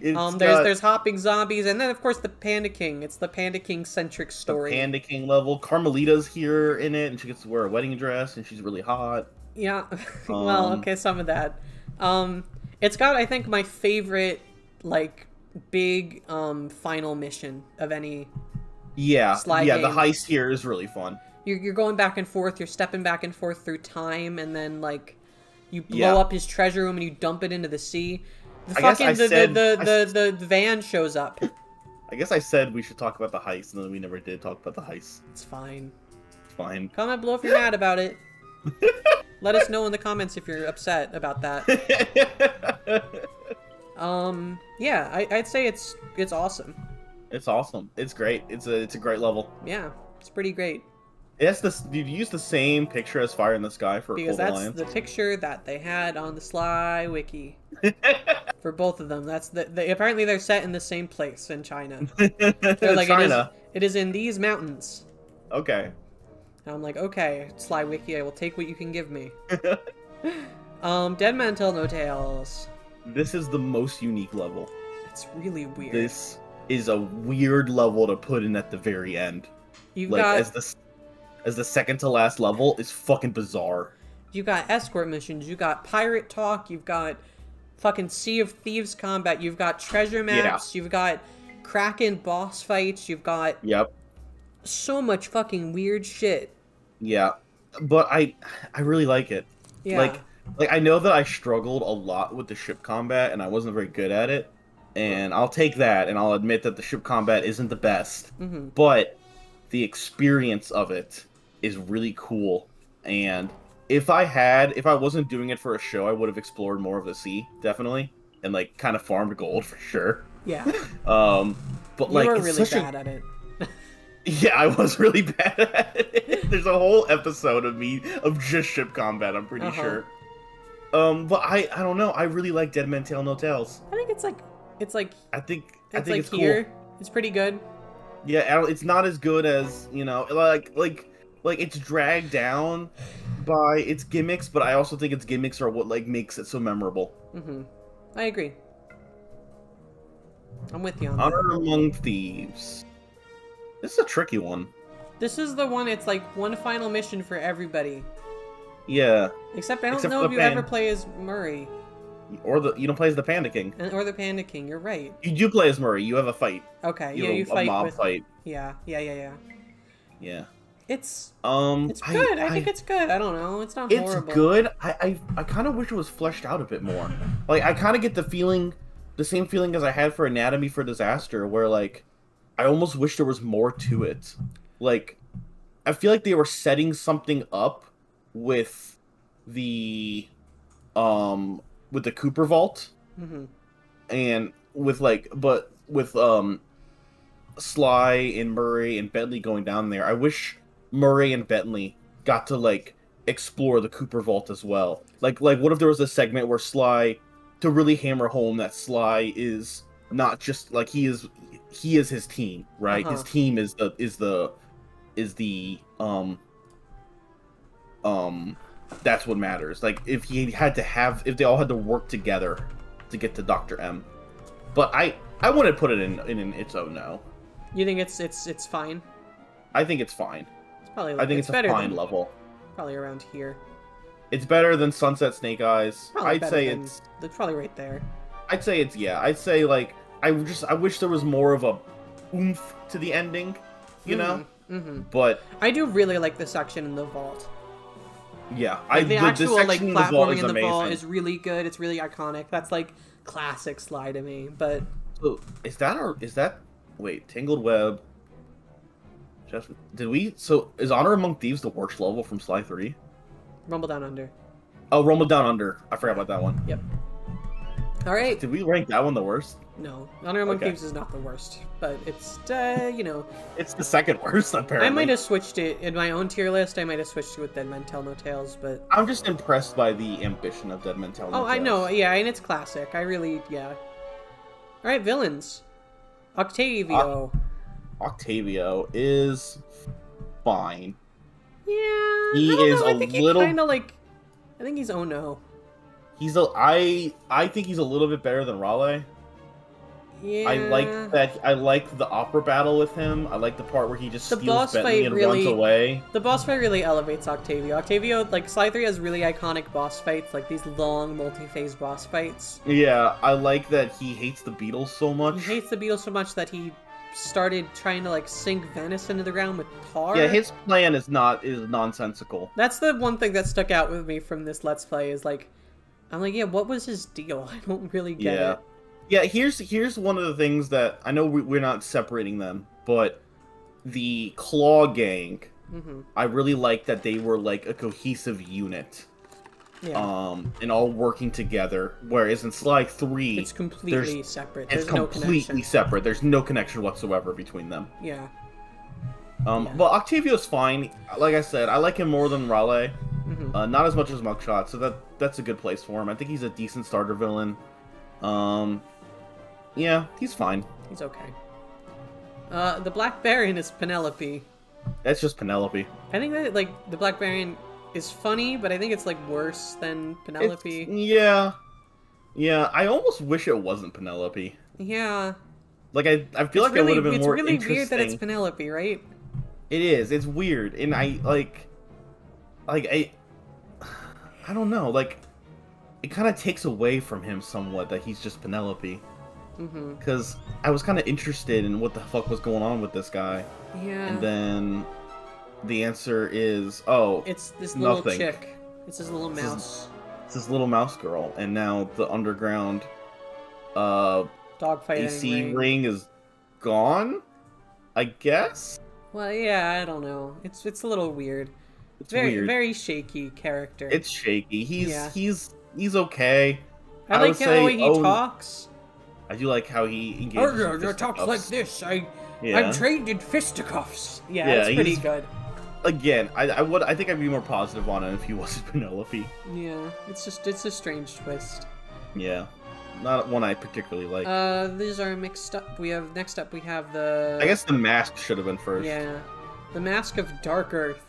[SPEAKER 1] There's hopping zombies, and then of course the Panda King. It's the Panda King centric story.
[SPEAKER 2] The Panda King level. Carmelita's here in it, and she gets to wear a wedding dress, and she's really hot.
[SPEAKER 1] Yeah. Well, okay, some of that. It's got, I think, my favorite like big final mission of any. Sly game.
[SPEAKER 2] The heist here is really fun.
[SPEAKER 1] You're going back and forth. You're stepping back and forth through time, and then like you blow up his treasure room and you dump it into the sea. The van shows up.
[SPEAKER 2] I guess I said we should talk about the heist, and then we never did talk about the heist.
[SPEAKER 1] It's fine.
[SPEAKER 2] It's fine.
[SPEAKER 1] Comment below if you're mad about it. Let us know in the comments if you're upset about that. Yeah, I'd say it's awesome.
[SPEAKER 2] It's awesome. It's great. It's a great level.
[SPEAKER 1] Yeah, it's pretty great.
[SPEAKER 2] You've used the same picture as Fire in the Sky for
[SPEAKER 1] because
[SPEAKER 2] Cold
[SPEAKER 1] that's
[SPEAKER 2] Alliance.
[SPEAKER 1] The picture that they had on the Sly wiki for both of them. That's apparently they're set in the same place in China. They're like
[SPEAKER 2] China.
[SPEAKER 1] It is in these mountains.
[SPEAKER 2] Okay.
[SPEAKER 1] And I'm like, okay, Sly wiki, I will take what you can give me. Dead Man Tell No Tales.
[SPEAKER 2] This is the most unique level.
[SPEAKER 1] It's really weird.
[SPEAKER 2] This is a weird level to put in at the very end.
[SPEAKER 1] You've got
[SPEAKER 2] as the second to last level is fucking bizarre.
[SPEAKER 1] You got escort missions, you got pirate talk, you've got fucking Sea of Thieves combat, you've got treasure maps, you've got Kraken boss fights, you've got so much fucking weird shit.
[SPEAKER 2] Yeah, but I really like it.
[SPEAKER 1] Yeah.
[SPEAKER 2] Like I know that I struggled a lot with the ship combat and I wasn't very good at it, and I'll take that and I'll admit that the ship combat isn't the best, but the experience of it is really cool. And if I wasn't doing it for a show, I would have explored more of the sea, definitely, and like kind of farmed gold for sure.
[SPEAKER 1] Yeah.
[SPEAKER 2] But like
[SPEAKER 1] you were really bad at it.
[SPEAKER 2] Yeah, I was really bad at it. There's a whole episode of me of just ship combat, I'm pretty sure. But I don't know. I really like Dead Man Tell No Tales.
[SPEAKER 1] I think it's like
[SPEAKER 2] I think
[SPEAKER 1] it's
[SPEAKER 2] here.
[SPEAKER 1] Cool. It's pretty good.
[SPEAKER 2] Yeah, it's not as good as, you know, like it's dragged down by its gimmicks, but I also think its gimmicks are what like makes it so memorable.
[SPEAKER 1] I agree. I'm with you on
[SPEAKER 2] Honor
[SPEAKER 1] that.
[SPEAKER 2] Among Thieves. This is a tricky one.
[SPEAKER 1] This is the one, it's like one final mission for everybody.
[SPEAKER 2] Yeah.
[SPEAKER 1] Except I don't know if you ever play as Murray.
[SPEAKER 2] Or you don't play as the Panda King.
[SPEAKER 1] Or the Panda King, you're right.
[SPEAKER 2] You do play as Murray, you have a fight.
[SPEAKER 1] Okay,
[SPEAKER 2] you
[SPEAKER 1] fight
[SPEAKER 2] a mob
[SPEAKER 1] with...
[SPEAKER 2] fight.
[SPEAKER 1] Yeah.
[SPEAKER 2] Yeah.
[SPEAKER 1] It's good. I think it's good. I don't know. It's not horrible.
[SPEAKER 2] It's good. I kind of wish it was fleshed out a bit more. Like, I kind of get the same feeling as I had for Anatomy for Disaster, where, like, I almost wish there was more to it. Like, I feel like they were setting something up with the Cooper Vault. And with, Sly and Murray and Bentley going down there. I wish Murray and Bentley got to, like, explore the Cooper Vault as well. Like what if there was a segment where Sly, to really hammer home that Sly is not just, like, he is his team, right? His team is that's what matters. Like, if they all had to work together to get to Dr. M. But I wouldn't put it in its own no.
[SPEAKER 1] You think it's fine?
[SPEAKER 2] I think it's fine.
[SPEAKER 1] It's probably
[SPEAKER 2] I think it's a fine level.
[SPEAKER 1] Probably around here.
[SPEAKER 2] It's better than Sunset Snake Eyes.
[SPEAKER 1] It's probably right there.
[SPEAKER 2] I'd say it's I'd say, like, I wish there was more of a oomph to the ending, you know? But
[SPEAKER 1] I do really like the section in the vault.
[SPEAKER 2] Yeah,
[SPEAKER 1] the actual like platforming in the vault is really good. It's really iconic. That's like classic Sly to me. But
[SPEAKER 2] wait, Tangled Web. Is Honor Among Thieves the worst level from Sly 3?
[SPEAKER 1] Rumble Down Under.
[SPEAKER 2] Oh, Rumble Down Under. I forgot about that one.
[SPEAKER 1] Yep. All right.
[SPEAKER 2] Did we rank that one the worst?
[SPEAKER 1] No, Honor Among Thieves is not the worst, but it's
[SPEAKER 2] it's the second worst apparently.
[SPEAKER 1] I might have switched it in my own tier list. I might have switched it with Dead Men Tell No Tales, but
[SPEAKER 2] I'm just impressed by the ambition of Dead Men Tell No Tales.
[SPEAKER 1] Oh, I know, yeah, and it's classic. I really, yeah. All right, villains. Octavio.
[SPEAKER 2] Octavio is fine.
[SPEAKER 1] Yeah,
[SPEAKER 2] he is a little
[SPEAKER 1] kind of like. I think he's oh no.
[SPEAKER 2] I think he's a little bit better than Raleigh.
[SPEAKER 1] Yeah.
[SPEAKER 2] I like the opera battle with him. I like the part where he just steals Bentley and runs away.
[SPEAKER 1] The boss fight really elevates Octavio. Octavio, like, Sly 3 has really iconic boss fights, like these long, multi-phase boss fights.
[SPEAKER 2] Yeah, I like that he hates the Beatles so much.
[SPEAKER 1] He hates the Beatles so much that he started trying to, like, sink Venice into the ground with tar.
[SPEAKER 2] Yeah, his plan is nonsensical.
[SPEAKER 1] That's the one thing that stuck out with me from this Let's Play is, like, I'm like, yeah, what was his deal? I don't really get it.
[SPEAKER 2] Yeah, here's one of the things that I know we're not separating them, but the Claw Gang, I really like that they were like a cohesive unit, and all working together. Whereas in Sly 3,
[SPEAKER 1] it's completely separate.
[SPEAKER 2] It's completely separate. There's no connection whatsoever between them.
[SPEAKER 1] Yeah.
[SPEAKER 2] But Octavio's fine. Like I said, I like him more than Raleigh. Not as much as Mugshot, so that's a good place for him. I think he's a decent starter villain. Yeah, he's fine.
[SPEAKER 1] He's okay. The Black Baron is Penelope.
[SPEAKER 2] That's just Penelope.
[SPEAKER 1] I think that, like, the Black Baron is funny, but I think it's, like, worse than Penelope.
[SPEAKER 2] Yeah, I almost wish it wasn't Penelope.
[SPEAKER 1] Yeah.
[SPEAKER 2] Like, I feel like it would have been more interesting.
[SPEAKER 1] It's really weird that it's Penelope, right?
[SPEAKER 2] It is. It's weird, and I don't know, like, it kind of takes away from him somewhat that he's just Penelope. Because I was kind of interested in what the fuck was going on with this guy.
[SPEAKER 1] Yeah.
[SPEAKER 2] And then the answer is, oh,
[SPEAKER 1] it's this
[SPEAKER 2] nothing.
[SPEAKER 1] Little chick. It's this little mouse.
[SPEAKER 2] It's this little mouse girl, and now the underground
[SPEAKER 1] dogfighting
[SPEAKER 2] AC ring is gone, I guess.
[SPEAKER 1] Well, yeah, I don't know. It's a little weird.
[SPEAKER 2] It's
[SPEAKER 1] very shaky character.
[SPEAKER 2] It's shaky. He's okay.
[SPEAKER 1] I like how he talks.
[SPEAKER 2] I do like how he engages.
[SPEAKER 1] He talks like this. I'm trained in fisticuffs. Yeah, it's pretty good.
[SPEAKER 2] Again, I think I'd be more positive on it if he wasn't Penelope.
[SPEAKER 1] Yeah, it's a strange twist.
[SPEAKER 2] Yeah, not one I particularly like.
[SPEAKER 1] These are mixed up. Next up we have the.
[SPEAKER 2] I guess the mask should have been first.
[SPEAKER 1] Yeah, the Mask of Dark Earth.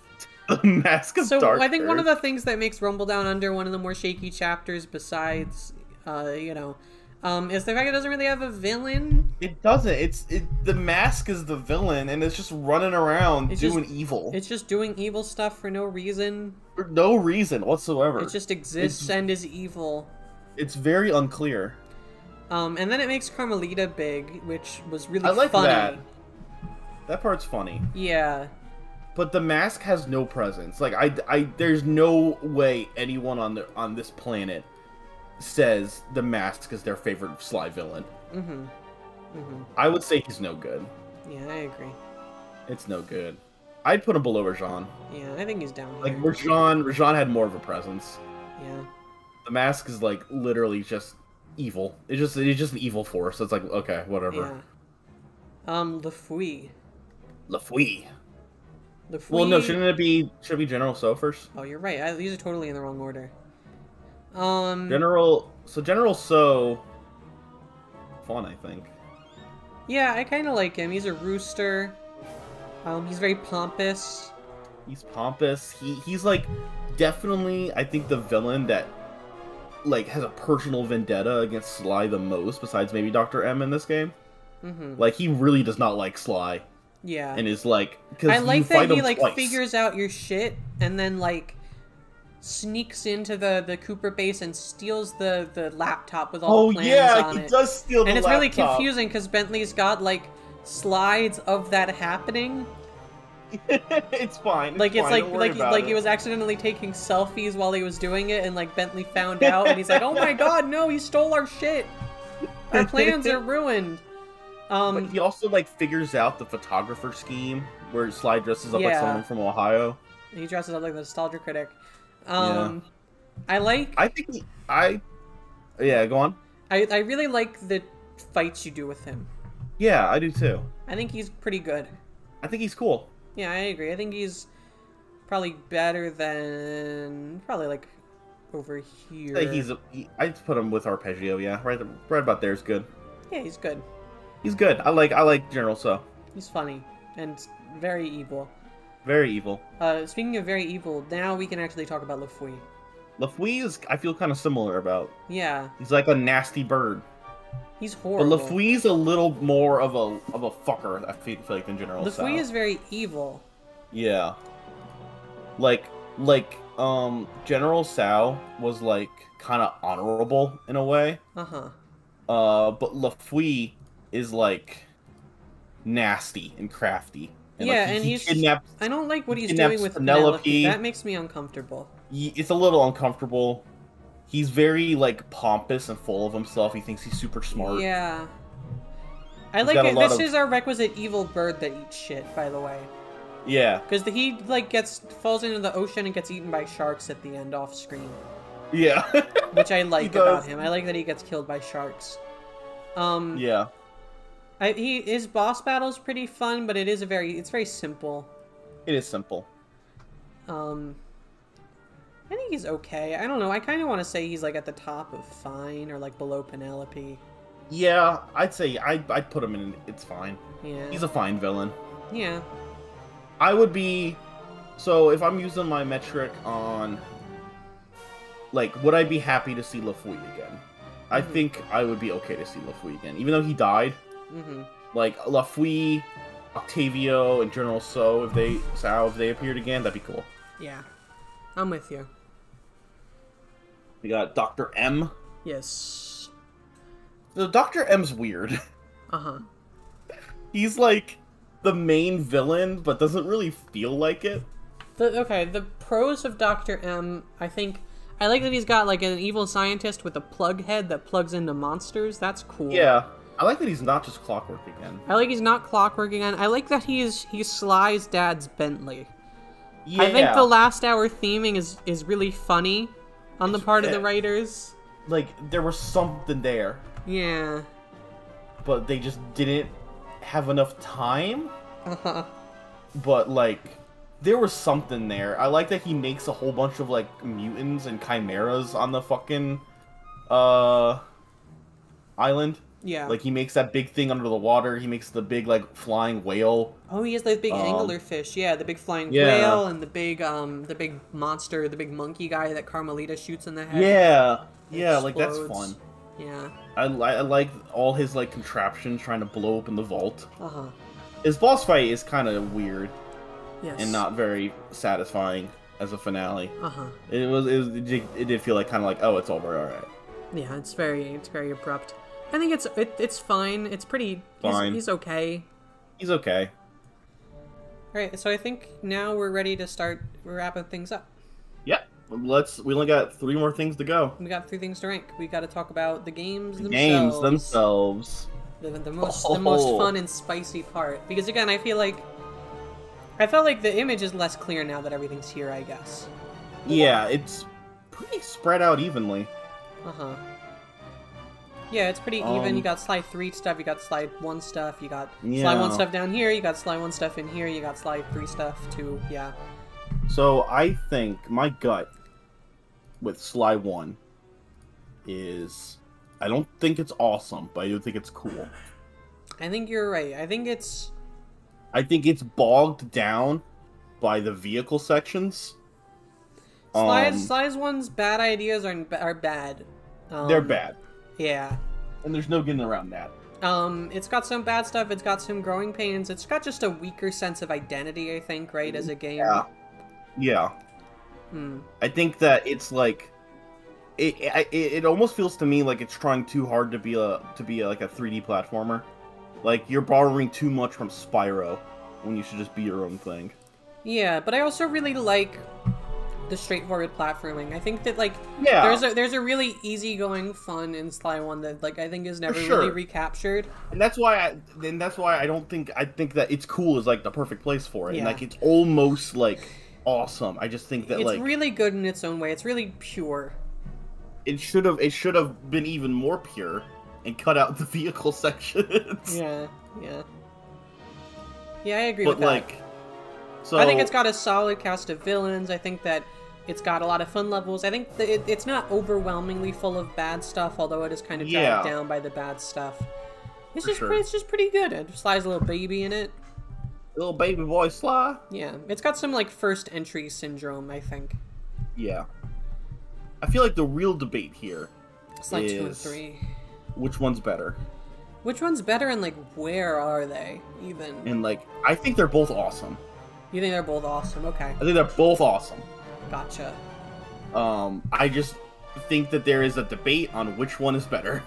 [SPEAKER 2] The Mask of Dark Earth. So
[SPEAKER 1] I think one of the things that makes Rumble Down Under one of the more shaky chapters, besides, is the fact it doesn't really have a villain.
[SPEAKER 2] It doesn't. The mask is the villain, and it's just running around doing evil.
[SPEAKER 1] It's just doing evil stuff for no reason.
[SPEAKER 2] For no reason whatsoever.
[SPEAKER 1] It just exists and is evil.
[SPEAKER 2] It's very unclear.
[SPEAKER 1] And then it makes Carmelita big, which was really
[SPEAKER 2] funny. I like
[SPEAKER 1] funny.
[SPEAKER 2] that. That part's funny.
[SPEAKER 1] Yeah.
[SPEAKER 2] But the mask has no presence. Like there's no way anyone on this planet says the mask is their favorite Sly villain. I would say he's no good.
[SPEAKER 1] Yeah, I agree.
[SPEAKER 2] It's no good. I'd put him below Rajan.
[SPEAKER 1] Yeah, I think he's down here.
[SPEAKER 2] Like Rajan had more of a presence.
[SPEAKER 1] Yeah.
[SPEAKER 2] The mask is like literally just evil. It's just an evil force. So it's like, okay, whatever.
[SPEAKER 1] Yeah. Lafouille.
[SPEAKER 2] Well, no, should it be General So first?
[SPEAKER 1] Oh, you're right. These are totally in the wrong order.
[SPEAKER 2] General So, fun, I think.
[SPEAKER 1] Yeah, I kind of like him. He's a rooster. He's very pompous.
[SPEAKER 2] He's pompous. He's like definitely, I think, the villain that like has a personal vendetta against Sly the most, besides maybe Dr. M in this game. Like he really does not like Sly.
[SPEAKER 1] Yeah.
[SPEAKER 2] And is like,
[SPEAKER 1] I like that he like figures out your shit and then like sneaks into the Cooper base and steals the laptop with all the plans on it.
[SPEAKER 2] Oh yeah, he does steal the laptop.
[SPEAKER 1] And it's really confusing because Bentley's got like slides of that happening.
[SPEAKER 2] It's fine.
[SPEAKER 1] Like it's like he was accidentally taking selfies while he was doing it, and like Bentley found out, and he's like, "Oh my god, no! He stole our shit. Our plans are ruined."
[SPEAKER 2] But he also like figures out the photographer scheme where Sly dresses up like someone from Ohio.
[SPEAKER 1] He dresses up like the nostalgia critic.
[SPEAKER 2] Yeah.
[SPEAKER 1] Yeah,
[SPEAKER 2] go on.
[SPEAKER 1] I really like the fights you do with him.
[SPEAKER 2] Yeah, I do too.
[SPEAKER 1] I think he's pretty good.
[SPEAKER 2] I think he's cool.
[SPEAKER 1] Yeah, I agree. I think he's probably better than like over here.
[SPEAKER 2] I'd put him with Arpeggio. Yeah, right about there is good.
[SPEAKER 1] Yeah, he's good.
[SPEAKER 2] He's good. I like General So.
[SPEAKER 1] He's funny and very evil.
[SPEAKER 2] Very evil.
[SPEAKER 1] Speaking of very evil, now we can actually talk about Lafouille.
[SPEAKER 2] Lafouille is, I feel kind of similar about.
[SPEAKER 1] Yeah.
[SPEAKER 2] He's like a nasty bird.
[SPEAKER 1] He's horrible.
[SPEAKER 2] But Lafouille's a little more of a fucker, I feel like, than General So.
[SPEAKER 1] Lafouille is very evil.
[SPEAKER 2] Yeah. Like General So was like kind of honorable in a way.
[SPEAKER 1] Uh-huh.
[SPEAKER 2] But Lafouille is like nasty and crafty. And
[SPEAKER 1] yeah,
[SPEAKER 2] like,
[SPEAKER 1] and
[SPEAKER 2] he kidnaps.
[SPEAKER 1] I don't like what he's doing with Penelope. That makes me uncomfortable.
[SPEAKER 2] It's a little uncomfortable. He's very like pompous and full of himself. He thinks he's super smart.
[SPEAKER 1] Yeah. I like it. This is our requisite evil bird that eats shit, by the way.
[SPEAKER 2] Yeah.
[SPEAKER 1] Because he like falls into the ocean and gets eaten by sharks at the end off screen.
[SPEAKER 2] Yeah.
[SPEAKER 1] Which I like about him. I like that he gets killed by sharks.
[SPEAKER 2] Yeah.
[SPEAKER 1] His boss battle's pretty fun, but it's very simple.
[SPEAKER 2] It is simple.
[SPEAKER 1] I think he's okay. I don't know. I kind of want to say he's like at the top of fine or like below Penelope.
[SPEAKER 2] Yeah, I'd say I'd put him in. It's fine.
[SPEAKER 1] Yeah.
[SPEAKER 2] He's a fine villain.
[SPEAKER 1] Yeah.
[SPEAKER 2] I would be. So if I'm using my metric on, like, would I be happy to see Lafouille again? I think I would be okay to see Lafouille again, even though he died. Like Lafouille, Octavio, and General So, if they appeared again, that'd be cool.
[SPEAKER 1] Yeah, I'm with you.
[SPEAKER 2] We got Dr. M.
[SPEAKER 1] Yes.
[SPEAKER 2] So Dr. M's weird.
[SPEAKER 1] Uh-huh.
[SPEAKER 2] He's like the main villain, but doesn't really feel like it.
[SPEAKER 1] The pros of Dr. M, I like that he's got like an evil scientist with a plug head that plugs into monsters. That's cool.
[SPEAKER 2] Yeah. I like that he's not just Clockwork again.
[SPEAKER 1] I like he's not Clockwork again. I like that he's Sly's dad's Bentley.
[SPEAKER 2] Yeah.
[SPEAKER 1] I think the last hour theming is really funny on the part of the writers.
[SPEAKER 2] Like, there was something there.
[SPEAKER 1] Yeah.
[SPEAKER 2] But they just didn't have enough time.
[SPEAKER 1] Uh-huh.
[SPEAKER 2] But, like, there was something there. I like that he makes a whole bunch of, like, mutants and chimeras on the fucking, island.
[SPEAKER 1] Yeah.
[SPEAKER 2] Like, he makes that big thing under the water. He makes the big, like, flying whale.
[SPEAKER 1] Oh, he has the big anglerfish. Yeah, the big flying whale and the big monster, the big monkey guy that Carmelita shoots in the head.
[SPEAKER 2] Yeah. Yeah, like, that's fun.
[SPEAKER 1] Yeah.
[SPEAKER 2] I like all his, like, contraptions trying to blow open the vault.
[SPEAKER 1] Uh-huh.
[SPEAKER 2] His boss fight is kind of weird.
[SPEAKER 1] Yes.
[SPEAKER 2] And not very satisfying as a finale.
[SPEAKER 1] Uh-huh.
[SPEAKER 2] It did feel like kind of like, oh, it's over, alright.
[SPEAKER 1] Yeah, it's very abrupt. I think it's fine. It's pretty fine. He's okay.
[SPEAKER 2] He's okay.
[SPEAKER 1] Alright, so I think now we're ready to start wrapping things up.
[SPEAKER 2] Yep. We only got 3 more things to go.
[SPEAKER 1] We got 3 things to rank. We got to talk about the games themselves.
[SPEAKER 2] Games themselves.
[SPEAKER 1] The most fun and spicy part. Because again, I felt like the image is less clear now that everything's here, I guess.
[SPEAKER 2] Yeah, it's pretty spread out evenly.
[SPEAKER 1] Uh-huh. Yeah, it's pretty even. You got Sly 3 stuff, you got Sly 1 stuff, you got Sly 1 stuff down here, you got Sly 1 stuff in here, you got Sly 3 stuff too, yeah.
[SPEAKER 2] So I think my gut with Sly 1 is, I don't think it's awesome, but I do think it's cool.
[SPEAKER 1] I think you're right. I think it's
[SPEAKER 2] bogged down by the vehicle sections.
[SPEAKER 1] Sly's one's bad ideas are bad.
[SPEAKER 2] They're bad.
[SPEAKER 1] Yeah.
[SPEAKER 2] And there's no getting around that.
[SPEAKER 1] It's got some bad stuff, it's got some growing pains, it's got just a weaker sense of identity, I think, right, as a game.
[SPEAKER 2] Yeah. Yeah. I think that it's like it almost feels to me like it's trying too hard to be like a 3D platformer. Like you're borrowing too much from Spyro when you should just be your own thing.
[SPEAKER 1] Yeah, but I also really like the straightforward platforming. I think that like there's a really easygoing fun in Sly 1 that like I think is never really recaptured.
[SPEAKER 2] And that's why I think that it's cool is like the perfect place for it. Yeah. And like it's almost like awesome. I just think that
[SPEAKER 1] it's really good in its own way. It's really pure.
[SPEAKER 2] It should have been even more pure and cut out the vehicle sections.
[SPEAKER 1] Yeah, I agree with that.
[SPEAKER 2] Like, so
[SPEAKER 1] I think it's got a solid cast of villains. I think that it's got a lot of fun levels. I think that it's not overwhelmingly full of bad stuff, although it is kind of dragged down by the bad stuff. It's just pretty good. It Sly's a little baby in it.
[SPEAKER 2] Little baby boy Sly.
[SPEAKER 1] Yeah, it's got some like first entry syndrome, I think.
[SPEAKER 2] Yeah. I feel like the real debate here
[SPEAKER 1] Sly 2 and 3.
[SPEAKER 2] Which one's better?
[SPEAKER 1] Which one's better and like where are they even?
[SPEAKER 2] And like I think they're both awesome.
[SPEAKER 1] You think they're both awesome? Okay.
[SPEAKER 2] I think they're both awesome.
[SPEAKER 1] Gotcha.
[SPEAKER 2] I just think that there is a debate on which one is better.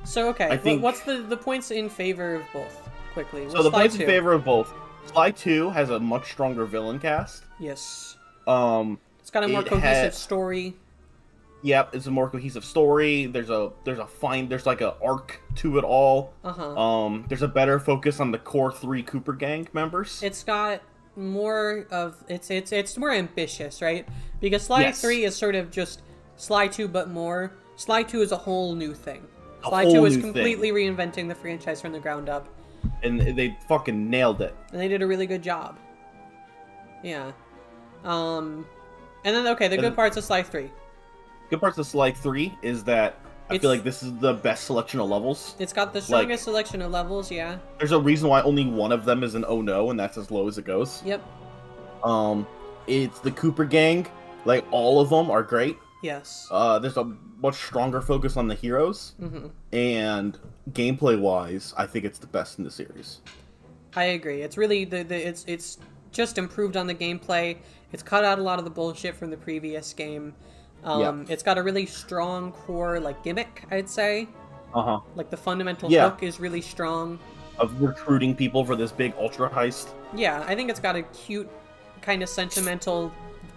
[SPEAKER 1] So okay, I think what's the points in favor of both? Quickly.
[SPEAKER 2] So the points in favor of both. Sly 2 has a much stronger villain cast.
[SPEAKER 1] Yes. It's got a more cohesive story.
[SPEAKER 2] Yep, it's a more cohesive story. There's like a arc to it all. There's a better focus on the core 3 Cooper Gang members.
[SPEAKER 1] It's got more of it's more ambitious, right? Because Sly 3 is sort of just Sly 2 but more. Sly 2 is a whole new thing. Sly 2 is completely reinventing the franchise from the ground up.
[SPEAKER 2] And they fucking nailed it.
[SPEAKER 1] And they did a really good job. Yeah. And then the good parts of Sly 3.
[SPEAKER 2] Good parts of Sly 3 is that I feel like this is the best selection of levels.
[SPEAKER 1] It's got the strongest selection of levels, yeah.
[SPEAKER 2] There's a reason why only one of them is an oh no, and that's as low as it goes.
[SPEAKER 1] Yep.
[SPEAKER 2] It's the Cooper Gang. Like, all of them are great.
[SPEAKER 1] Yes.
[SPEAKER 2] There's a much stronger focus on the heroes. And gameplay-wise, I think it's the best in the series.
[SPEAKER 1] I agree. It's really, it's just improved on the gameplay. It's cut out a lot of the bullshit from the previous game. It's got a really strong core, like, gimmick, I'd say. Like, the fundamental hook is really strong.
[SPEAKER 2] Of recruiting people for this big ultra heist.
[SPEAKER 1] Yeah, I think it's got a cute, kind of sentimental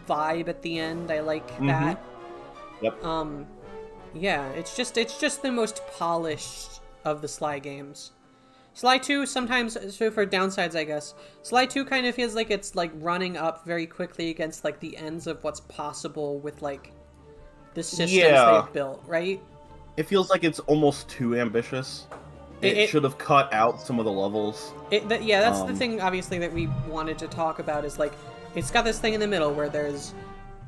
[SPEAKER 1] vibe at the end. I like that.
[SPEAKER 2] Yep.
[SPEAKER 1] Yeah, it's just the most polished of the Sly games. Sly 2 sometimes, so for downsides, I guess, Sly 2 kind of feels like it's, like, running up very quickly against, like, the ends of what's possible with, like, the systems they've built, right?
[SPEAKER 2] It feels like it's almost too ambitious. It should have cut out some of the levels.
[SPEAKER 1] That's the thing, obviously, that we wanted to talk about is, like, it's got this thing in the middle where there's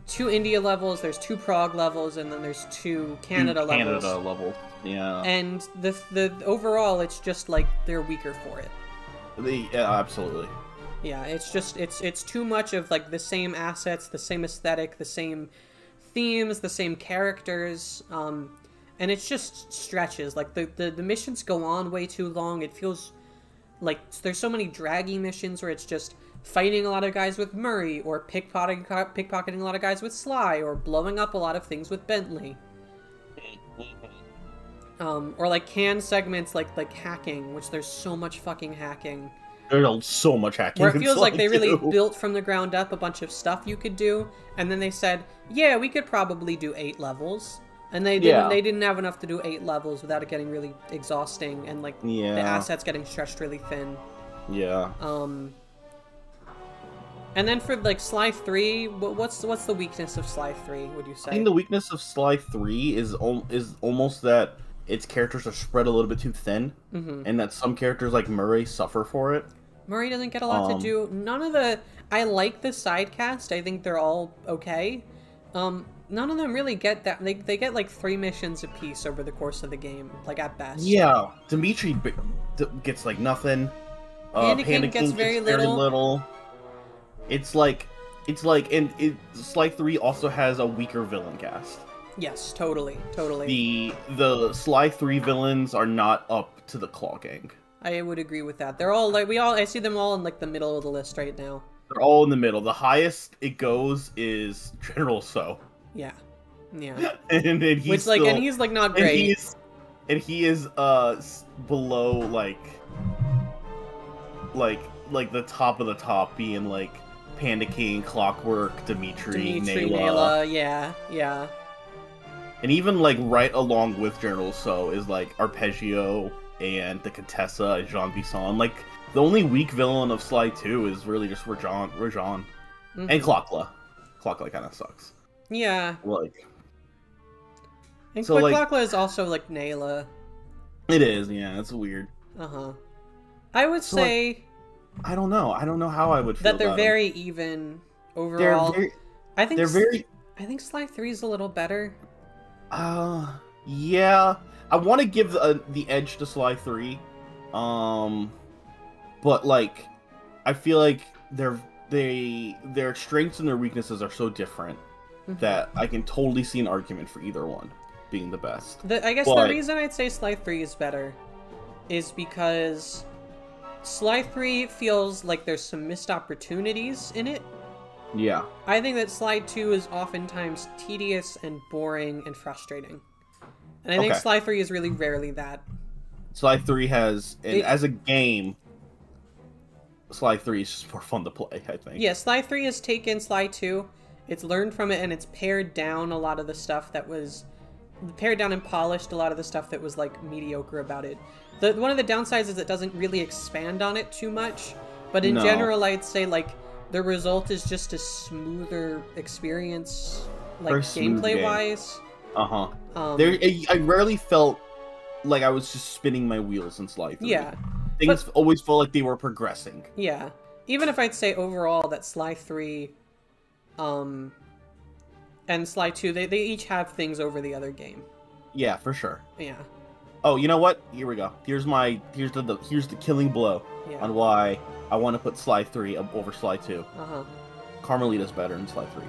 [SPEAKER 1] 2 India levels, there's 2 Prague levels, and then there's 2 Canada levels.
[SPEAKER 2] Yeah.
[SPEAKER 1] And the overall, it's just, like, they're weaker for it.
[SPEAKER 2] Yeah, absolutely.
[SPEAKER 1] Yeah, it's just, it's too much of, like, the same assets, the same aesthetic, the same themes, the same characters, and it just stretches. Like, the missions go on way too long. It feels like there's so many draggy missions where it's just fighting a lot of guys with Murray, or pickpocketing a lot of guys with Sly, or blowing up a lot of things with Bentley. Or, like, canned segments like hacking, which there's so much fucking hacking.
[SPEAKER 2] There's so much hacking.
[SPEAKER 1] Where it feels like they really built from the ground up a bunch of stuff you could do, and then they said, yeah, we could probably do 8 levels. And they didn't have enough to do 8 levels without it getting really exhausting, and, like, the assets getting stretched really thin.
[SPEAKER 2] Yeah.
[SPEAKER 1] And then for, like, Sly 3, what's the weakness of Sly 3, would you say?
[SPEAKER 2] I think the weakness of Sly 3 is almost that its characters are spread a little bit too thin, and that some characters like Murray suffer for it.
[SPEAKER 1] Murray doesn't get a lot to do. None of the... I like the side cast. I think they're all okay. None of them really get that. They get, like, 3 missions apiece over the course of the game, like, at best.
[SPEAKER 2] Yeah. Dimitri gets, like, nothing.
[SPEAKER 1] Anakin gets very little.
[SPEAKER 2] It's like, and Sly 3 also has a weaker villain cast.
[SPEAKER 1] Yes, totally.
[SPEAKER 2] The Sly 3 villains are not up to the Claw Gang.
[SPEAKER 1] I would agree with that. They're all, like, I see them all in, like, the middle of the list right now.
[SPEAKER 2] They're all in the middle. The highest it goes is General So.
[SPEAKER 1] Yeah.
[SPEAKER 2] and he's
[SPEAKER 1] and he's, like, not great.
[SPEAKER 2] And he is below, like the top of the top, being, like, Panda King, Clockwork, Dimitri, Nayla.
[SPEAKER 1] Yeah.
[SPEAKER 2] And even, like, right along with General So is, like, Arpeggio and the Contessa and Jean Bisson. Like, the only weak villain of Sly 2 is really just Rajan. And Clockla. Clockla kind of sucks.
[SPEAKER 1] Yeah.
[SPEAKER 2] Like...
[SPEAKER 1] And so, Clockla is also, like, Nayla.
[SPEAKER 2] It is, yeah. It's weird.
[SPEAKER 1] I would say...
[SPEAKER 2] Like, I don't know how I would feel
[SPEAKER 1] that they're very even overall. I think Sly 3 is a little better.
[SPEAKER 2] Yeah. I want to give the edge to Sly 3. But, like, I feel like their strengths and their weaknesses are so different that I can totally see an argument for either one being the best.
[SPEAKER 1] I guess the reason I'd say Sly 3 is better is because Sly 3 feels like there's some missed opportunities in it.
[SPEAKER 2] Yeah.
[SPEAKER 1] I think that Sly 2 is oftentimes tedious and boring and frustrating. And I think Sly 3 is really rarely that.
[SPEAKER 2] Sly 3 has, as a game, Sly 3 is just more fun to play, I think.
[SPEAKER 1] Yeah, Sly 3 has taken Sly 2, it's learned from it, and it's pared down a lot of the stuff that was... pared down and polished a lot of the stuff that was, like, mediocre about it. One of the downsides is it doesn't really expand on it too much, but in general, I'd say, like, the result is just a smoother experience, like, gameplay-wise.
[SPEAKER 2] I rarely felt like I was just spinning my wheels in Sly 3.
[SPEAKER 1] Yeah.
[SPEAKER 2] Things always felt like they were progressing.
[SPEAKER 1] Yeah. Even if I'd say overall that Sly 3, and Sly 2, they each have things over the other game.
[SPEAKER 2] Yeah, for sure.
[SPEAKER 1] Yeah.
[SPEAKER 2] Oh, you know what? Here we go. Here's the killing blow on why I want to put Sly 3 over Sly 2. Carmelita's better than Sly 3.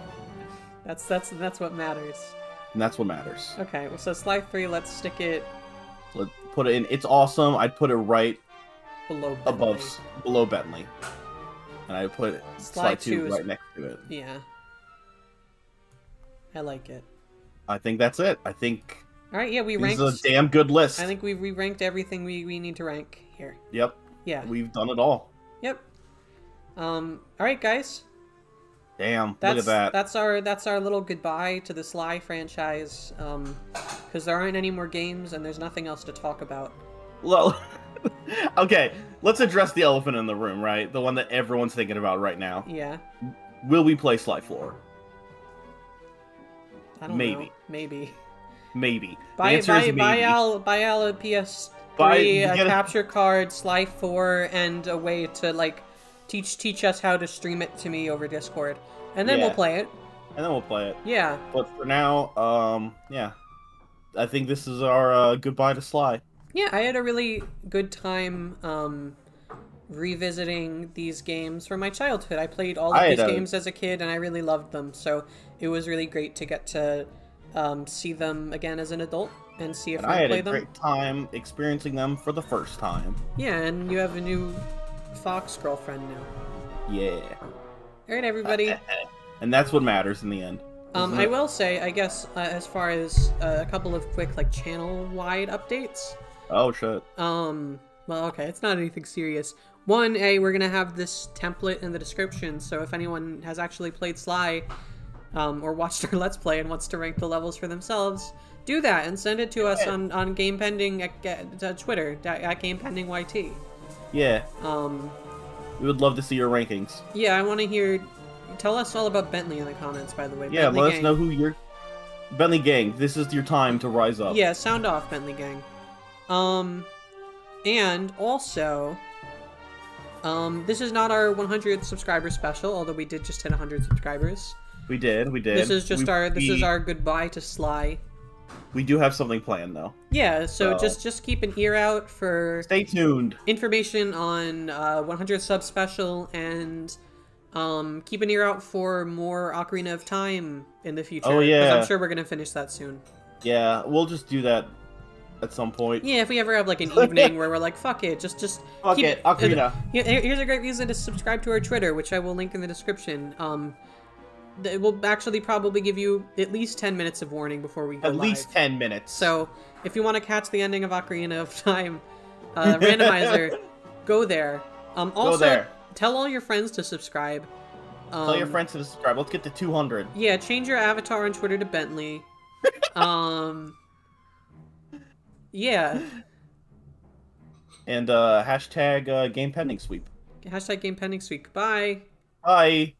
[SPEAKER 1] That's what matters.
[SPEAKER 2] And that's what matters.
[SPEAKER 1] Okay, well, so Sly 3, let's stick it...
[SPEAKER 2] Let's put it in. It's awesome. I'd put it right below Bentley. And I'd put Sly 2 right next to it.
[SPEAKER 1] Yeah. I like it.
[SPEAKER 2] I think that's it. I think.
[SPEAKER 1] All right. Yeah, we ranked.
[SPEAKER 2] This is a damn good list.
[SPEAKER 1] I think we ranked everything we need to rank here.
[SPEAKER 2] Yep.
[SPEAKER 1] Yeah.
[SPEAKER 2] We've done it all.
[SPEAKER 1] Yep. All right, guys.
[SPEAKER 2] Damn. Look at that.
[SPEAKER 1] That's our little goodbye to the Sly franchise. Because there aren't any more games and there's nothing else to talk about.
[SPEAKER 2] Well, okay. Let's address the elephant in the room, right? The one that everyone's thinking about right now.
[SPEAKER 1] Yeah.
[SPEAKER 2] Will we play Sly 4?
[SPEAKER 1] I don't know. Maybe.
[SPEAKER 2] Maybe.
[SPEAKER 1] Buy Al a PS3, a capture card, Sly 4, and a way to like teach us how to stream it to me over Discord, and then we'll play it.
[SPEAKER 2] Yeah. But for now, yeah, I think this is our goodbye to Sly.
[SPEAKER 1] Yeah, I had a really good time revisiting these games from my childhood. I played all of these games as a kid, and I really loved them. So it was really great to get to see them again as an adult and see if I play them.
[SPEAKER 2] I had a great time experiencing them for the first time.
[SPEAKER 1] Yeah, and you have a new Fox girlfriend now.
[SPEAKER 2] Yeah.
[SPEAKER 1] All right, everybody.
[SPEAKER 2] And that's what matters in the end.
[SPEAKER 1] I will say, I guess, as far as a couple of quick like channel-wide updates.
[SPEAKER 2] Oh shit.
[SPEAKER 1] Well, okay, it's not anything serious. One, we're gonna have this template in the description, so if anyone has actually played Sly, or watched our Let's Play and wants to rank the levels for themselves, do that and send it to us on Game Pending at Twitter at Game Pending YT.
[SPEAKER 2] Yeah. We would love to see your rankings.
[SPEAKER 1] Yeah, I want to hear. Tell us all about Bentley in the comments, by the way.
[SPEAKER 2] Yeah, let us know who you're. Bentley Gang, this is your time to rise up.
[SPEAKER 1] Yeah, sound off, Bentley Gang. And also, this is not our 100 subscriber special, although we did just hit 100 subscribers.
[SPEAKER 2] We did.
[SPEAKER 1] This is just this is our goodbye to Sly.
[SPEAKER 2] We do have something planned, though.
[SPEAKER 1] Yeah, so just keep an ear out for...
[SPEAKER 2] Stay tuned.
[SPEAKER 1] Information on 100 sub special, and keep an ear out for more Ocarina of Time in the future.
[SPEAKER 2] Oh, yeah.
[SPEAKER 1] Because I'm sure we're going to finish that soon.
[SPEAKER 2] Yeah, we'll just do that at some point.
[SPEAKER 1] Yeah, if we ever have, like, an evening where we're like, fuck it, just
[SPEAKER 2] fuck it, Ocarina.
[SPEAKER 1] Here's a great reason to subscribe to our Twitter, which I will link in the description. It will actually probably give you at least 10 minutes of warning before we go live.
[SPEAKER 2] At least 10 minutes.
[SPEAKER 1] So, if you want to catch the ending of Ocarina of Time randomizer, go there. Also, tell all your friends to subscribe.
[SPEAKER 2] Tell your friends to subscribe. Let's get to 200.
[SPEAKER 1] Yeah, change your avatar on Twitter to Bentley. Yeah.
[SPEAKER 2] And hashtag Game Pending Sweep.
[SPEAKER 1] Hashtag Game Pending Sweep. Bye.
[SPEAKER 2] Bye.